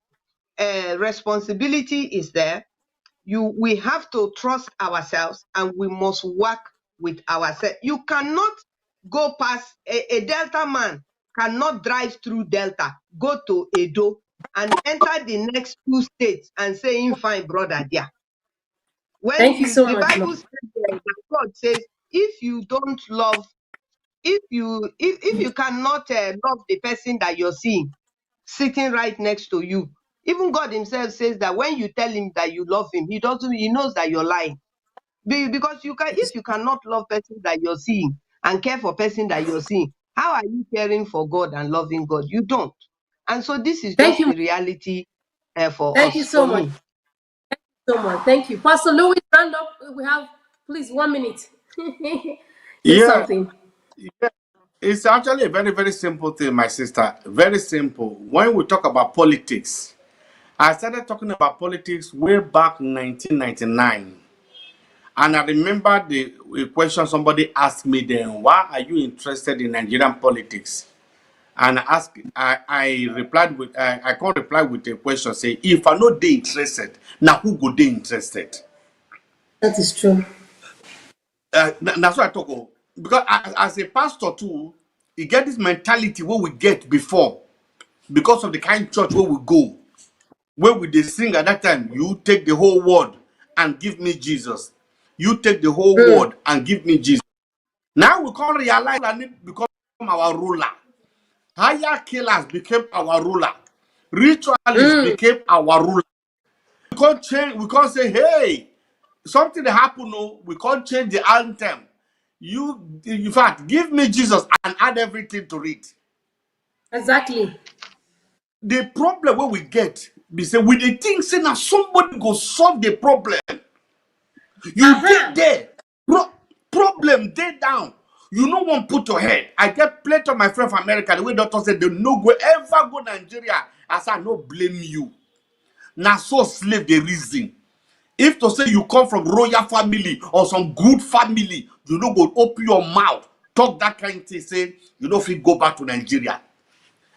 responsibility is there. We have to trust ourselves, and we must work with ourselves. You cannot go past a Delta man cannot drive through Delta, go to Edo, and enter the next 2 states and say, "In fine, brother, there." When Thank you so the much, ma. Bible says that God says, if you don't love, if you cannot love the person that you're seeing sitting right next to you, even God Himself says that when you tell Him that you love Him, He knows that you're lying. Because if you cannot love person that you're seeing and care for person that you're seeing, how are you caring for God and loving God? You don't. And so this is Thank just you. the reality for Thank you us, so for much. me. So much. Thank you. Pastor Louis, stand up. We have, please, 1 minute. Say Yeah, something. it's actually a very, very simple thing, my sister. Very simple. When we talk about politics, I started talking about politics way back in 1999. And I remember the question somebody asked me then, why are you interested in Nigerian politics? And I replied with, I can't reply with a question, say, if I know they interested, now who go they interested? That is true. That's what I talk about. Because as a pastor too, you get this mentality what we get before, because of the kind of church where we go, where we they sing at that time, you take the whole word and give me Jesus. You take the whole Mm, word and give me Jesus. Now we can't realize and it become our ruler. Higher killers became our ruler. Ritualists mm, became our ruler. We can't change, we can't say, hey, something that happened, no, we can't change the anthem. You, in fact, give me Jesus and add everything to it. exactly. The problem where we get, we say, with the thing, say now somebody go solve the problem. You did Uh-huh. there. Problem day down. You no one put your head. I get plenty of my friend from America. The way doctor said they no go ever go Nigeria. I said, I no blame you. Now so slave the reason. If to say you come from royal family or some good family, you no go open your mouth, talk that kind of thing, say you know if you go back to Nigeria.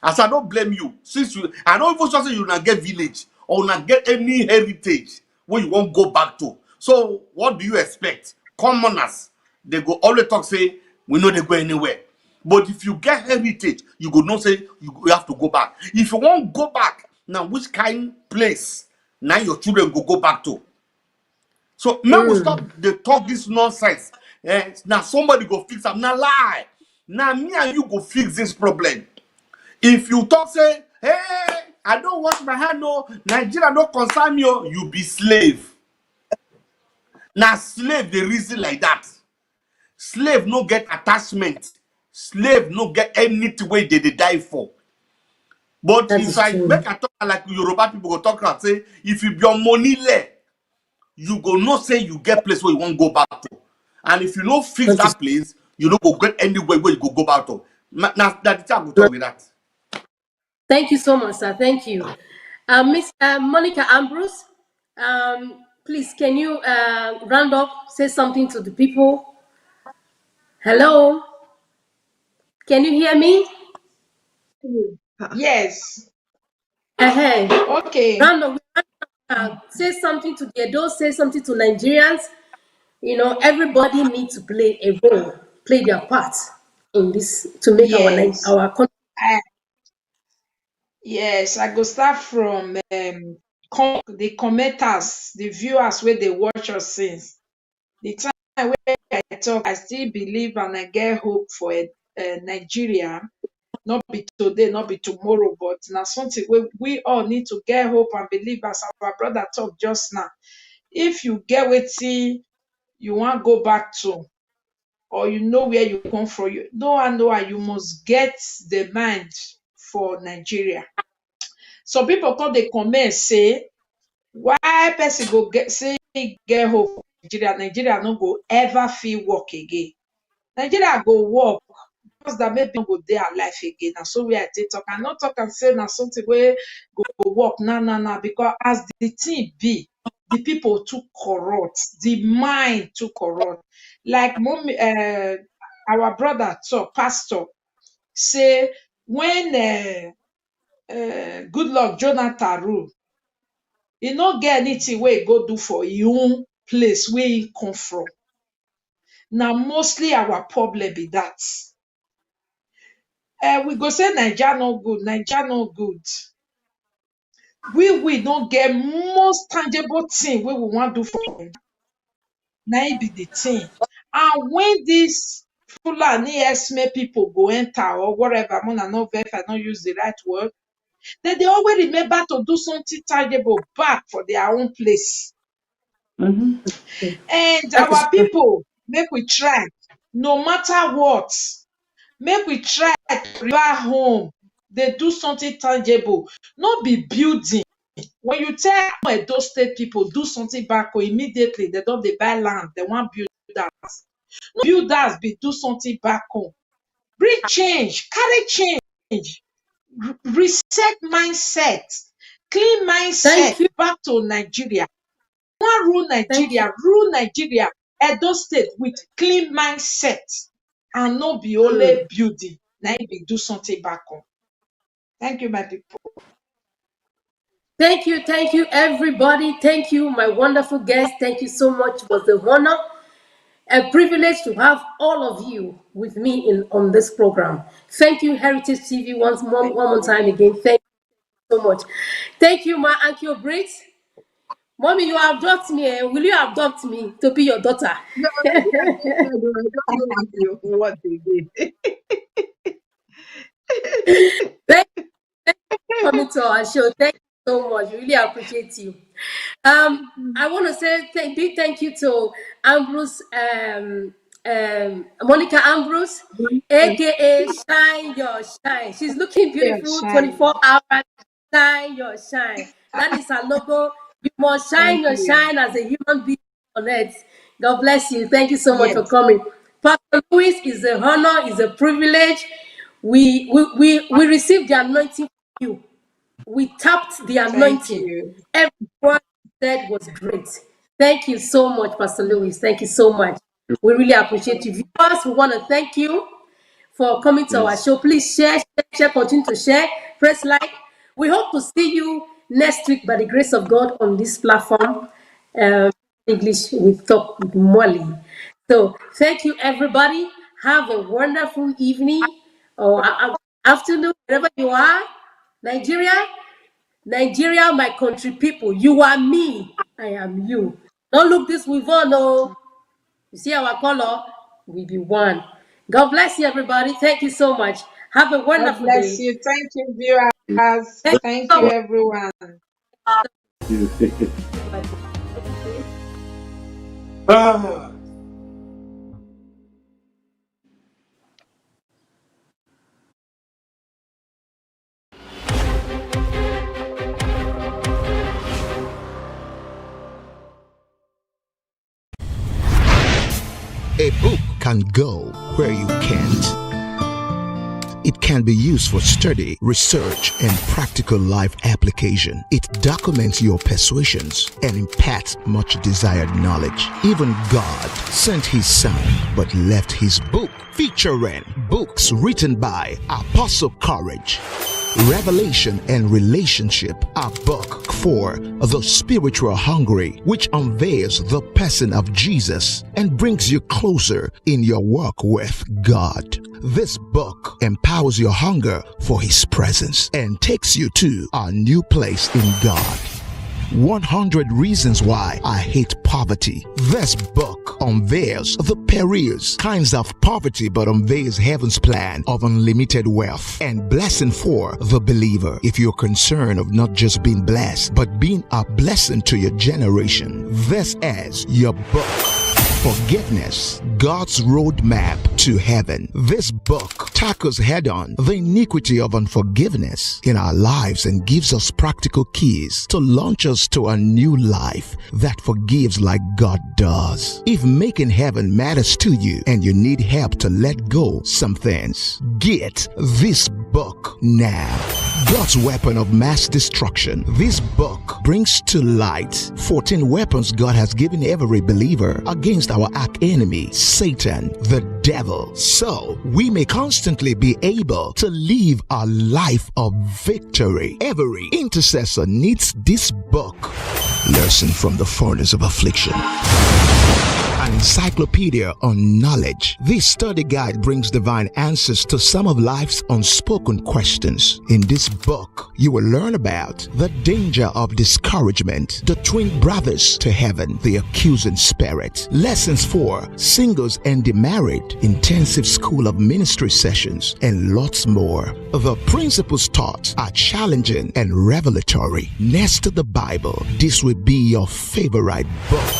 As I don't blame you, since I don't even say you not get village or not get any heritage where you won't go back to. So what do you expect? Commoners, they go always talk say we know they go anywhere. But if you get heritage, you go not say you have to go back. If you won't go back, now which kind place now your children go back to? So now we stop Mm, the talk this nonsense. Now somebody go fix them. Now lie. Now me and you go fix this problem. If you talk say, hey, I don't wash my hand, no, Nigeria don't concern me, oh, you be slave. Now slave the reason like that. Slave no get attachment. Slave no get anything way they die for. But That if is I true. make a talk like Yoruba people go talk and say, if you be your money less, you go no say you get place where you won't go back to. And if you no fix That is that place, you no go get anywhere where you go back to. Now that the chat go true. talk with that. Thank you so much, sir. Thank you. Miss Monica Ambrose, please, can you round up, say something to the people? Hello? Can you hear me? Yes. Uh-huh. Okay. Round up. Say something to the adults, say something to Nigerians. Everybody needs to play a role, play their part in this to make Yes. our country. I, yes. I go start from the commenters, the viewers where they watch us since. The time where I talk, I still believe and I get hope for Nigeria. Not be today, not be tomorrow, but now something we all need to get hope and believe, as our brother talked just now. If you get wetin you want go back to, or you know where you come from, you must get the mind for Nigeria. Some people come dey comment say, why person go get say get hope for Nigeria no go ever fit work again. Nigeria go work, just that maybe no go dey alive again. Na so wey I take talk. I no talk am say na something wey go work now, because as the thing be, the people too corrupt, the mind too corrupt. Like our brother talk, pastor, say when good luck Jonathan rule, e no get anything wey e go do for e own place wey e come from. Na mostly our problem be that. We go say Naija no good, Naija no good. We don't get most tangible thing wey we wan do for Naija. Na it be the thing. And when this Fulani esme people go enter or whatever, Mona no vex, I don't use the right word, they always remember to do something tangible back for their own place. Mhm. And That is our true. people, make we try, no matter what, make we try to repair home. They do something tangible, not be building. When you tell Edo State people do something back home, immediately they don't dey buy land, they want build house. No build house, be do something back home. Bring change, carry change, reset mindset, clean Thank mindset you. back to Nigeria. One Thank you. rule Nigeria, Edo State with clean mindset, and no be Mm. only building. Now be do something back home. Thank you, my people. Thank you, everybody. Thank you, my wonderful guest. Thank you so much. It was a honor, a privilege to have all of you with me in on this program. Thank you, Heritage TV, Thank one more time you. again. Thank you so much. Thank you, my Uncle Brit. Mommy, you adopt me. Will you adopt me to be your daughter? No, that's what I just said. Oh, I don't know what you want again. Thank coming to our show. Thank you so much. Really appreciate you. I want to say big thank you to Ambrose, Monica Ambrose, aka Shine Your Shine. She's looking Yeah, beautiful shine. 24 hours. Shine Your Shine. That is her logo. You must shine Thank your you. shine as a human being on earth. God bless you. Thank you so much for Yes. coming. Pastor Louis is a honor, is a privilege. We received the anointing from you. We tapped the Thank anointing. you. Everyone said was great. Thank you so much, Pastor Lewis. Thank you so much. We really appreciate you. Viewers, we want to thank you for coming to our Yes. show. Please share, continue to share, press like. We hope to see you next week by the grace of God on this platform. Um, English with Talk with Molly. So thank you, everybody. Have a wonderful evening or afternoon, wherever you are. Nigeria, my country people. You are me. I am you. Don't look this with on, no. You see our color? We be one. God bless you, everybody. Thank you so much. Have a God wonderful bless day. you. Thank you, viewers. Thank Thank you so you, much. everyone. Ah. A book can go where you can't. It can be used for study, research, and practical life application. It documents your persuasions and imparts much desired knowledge. Even God sent His Son, but left His book featuring books written by Apostle Courage, Revelation and Relationship, a book for the spiritual hungry, which unveils the person of Jesus and brings you closer in your walk with God. This book empowers your hunger for His presence and takes you to a new place in God. 100 Reasons Why I Hate Poverty. This book unveils the perilous kinds of poverty but unveils heaven's plan of unlimited wealth and blessing for the believer. If you're concerned of not just being blessed but being a blessing to your generation, this is your book. Forgiveness, God's Roadmap to Heaven. This book tackles head-on the iniquity of unforgiveness in our lives and gives us practical keys to launch us to a new life that forgives like God does. If making heaven matters to you and you need help to let go some things, get this book now. God's Weapon of Mass Destruction. This book brings to light 14 weapons God has given every believer against our arch-enemy, Satan, the devil, so we may constantly be able to live a life of victory. Every intercessor needs this book. Lesson from the Furnace of Affliction. An encyclopedia on knowledge. This study guide brings divine answers to some of life's unspoken questions. In this book, you will learn about the danger of discouragement, the twin brothers to heaven, the accusing spirit, lessons for singles and the married, intensive school of ministry sessions, and lots more. The principles taught are challenging and revelatory. Next to the Bible, this will be your favorite book.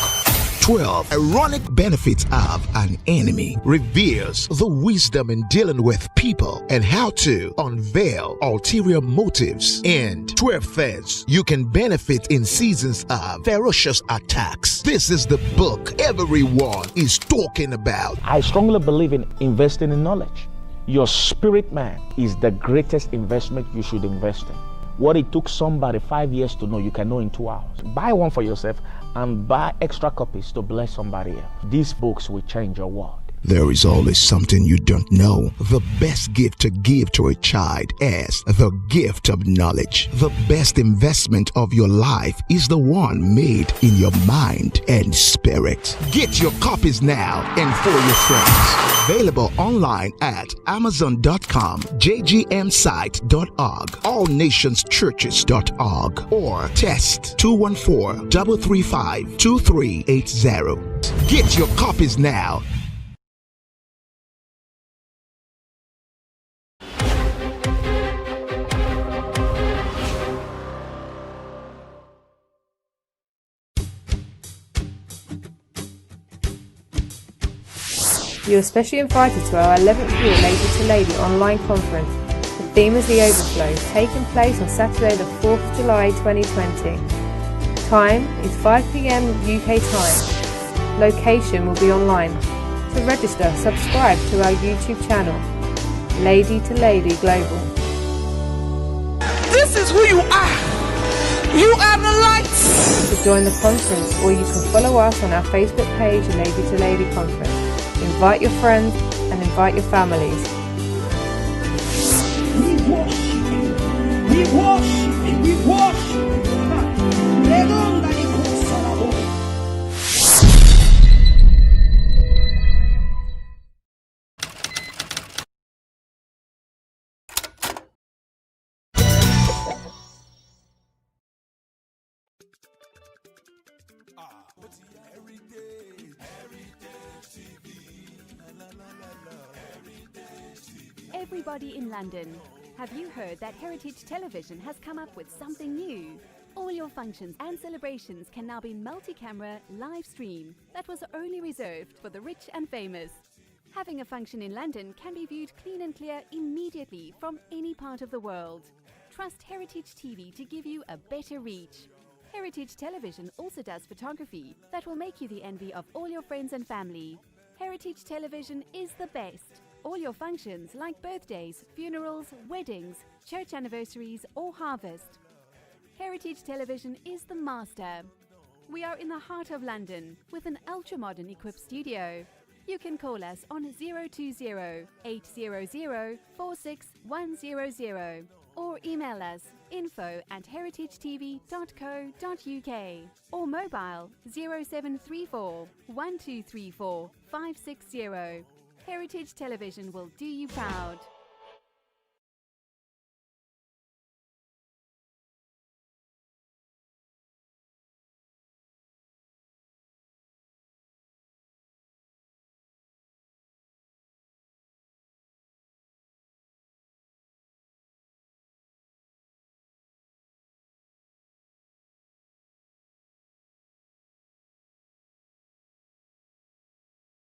12 Ironic Benefits of an Enemy reveals the wisdom in dealing with people and how to unveil ulterior motives, and 12 things you can benefit in seasons of ferocious attacks. This is the book everyone is talking about. I strongly believe in investing in knowledge. Your spirit man is the greatest investment you should invest in. What it took somebody 5 years to know, you can know in 2 hours. Buy one for yourself and buy extra copies to bless somebody else. These books will change your world. There is always something you don't know. The best gift to give to a child is the gift of knowledge. The best investment of your life is the one made in your mind and spirit. Get your copies now and for your friends. Available online at Amazon.com, JGMsite.org, AllNationsChurches.org, or text 214-335-2380. Get your copies now. You are specially invited to our 11th year Lady to Lady online conference. The theme is the Overflow, taking place on Saturday the 4th of July 2020. Time is 5 p.m. UK time. Location will be online. To register, subscribe to our YouTube channel, Lady to Lady Global. This is who you are. You are the light. To join the conference, or you can follow us on our Facebook page, Lady to Lady Conference. Invite your friends and invite your families. We worship you. We worship you. We worship you. Everybody in London, have you heard that Heritage Television has come up with something new? All your functions and celebrations can now be multi-camera live stream that was only reserved for the rich and famous. Having a function in London can be viewed clean and clear immediately from any part of the world. Trust Heritage TV to give you a better reach. Heritage Television also does photography that will make you the envy of all your friends and family. Heritage Television is the best. All your functions like birthdays, funerals, weddings, church anniversaries or harvest. Heritage Television is the master. We are in the heart of London with an ultra-modern equipped studio. You can call us on 020-800-46100 or email us info@heritagetv.co.uk or mobile 0734 1234 560. Heritage Television will do you proud.